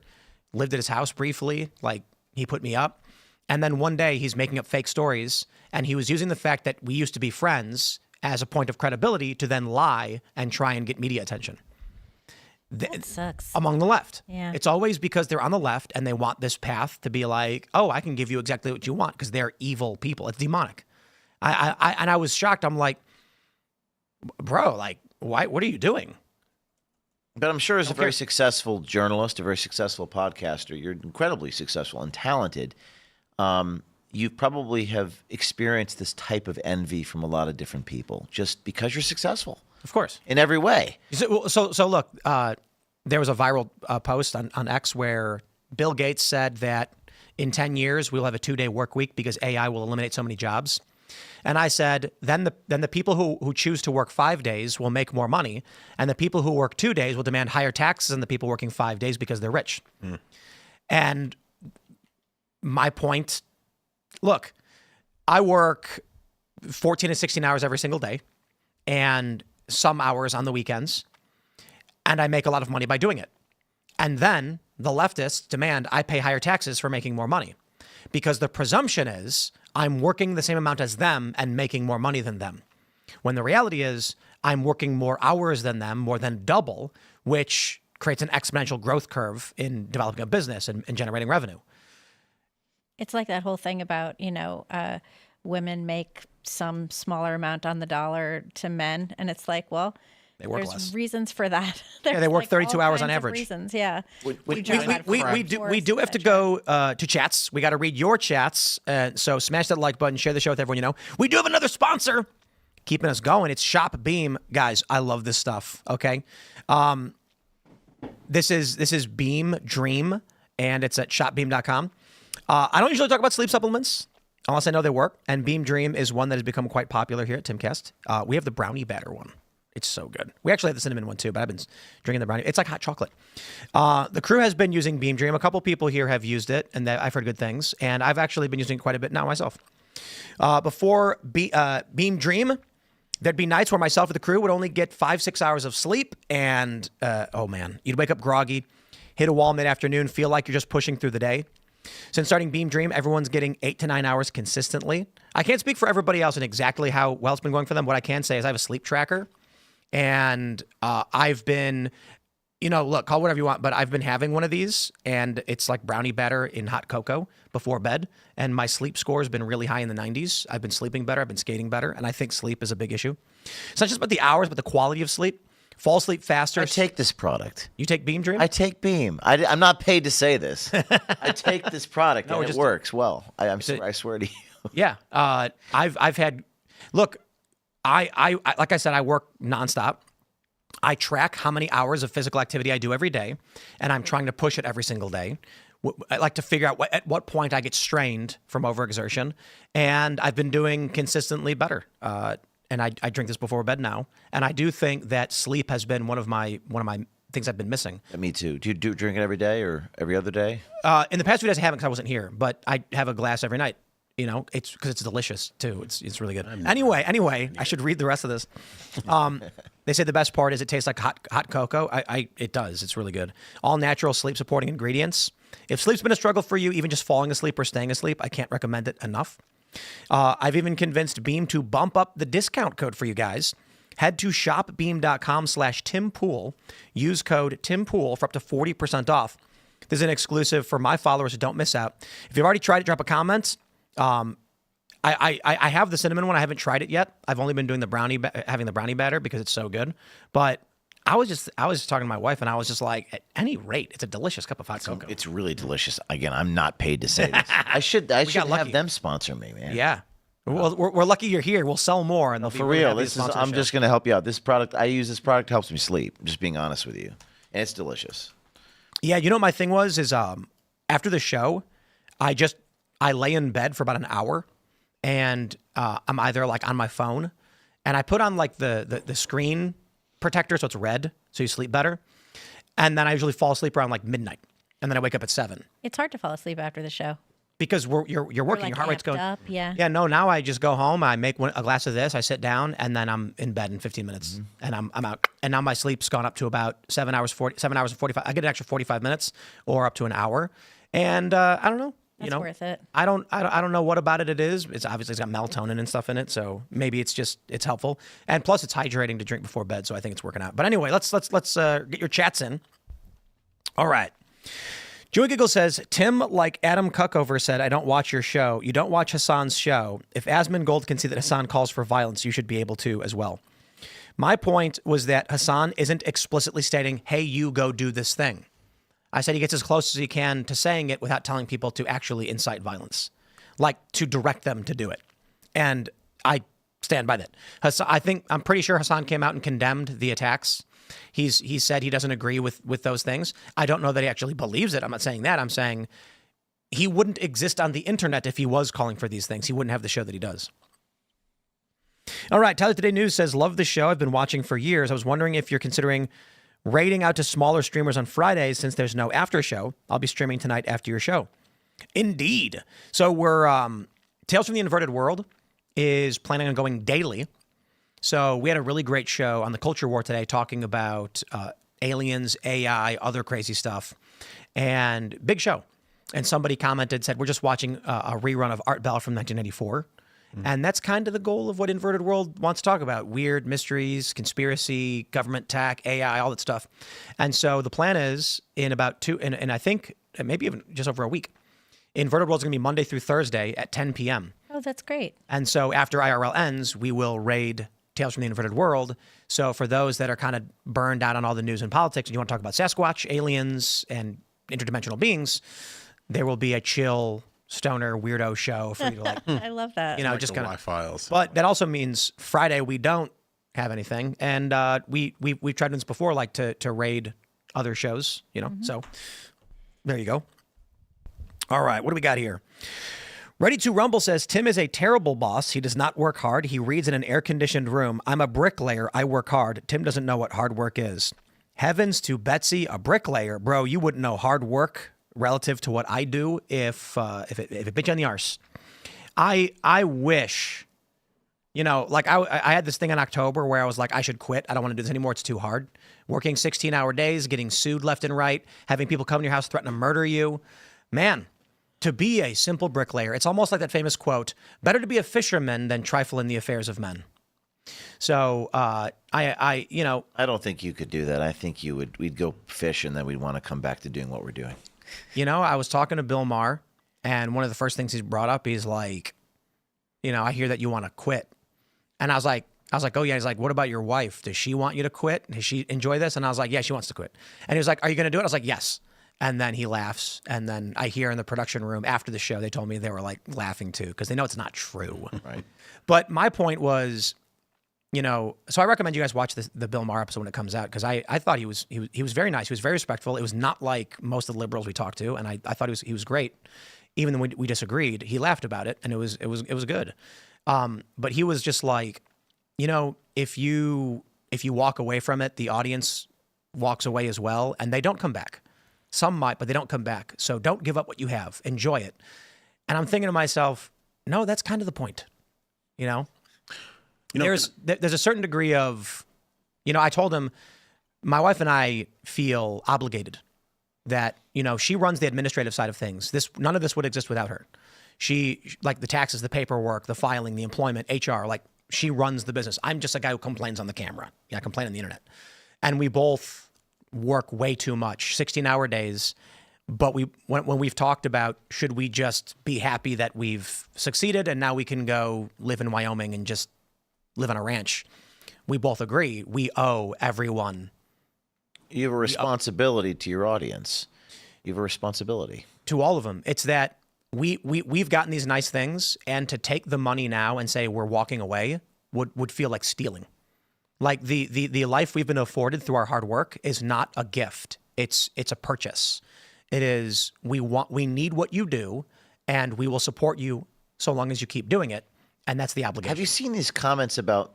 S1: lived at his house briefly, like he put me up. And then one day he's making up fake stories, and he was using the fact that we used to be friends as a point of credibility to then lie and try and get media attention.
S2: That sucks.
S1: Among the left.
S2: Yeah.
S1: It's always because they're on the left and they want this path to be like, oh, I can give you exactly what you want because they're evil people. It's demonic. I was shocked. I'm like, bro, like, why? What are you doing?
S4: But I'm sure as a very successful journalist, a very successful podcaster, you're incredibly successful and talented. You probably have experienced this type of envy from a lot of different people just because you're successful.
S1: Of course.
S4: In every way.
S1: So look, there was a viral post on X where Bill Gates said that in 10 years, we'll have a 2-day work week because AI will eliminate so many jobs. And I said, then the people who choose to work 5 days will make more money, and the people who work 2 days will demand higher taxes than the people working 5 days because they're rich. And my point, look, I work 14 to 16 hours every single day and some hours on the weekends, and I make a lot of money by doing it. And then the leftists demand I pay higher taxes for making more money because the presumption is I'm working the same amount as them and making more money than them. When the reality is I'm working more hours than them, more than double, which creates an exponential growth curve in developing a business and generating revenue.
S2: It's like that whole thing about, women make some smaller amount on the dollar to men. And it's like, well, there's
S1: less.
S2: Reasons for that.
S1: They work 32 hours on average.
S2: Reasons, yeah.
S1: We do have to go to chats. We got to read your chats. So smash that like button, share the show with everyone you know. We do have another sponsor keeping us going. It's Shop Beam. Guys, I love this stuff, okay? This is Beam Dream, and it's at shopbeam.com. I don't usually talk about sleep supplements unless I know they work. And Beam Dream is one that has become quite popular here at Timcast. We have the brownie batter one. It's so good. We actually have the cinnamon one too, but I've been drinking the brownie. It's like hot chocolate. The crew has been using Beam Dream. A couple people here have used it, and I've heard good things. And I've actually been using it quite a bit now myself. Before Beam Dream, there'd be nights where myself and the crew would only get 5-6 hours of sleep. And, oh man, you'd wake up groggy, hit a wall mid-afternoon, feel like you're just pushing through the day. Since starting Beam Dream, everyone's getting 8 to 9 hours consistently. I can't speak for everybody else and exactly how well it's been going for them. What I can say is I have a sleep tracker. And I've been, look, call whatever you want, but I've been having one of these, and it's like brownie batter in hot cocoa before bed. And my sleep score has been really high in the 90s. I've been sleeping better. I've been skating better. And I think sleep is a big issue. It's not just about the hours, but the quality of sleep. Fall asleep faster.
S4: I take this product.
S1: You take Beam Dream?
S4: I take Beam. I'm not paid to say this. I take this product, and it works well. I swear to you.
S1: Yeah. I've had, look, I like I said, I work nonstop. I track how many hours of physical activity I do every day, and I'm trying to push it every single day. I like to figure out at what point I get strained from overexertion, and I've been doing consistently better. And I drink this before bed now, and I do think that sleep has been one of my things I've been missing.
S4: Me too. Do you drink it every day or every other day?
S1: In the past few days, I haven't because I wasn't here, but I have a glass every night. It's because it's delicious too. It's really good. Anyway, I should read the rest of this. They say the best part is it tastes like hot cocoa. It does. It's really good. All natural sleep supporting ingredients. If sleep's been a struggle for you, even just falling asleep or staying asleep, I can't recommend it enough. I've even convinced Beam to bump up the discount code for you guys. Head to shopbeam.com/TimPool. Use code TimPool for up to 40% off. This is an exclusive for my followers, so don't miss out. If you've already tried it, drop a comment. I have the cinnamon one. I haven't tried it yet. I've only been doing having the brownie batter because it's so good. But I was just talking to my wife, and I was just like, at any rate, it's a delicious cup of hot cocoa.
S4: It's really delicious. Again, I'm not paid to say this. I should have them sponsor me, man.
S1: Yeah. Well, we're lucky you're here. We'll sell more. And
S4: for real, I'm just going to help you out. This product, I use this product, helps me sleep. I'm just being honest with you. And it's delicious.
S1: Yeah, you know what my thing was is after the show, I lay in bed for about an hour, and I'm either like on my phone, and I put on like the screen protector so it's red so you sleep better, and then I usually fall asleep around like midnight, and then I wake up at 7.
S2: It's hard to fall asleep after the show
S1: because you're working,
S2: like
S1: your heart rate's going
S2: up. Yeah.
S1: Yeah. No, now I just go home, I make a glass of this, I sit down, and then I'm in bed in 15 minutes, and I'm out. And now my sleep's gone up to about 7 hours and 45. I get an extra 45 minutes or up to an hour, and I don't know.
S2: That's worth it.
S1: I don't know what about it is. It's obviously it's got melatonin and stuff in it, so maybe it's helpful. And plus, it's hydrating to drink before bed, so I think it's working out. But anyway, let's get your chats in. All right. Joey Giggle says, Tim, like Adam Cuckover said, I don't watch your show. You don't watch Hassan's show. If Asmongold can see that Hassan calls for violence, you should be able to as well. My point was that Hassan isn't explicitly stating, hey, you go do this thing. I said he gets as close as he can to saying it without telling people to actually incite violence, like to direct them to do it. And I stand by that. I'm pretty sure Hassan came out and condemned the attacks. He said he doesn't agree with those things. I don't know that he actually believes it. I'm not saying that. I'm saying he wouldn't exist on the internet if he was calling for these things. He wouldn't have the show that he does. All right. Tyler Today News says, love the show. I've been watching for years. I was wondering if you're considering raiding out to smaller streamers on Fridays since there's no after show. I'll be streaming tonight after your show. Indeed. So we're Tales from the Inverted World is planning on going daily. So we had a really great show on the Culture War today talking about aliens, AI, other crazy stuff, and big show. And somebody commented, said, we're just watching a rerun of Art Bell from 1994. And that's kind of the goal of what Inverted World wants to talk about. Weird mysteries, conspiracy, government tech, AI, all that stuff. And so the plan is in about 2, and I think maybe even just over a week, Inverted World is going to be Monday through Thursday at 10 p.m.
S2: Oh, that's great.
S1: And so after IRL ends, we will raid Tales from the Inverted World. So for those that are kind of burned out on all the news and politics, and you want to talk about Sasquatch, aliens, and interdimensional beings, there will be a chill stoner weirdo show for you to like.
S2: I love that.
S3: Like
S1: just
S3: the
S1: kind of
S3: files.
S1: But that also means Friday we don't have anything, and we've tried this before, like to raid other shows, So there you go. All right, what do we got here? Ready to Rumble says, Tim is a terrible boss. He does not work hard. He reads in an air-conditioned room. I'm a bricklayer. I work hard. Tim doesn't know what hard work is. Heavens to Betsy, a bricklayer. Bro, you wouldn't know hard work relative to what I do if it bit you on the arse. I wish, you know, like I had this thing in October where I was like, I should quit. I don't want to do this anymore. It's too hard. Working 16-hour days, getting sued left and right, having people come to your house threaten to murder you. Man, to be a simple bricklayer, it's almost like that famous quote, better to be a fisherman than trifle in the affairs of men. So you know.
S4: I don't think you could do that. I think we'd go fish and then we'd want to come back to doing what we're doing.
S1: You know, I was talking to Bill Maher, and one of the first things he's brought up, he's like, you know, I hear that you want to quit. And I was like, oh yeah. He's like, what about your wife? Does she want you to quit? Does she enjoy this? And I was like, yeah, she wants to quit. And he was like, are you going to do it? I was like, yes. And then he laughs. And then I hear in the production room after the show, they told me they were like laughing too, because they know it's not true.
S4: Right.
S1: But my point was, you know, so I recommend you guys watch the Bill Maher episode when it comes out, because I thought he was very nice. He was very respectful. It was not like most of the liberals we talked to. And I thought he was great. Even though we disagreed, he laughed about it, and it was good. But he was just like, you know, if you walk away from it, the audience walks away as well, and they don't come back. Some might, but they don't come back. So don't give up what you have. Enjoy it. And I'm thinking to myself, no, that's kind of the point. You know, there's a certain degree of, you know, I told him, my wife and I feel obligated that, you know, she runs the administrative side of things. None of this would exist without her. She, like the taxes, the paperwork, the filing, the employment, HR, like she runs the business. I'm just a guy who complains on the camera. Yeah, I complain on the internet. And we both work way too much, 16-hour days. But when we've talked about, should we just be happy that we've succeeded and now we can go live in Wyoming and just live on a ranch, we both agree we owe everyone.
S4: You have a responsibility to your audience. You have a responsibility.
S1: To all of them. It's that we've gotten these nice things, and to take the money now and say we're walking away would feel like stealing. Like the life we've been afforded through our hard work is not a gift. It's a purchase. It is, we need what you do, and we will support you so long as you keep doing it. And that's the obligation.
S4: Have you seen these comments about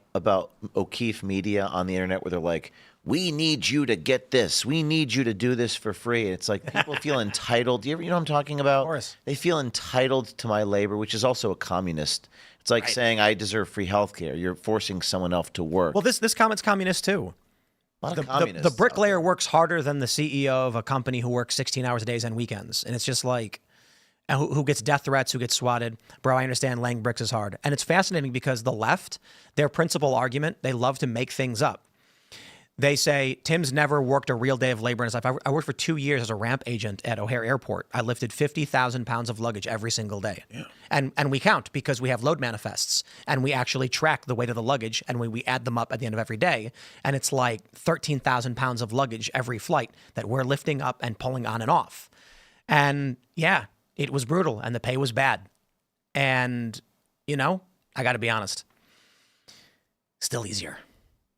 S4: O'Keefe Media on the internet where they're like, we need you to get this. We need you to do this for free. And it's like people feel entitled. You know what I'm talking about? Of
S1: course.
S4: They feel entitled to my labor, which is also a communist. It's like saying I deserve free health care. You're forcing someone else to work.
S1: Well, this comment's communist too. The bricklayer works harder than the CEO of a company who works 16 hours a day and weekends. And it's just like, who gets death threats, who gets swatted. Bro, I understand laying bricks is hard. And it's fascinating because the left, their principal argument, they love to make things up. They say, Tim's never worked a real day of labor in his life. I worked for 2 years as a ramp agent at O'Hare Airport. I lifted 50,000 pounds of luggage every single day. Yeah. And we count because we have load manifests, and we actually track the weight of the luggage, and we add them up at the end of every day. And it's like 13,000 pounds of luggage every flight that we're lifting up and pulling on and off. And yeah, it was brutal, and the pay was bad. And, you know, I got to be honest, still easier.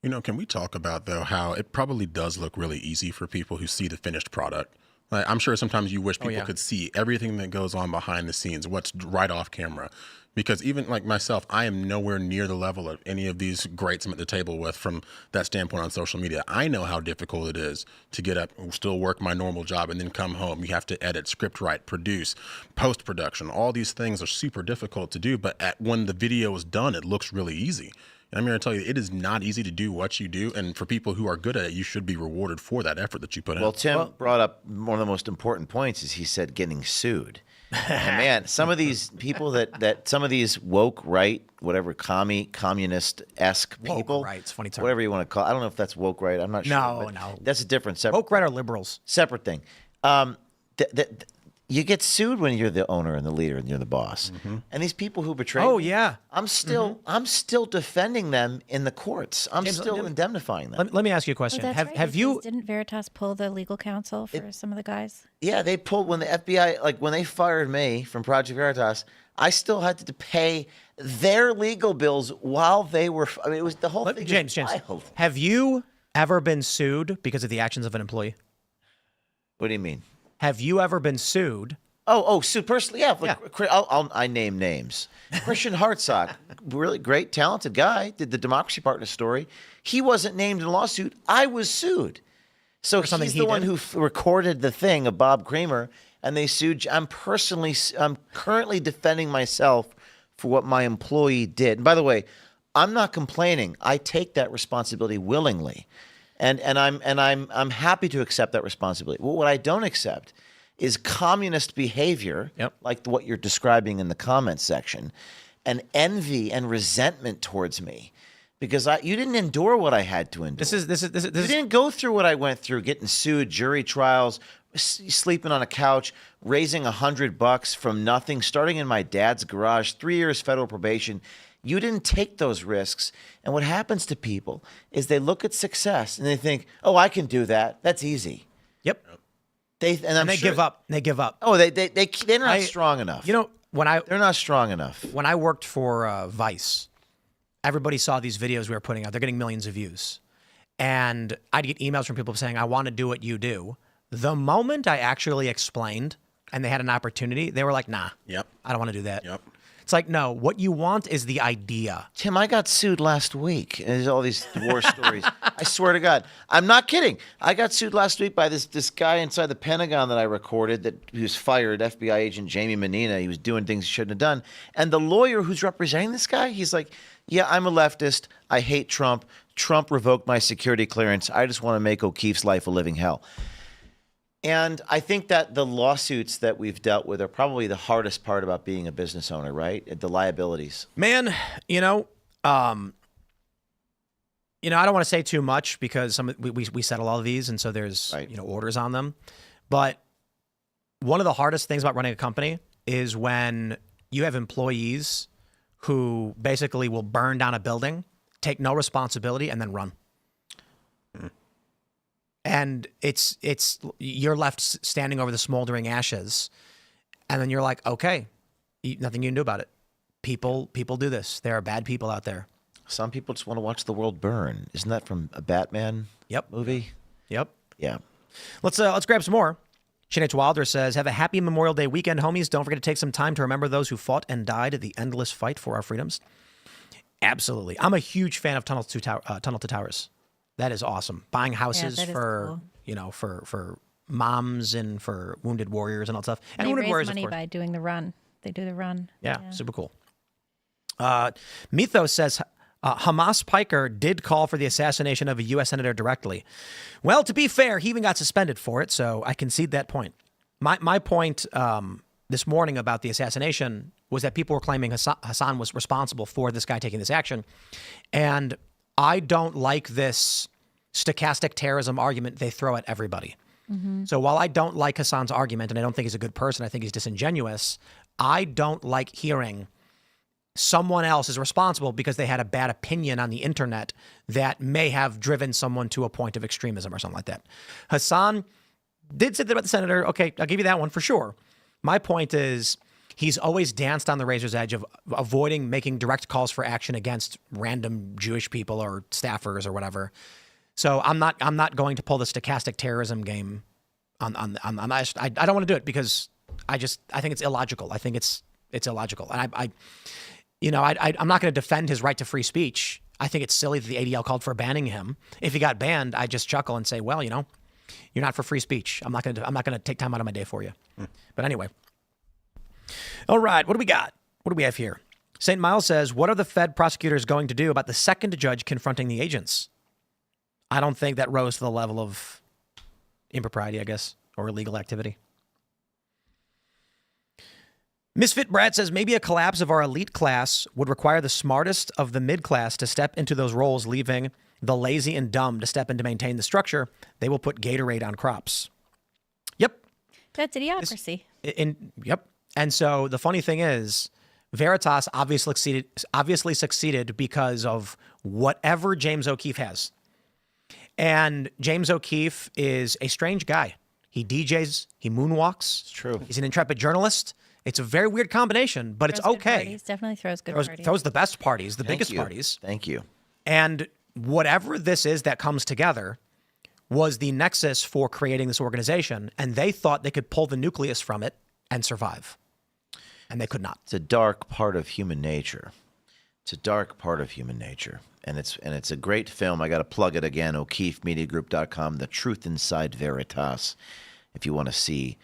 S3: You know, can we talk about, though, how it probably does look really easy for people who see the finished product? Like, I'm sure sometimes you wish people could see everything that goes on behind the scenes, what's right off camera. Because even like myself, I am nowhere near the level of any of these greats I'm at the table with from that standpoint on social media. I know how difficult it is to get up, still work my normal job, and then come home. You have to edit, script write, produce, post-production. All these things are super difficult to do, but when the video is done, it looks really easy. And I'm here to tell you, it is not easy to do what you do. And for people who are good at it, you should be rewarded for that effort that you put in.
S4: Well, Tim brought up one of the most important points is he said getting sued. And man, some of these people that some of these woke right, whatever, communist-esque people.
S1: Woke right, it's a funny term.
S4: Whatever you want to call it. I don't know if that's woke right. I'm not sure.
S1: No.
S4: That's a different separate.
S1: Woke right are liberals.
S4: Separate thing. You get sued when you're the owner and the leader and you're the boss. Mm-hmm. And these people who betray me, I'm still defending them in the courts. I'm still indemnifying them.
S1: Let me ask you a question.
S2: Oh, have you didn't Veritas pull the legal counsel for some of the guys?
S4: Yeah, they pulled when the FBI, like when they fired me from Project Veritas, I still had to pay their legal bills while they were. I mean, it was the whole thing.
S1: James, have you ever been sued because of the actions of an employee?
S4: What do you mean?
S1: Have you ever been sued
S4: Sue personally, yeah. I name names. Christian Hartsock, really great, talented guy, did the Democracy Partner story. He wasn't named in a lawsuit. I was sued. So he's the one who recorded the thing of Bob Kramer, and they sued. I'm currently defending myself for what my employee did. And by the way, I'm not complaining. I take that responsibility willingly, and I'm happy to accept that responsibility. Well, what I don't accept is communist behavior, like what you're describing in the comments section, and envy and resentment towards me, because you didn't endure what I had to endure. You didn't go through what I went through, getting sued, jury trials, sleeping on a couch, raising $100 from nothing, starting in my dad's garage, 3 years federal probation. You didn't take those risks. And what happens to people is they look at success and they think, oh, I can do that. That's easy.
S1: Yep.
S4: They
S1: give up. They give up.
S4: Oh, they're not strong enough.
S1: You know,
S4: they're not strong enough.
S1: When I worked for Vice, everybody saw these videos we were putting out. They're getting millions of views. And I'd get emails from people saying, I want to do what you do. The moment I actually explained and they had an opportunity, they were like, nah, I don't want to do that. It's like, no, what you want is the idea.
S4: Tim, I got sued last week. And there's all these war stories. I swear to God. I'm not kidding. I got sued last week by this guy inside the Pentagon that I recorded that he was fired, FBI agent Jamie Menina. He was doing things he shouldn't have done. And the lawyer who's representing this guy, he's like, yeah, I'm a leftist. I hate Trump. Trump revoked my security clearance. I just want to make O'Keefe's life a living hell. And I think that the lawsuits that we've dealt with are probably the hardest part about being a business owner, right? The liabilities.
S1: Man, I don't want to say too much because we settle all of these, and so there's orders on them. But one of the hardest things about running a company is when you have employees who basically will burn down a building, take no responsibility, and then run. And it's you're left standing over the smoldering ashes, and then you're like, okay, nothing you can do about it. People do this. There are bad people out there.
S4: Some people just want to watch the world burn. Isn't that from a Batman movie?
S1: Yep.
S4: Yeah.
S1: Let's grab some more. Sinead Wilder says, have a happy Memorial Day weekend, homies. Don't forget to take some time to remember those who fought and died at the endless fight for our freedoms. Absolutely. I'm a huge fan of Tunnel to Towers. That is awesome. Buying houses for, cool. For moms and for wounded warriors and all that stuff. And
S2: they
S1: wounded
S2: raise
S1: warriors,
S2: money
S1: of course.
S2: by doing the run. They do the run.
S1: Yeah. Super cool. Mythos says, Hamas Piker did call for the assassination of a U.S. senator directly. Well, to be fair, he even got suspended for it, so I concede that point. My point this morning about the assassination was that people were claiming Hassan was responsible for this guy taking this action. And I don't like this stochastic terrorism argument they throw at everybody. Mm-hmm. So while I don't like Hassan's argument, and I don't think he's a good person, I think he's disingenuous, I don't like hearing someone else is responsible because they had a bad opinion on the internet that may have driven someone to a point of extremism or something like that. Hassan did say that about the senator. Okay, I'll give you that one for sure. My point is he's always danced on the razor's edge of avoiding making direct calls for action against random Jewish people or staffers or whatever. So I'm not going to pull the stochastic terrorism game on I don't want to do it because I think it's illogical. I think it's illogical. And I'm not going to defend his right to free speech. I think it's silly that the ADL called for banning him. If he got banned, I just chuckle and say, well, you're not for free speech. I'm not going to take time out of my day for you. But anyway. All right, what do we got? What do we have here? St. Miles says, what are the Fed prosecutors going to do about the second judge confronting the agents? I don't think that rose to the level of impropriety, I guess, or illegal activity. Misfit Brad says, maybe a collapse of our elite class would require the smartest of the mid-class to step into those roles, leaving the lazy and dumb to step in to maintain the structure. They will put Gatorade on crops. Yep.
S2: That's idiocracy.
S1: Yep. And so the funny thing is, Veritas obviously succeeded because of whatever James O'Keefe has. And James O'Keefe is a strange guy. He DJs, he moonwalks.
S4: It's true.
S1: He's an intrepid journalist. It's a very weird combination, but it's okay.
S2: He definitely throws good parties.
S1: Throws the best parties, the biggest parties.
S4: Thank you.
S1: And whatever this is that comes together was the nexus for creating this organization. And they thought they could pull the nucleus from it and survive. And they could not.
S4: It's a dark part of human nature. It's a dark part of human nature. And it's a great film. I got to plug it again, O'KeefeMediaGroup.com, The Truth Inside Veritas, if you want to see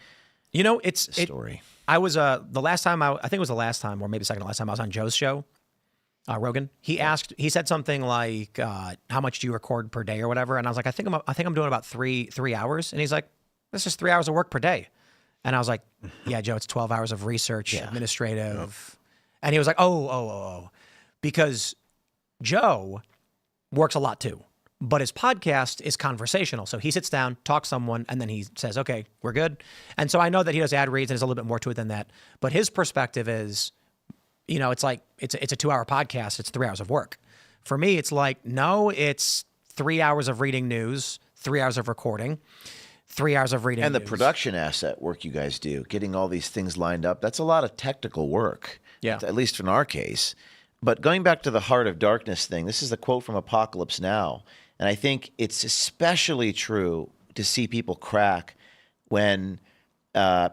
S4: the story.
S1: I was, the last time, I think it was the last time, or maybe second to last time I was on Joe's show, Rogan. He said something like, how much do you record per day or whatever? And I was like, I think I'm doing about three hours. And he's like, that's just 3 hours of work per day. And I was like, yeah, Joe, it's 12 hours of research, administrative. And he was like, oh. Because Joe works a lot too, but his podcast is conversational. So he sits down, talks to someone, and then he says, okay, we're good. And so I know that he does ad reads and there's a little bit more to it than that. But his perspective is, it's like, it's a 2-hour podcast. It's 3 hours of work. For me, it's like, no, it's 3 hours of reading news, 3 hours of recording, 3 hours of reading
S4: and the
S1: news.
S4: Production asset work you guys do, getting all these things lined up, that's a lot of technical work, at least in our case. But going back to the heart of darkness thing, this is a quote from Apocalypse Now. And I think it's especially true to see people crack when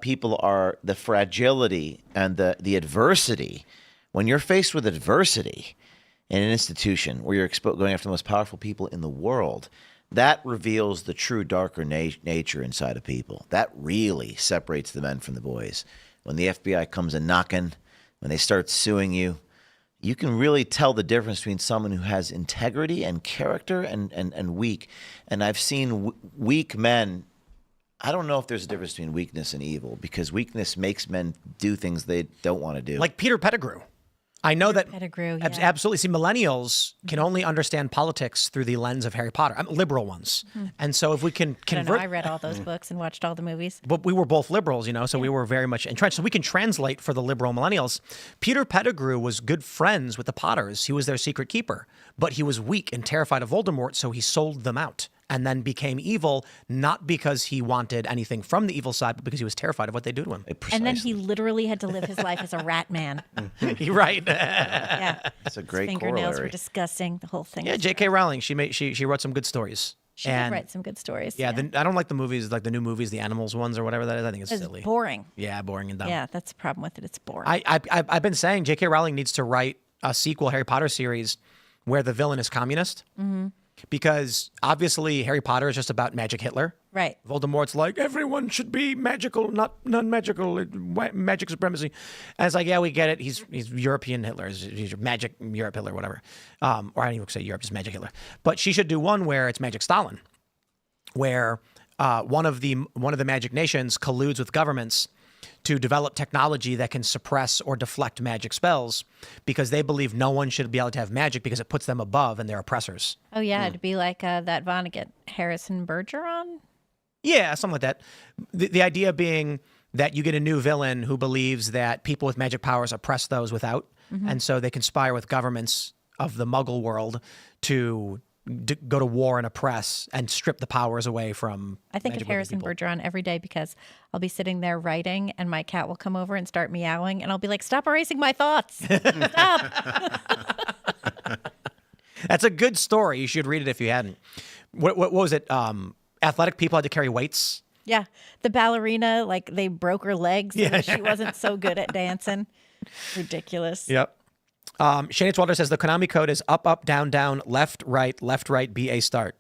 S4: people are the fragility and the adversity. When you're faced with adversity in an institution where you're going after the most powerful people in the world, that reveals the true darker nature inside of people. That really separates the men from the boys. When the FBI comes a knocking, when they start suing you, you can really tell the difference between someone who has integrity and character and weak. And I've seen weak men. I don't know if there's a difference between weakness and evil, because weakness makes men do things they don't want to do.
S1: Like Peter Pettigrew. I know that
S2: Pettigrew,
S1: absolutely. See, millennials can only understand politics through the lens of Harry Potter. liberal ones, and so if we can convert,
S2: I read all those books and watched all the movies.
S1: But we were both liberals, so we were very much entrenched. So we can translate for the liberal millennials. Peter Pettigrew was good friends with the Potters. He was their secret keeper, but he was weak and terrified of Voldemort, so he sold them out. And then became evil, not because he wanted anything from the evil side, but because he was terrified of what they do to him.
S2: And then he literally had to live his life as a rat man.
S1: You're right.
S2: Yeah,
S4: that's a great
S2: his fingernails
S4: corollary.
S2: were disgusting. The whole thing.
S1: Yeah, J.K. Rowling. She wrote some good stories.
S2: She did write some good stories.
S1: Yeah, I don't like the movies, like the new movies, the animals ones or whatever that is. I think it's silly.
S2: Boring.
S1: Yeah, boring and dumb.
S2: Yeah, that's the problem with it. It's boring.
S1: I've been saying J.K. Rowling needs to write a sequel Harry Potter series where the villain is communist. Mm-hmm. Because obviously Harry Potter is just about magic Hitler.
S2: Right.
S1: Voldemort's like, everyone should be magical, not non-magical, magic supremacy. And it's like, yeah, we get it. He's European Hitler. He's magic Europe Hitler, whatever. Or I don't even say Europe, just magic Hitler. But she should do one where it's magic Stalin, where one of the magic nations colludes with governments to develop technology that can suppress or deflect magic spells, because they believe no one should be able to have magic because it puts them above and they're oppressors.
S2: Oh, yeah. It'd be like that Vonnegut, Harrison Bergeron?
S1: Yeah, something like that. The idea being that you get a new villain who believes that people with magic powers oppress those without. Mm-hmm. And so they conspire with governments of the Muggle world to go to war and oppress and strip the powers away from. I think of
S2: Harrison Bergeron every day, because I'll be sitting there writing and my cat will come over and start meowing and I'll be like, stop erasing my thoughts. Stop.
S1: That's a good story. You should read it if you hadn't. What was it? Athletic people had to carry weights.
S2: Yeah. The ballerina, like they broke her legs. Yeah. She wasn't so good at dancing. Ridiculous.
S1: Yep. Shane H. Walter says the Konami code is up, up, down, down, left, right, BA start.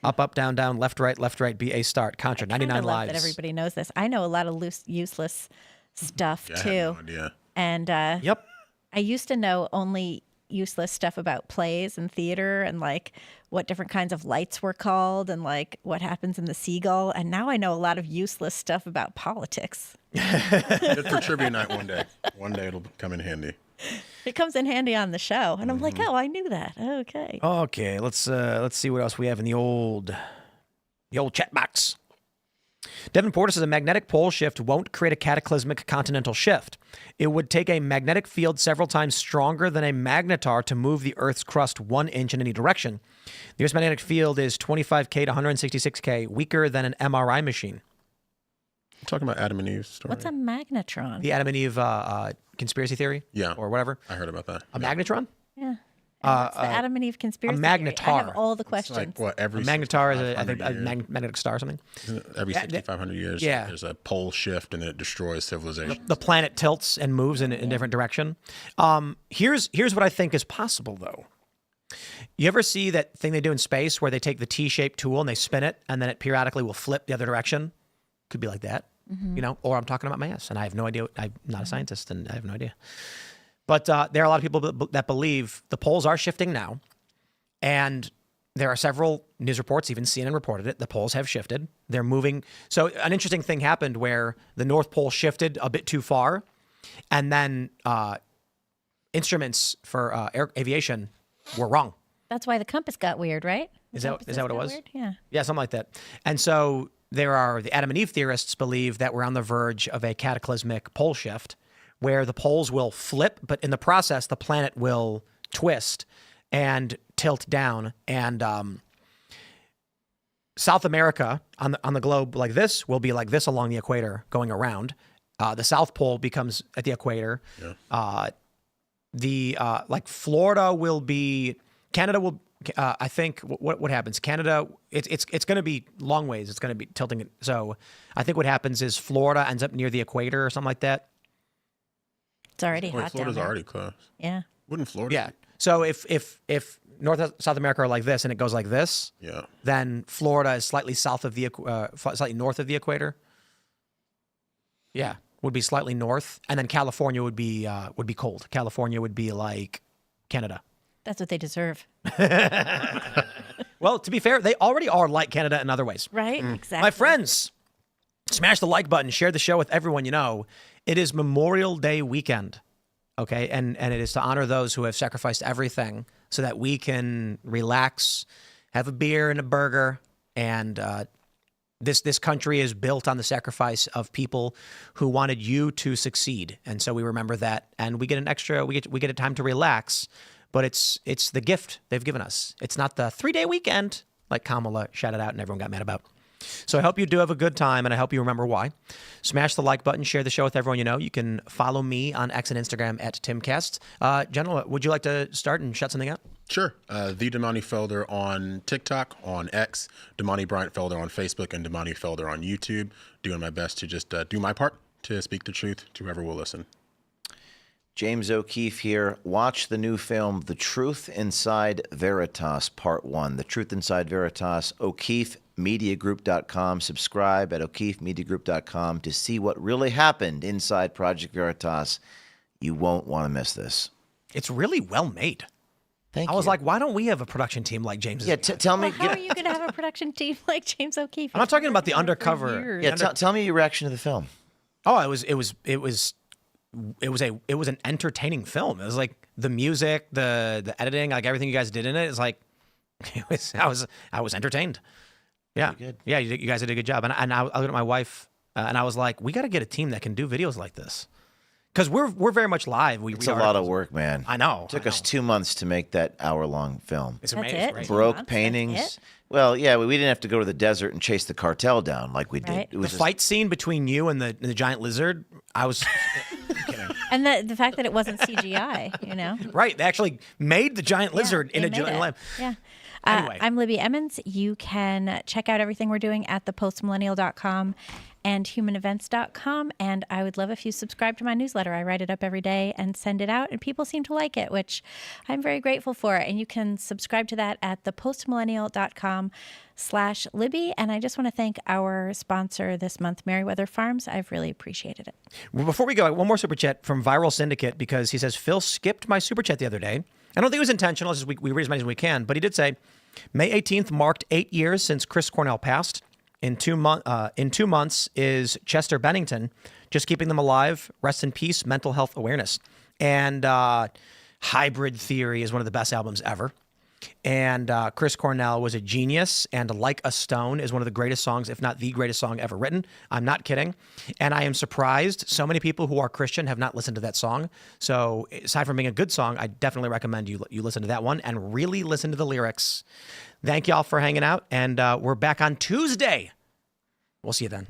S1: Up, down, left, right, BA start. Contra, 99 lives.
S2: That everybody knows this. I know a lot of useless stuff too.
S3: I had no idea.
S2: And
S1: yep.
S2: I used to know only useless stuff about plays and theater and like what different kinds of lights were called and like what happens in the Seagull. And now I know a lot of useless stuff about politics.
S3: Good for trivia night one day. One day it'll come in handy.
S2: It comes in handy on the show, and I'm like, oh, I knew that. Okay.
S1: Okay, let's see what else we have in the old chat box. Devin Porter says a magnetic pole shift won't create a cataclysmic continental shift. It would take a magnetic field several times stronger than a magnetar to move the Earth's crust 1 inch in any direction. The Earth's magnetic field is 25K to 166K, weaker than an MRI machine.
S3: I'm talking about Adam and Eve's story.
S2: What's a magnetron?
S1: The Adam and Eve conspiracy theory?
S3: Yeah.
S1: Or whatever?
S3: I heard about that.
S1: A magnetron?
S2: Yeah. What's the Adam and Eve conspiracy theory?
S1: magnetar.
S2: I have all the questions.
S3: Like what, every
S1: A magnetar is
S3: 6,500
S1: a
S3: years?
S1: magnetic star or something.
S3: Every 6,500 years,
S1: yeah.
S3: there's a pole shift and it destroys civilization.
S1: The planet tilts and moves in a different direction. Here's what I think is possible, though. You ever see that thing they do in space where they take the T-shaped tool and they spin it, and then it periodically will flip the other direction? Could be like that, you know. Or I'm talking about my ass, and I have no idea. I'm not a scientist, and I have no idea. But there are a lot of people that believe the poles are shifting now, and there are several news reports, even CNN reported it. The poles have shifted. They're moving. So an interesting thing happened where the North Pole shifted a bit too far, and then instruments for aviation were wrong.
S2: That's why the compass got weird, right?
S1: Is that what it was?
S2: Weird? Yeah.
S1: Yeah, something like that. And so there are the Adam and Eve theorists believe that we're on the verge of a cataclysmic pole shift where the poles will flip, but in the process, the planet will twist and tilt down. And South America on the globe like this will be like this along the equator going around. The South Pole becomes at the equator. Yeah. Like Florida will be, Canada will, I think what happens, Canada, it's going to be long ways. It's going to be tilting it. So I think what happens is Florida ends up near the equator or something like that.
S2: It's already hot
S3: Florida's
S2: down there.
S3: already close.
S2: Yeah.
S3: Wouldn't Florida?
S1: Yeah. So if North South America are like this and it goes like this,
S3: Yeah.
S1: then Florida is slightly south of the slightly north of the equator. Yeah, would be slightly north, and then California would be cold. California would be like Canada.
S2: That's what they deserve.
S1: Well, to be fair, they already are like Canada in other ways.
S2: Right? Exactly.
S1: My friends, smash the like button, share the show with everyone you know. It is Memorial Day weekend, okay? And it is to honor those who have sacrificed everything so that we can relax, have a beer and a burger, and this country is built on the sacrifice of people who wanted you to succeed. And so we remember that, and we get we get a time to relax. But it's the gift they've given us. It's not the 3-day weekend like Kamala shouted out and everyone got mad about. So I hope you do have a good time, and I hope you remember why. Smash the like button, share the show with everyone you know. You can follow me on X and Instagram at Timcast. General, would you like to start and shut something up?
S3: Sure. The Damani Felder on TikTok, on X, Damani Bryant Felder on Facebook, and Damani Felder on YouTube. Doing my best to just do my part to speak the truth to whoever will listen.
S4: James O'Keefe here. Watch the new film, The Truth Inside Veritas, Part 1. The Truth Inside Veritas, O'KeefeMediaGroup.com. Subscribe at O'KeefeMediaGroup.com to see what really happened inside Project Veritas. You won't want to miss this.
S1: It's really well made.
S4: Thank
S1: I
S4: you.
S1: was like, why don't we have a production team like James?
S4: Yeah, tell me.
S2: How are you going to have a production team like James O'Keefe?
S1: I'm not talking about the undercover.
S4: Yeah, tell me your reaction to the film.
S1: Oh, it was an entertaining film. It was like the music, the editing, like everything you guys did in it is like, I was entertained. Yeah.
S4: Pretty good.
S1: Yeah. You guys did a good job. And I looked at my wife and I was like, we got to get a team that can do videos like this. Cause we're very much live.
S4: It's a lot of work, man.
S1: I know.
S4: It took us 2 months to make that hour-long film.
S1: It's
S2: That's
S1: amazing.
S2: it?
S1: Right?
S4: Broke paintings. Well, yeah, we didn't have to go to the desert and chase the cartel down like we did.
S2: Right.
S4: It was
S1: The fight scene between you and the giant lizard, I was kidding.
S2: And the fact that it wasn't CGI, you know?
S1: Right. They actually made the giant lizard
S2: Yeah,
S1: in a
S2: they
S1: giant
S2: made
S1: lab.
S2: it. Yeah.
S1: Anyway.
S2: I'm Libby Emmons. You can check out everything we're doing at thepostmillennial.com and humanevents.com. And I would love if you subscribe to my newsletter. I write it up every day and send it out, and people seem to like it, which I'm very grateful for. And you can subscribe to that at thepostmillennial.com/Libby. And I just want to thank our sponsor this month, Merriweather Farms. I've really appreciated it.
S1: Well, before we go, one more super chat from Viral Syndicate, because he says, Phil skipped my super chat the other day. I don't think it was intentional. It's just we read as many as we can. But he did say, May 18th marked 8 years since Chris Cornell passed. In 2 months is Chester Bennington. Just keeping them alive. Rest in peace, mental health awareness. And Hybrid Theory is one of the best albums ever. And Chris Cornell was a genius, and Like a Stone is one of the greatest songs, if not the greatest song ever written. I'm not kidding. And I am surprised so many people who are Christian have not listened to that song. So aside from being a good song, I definitely recommend you listen to that one and really listen to the lyrics. Thank y'all for hanging out, and we're back on Tuesday. We'll see you then.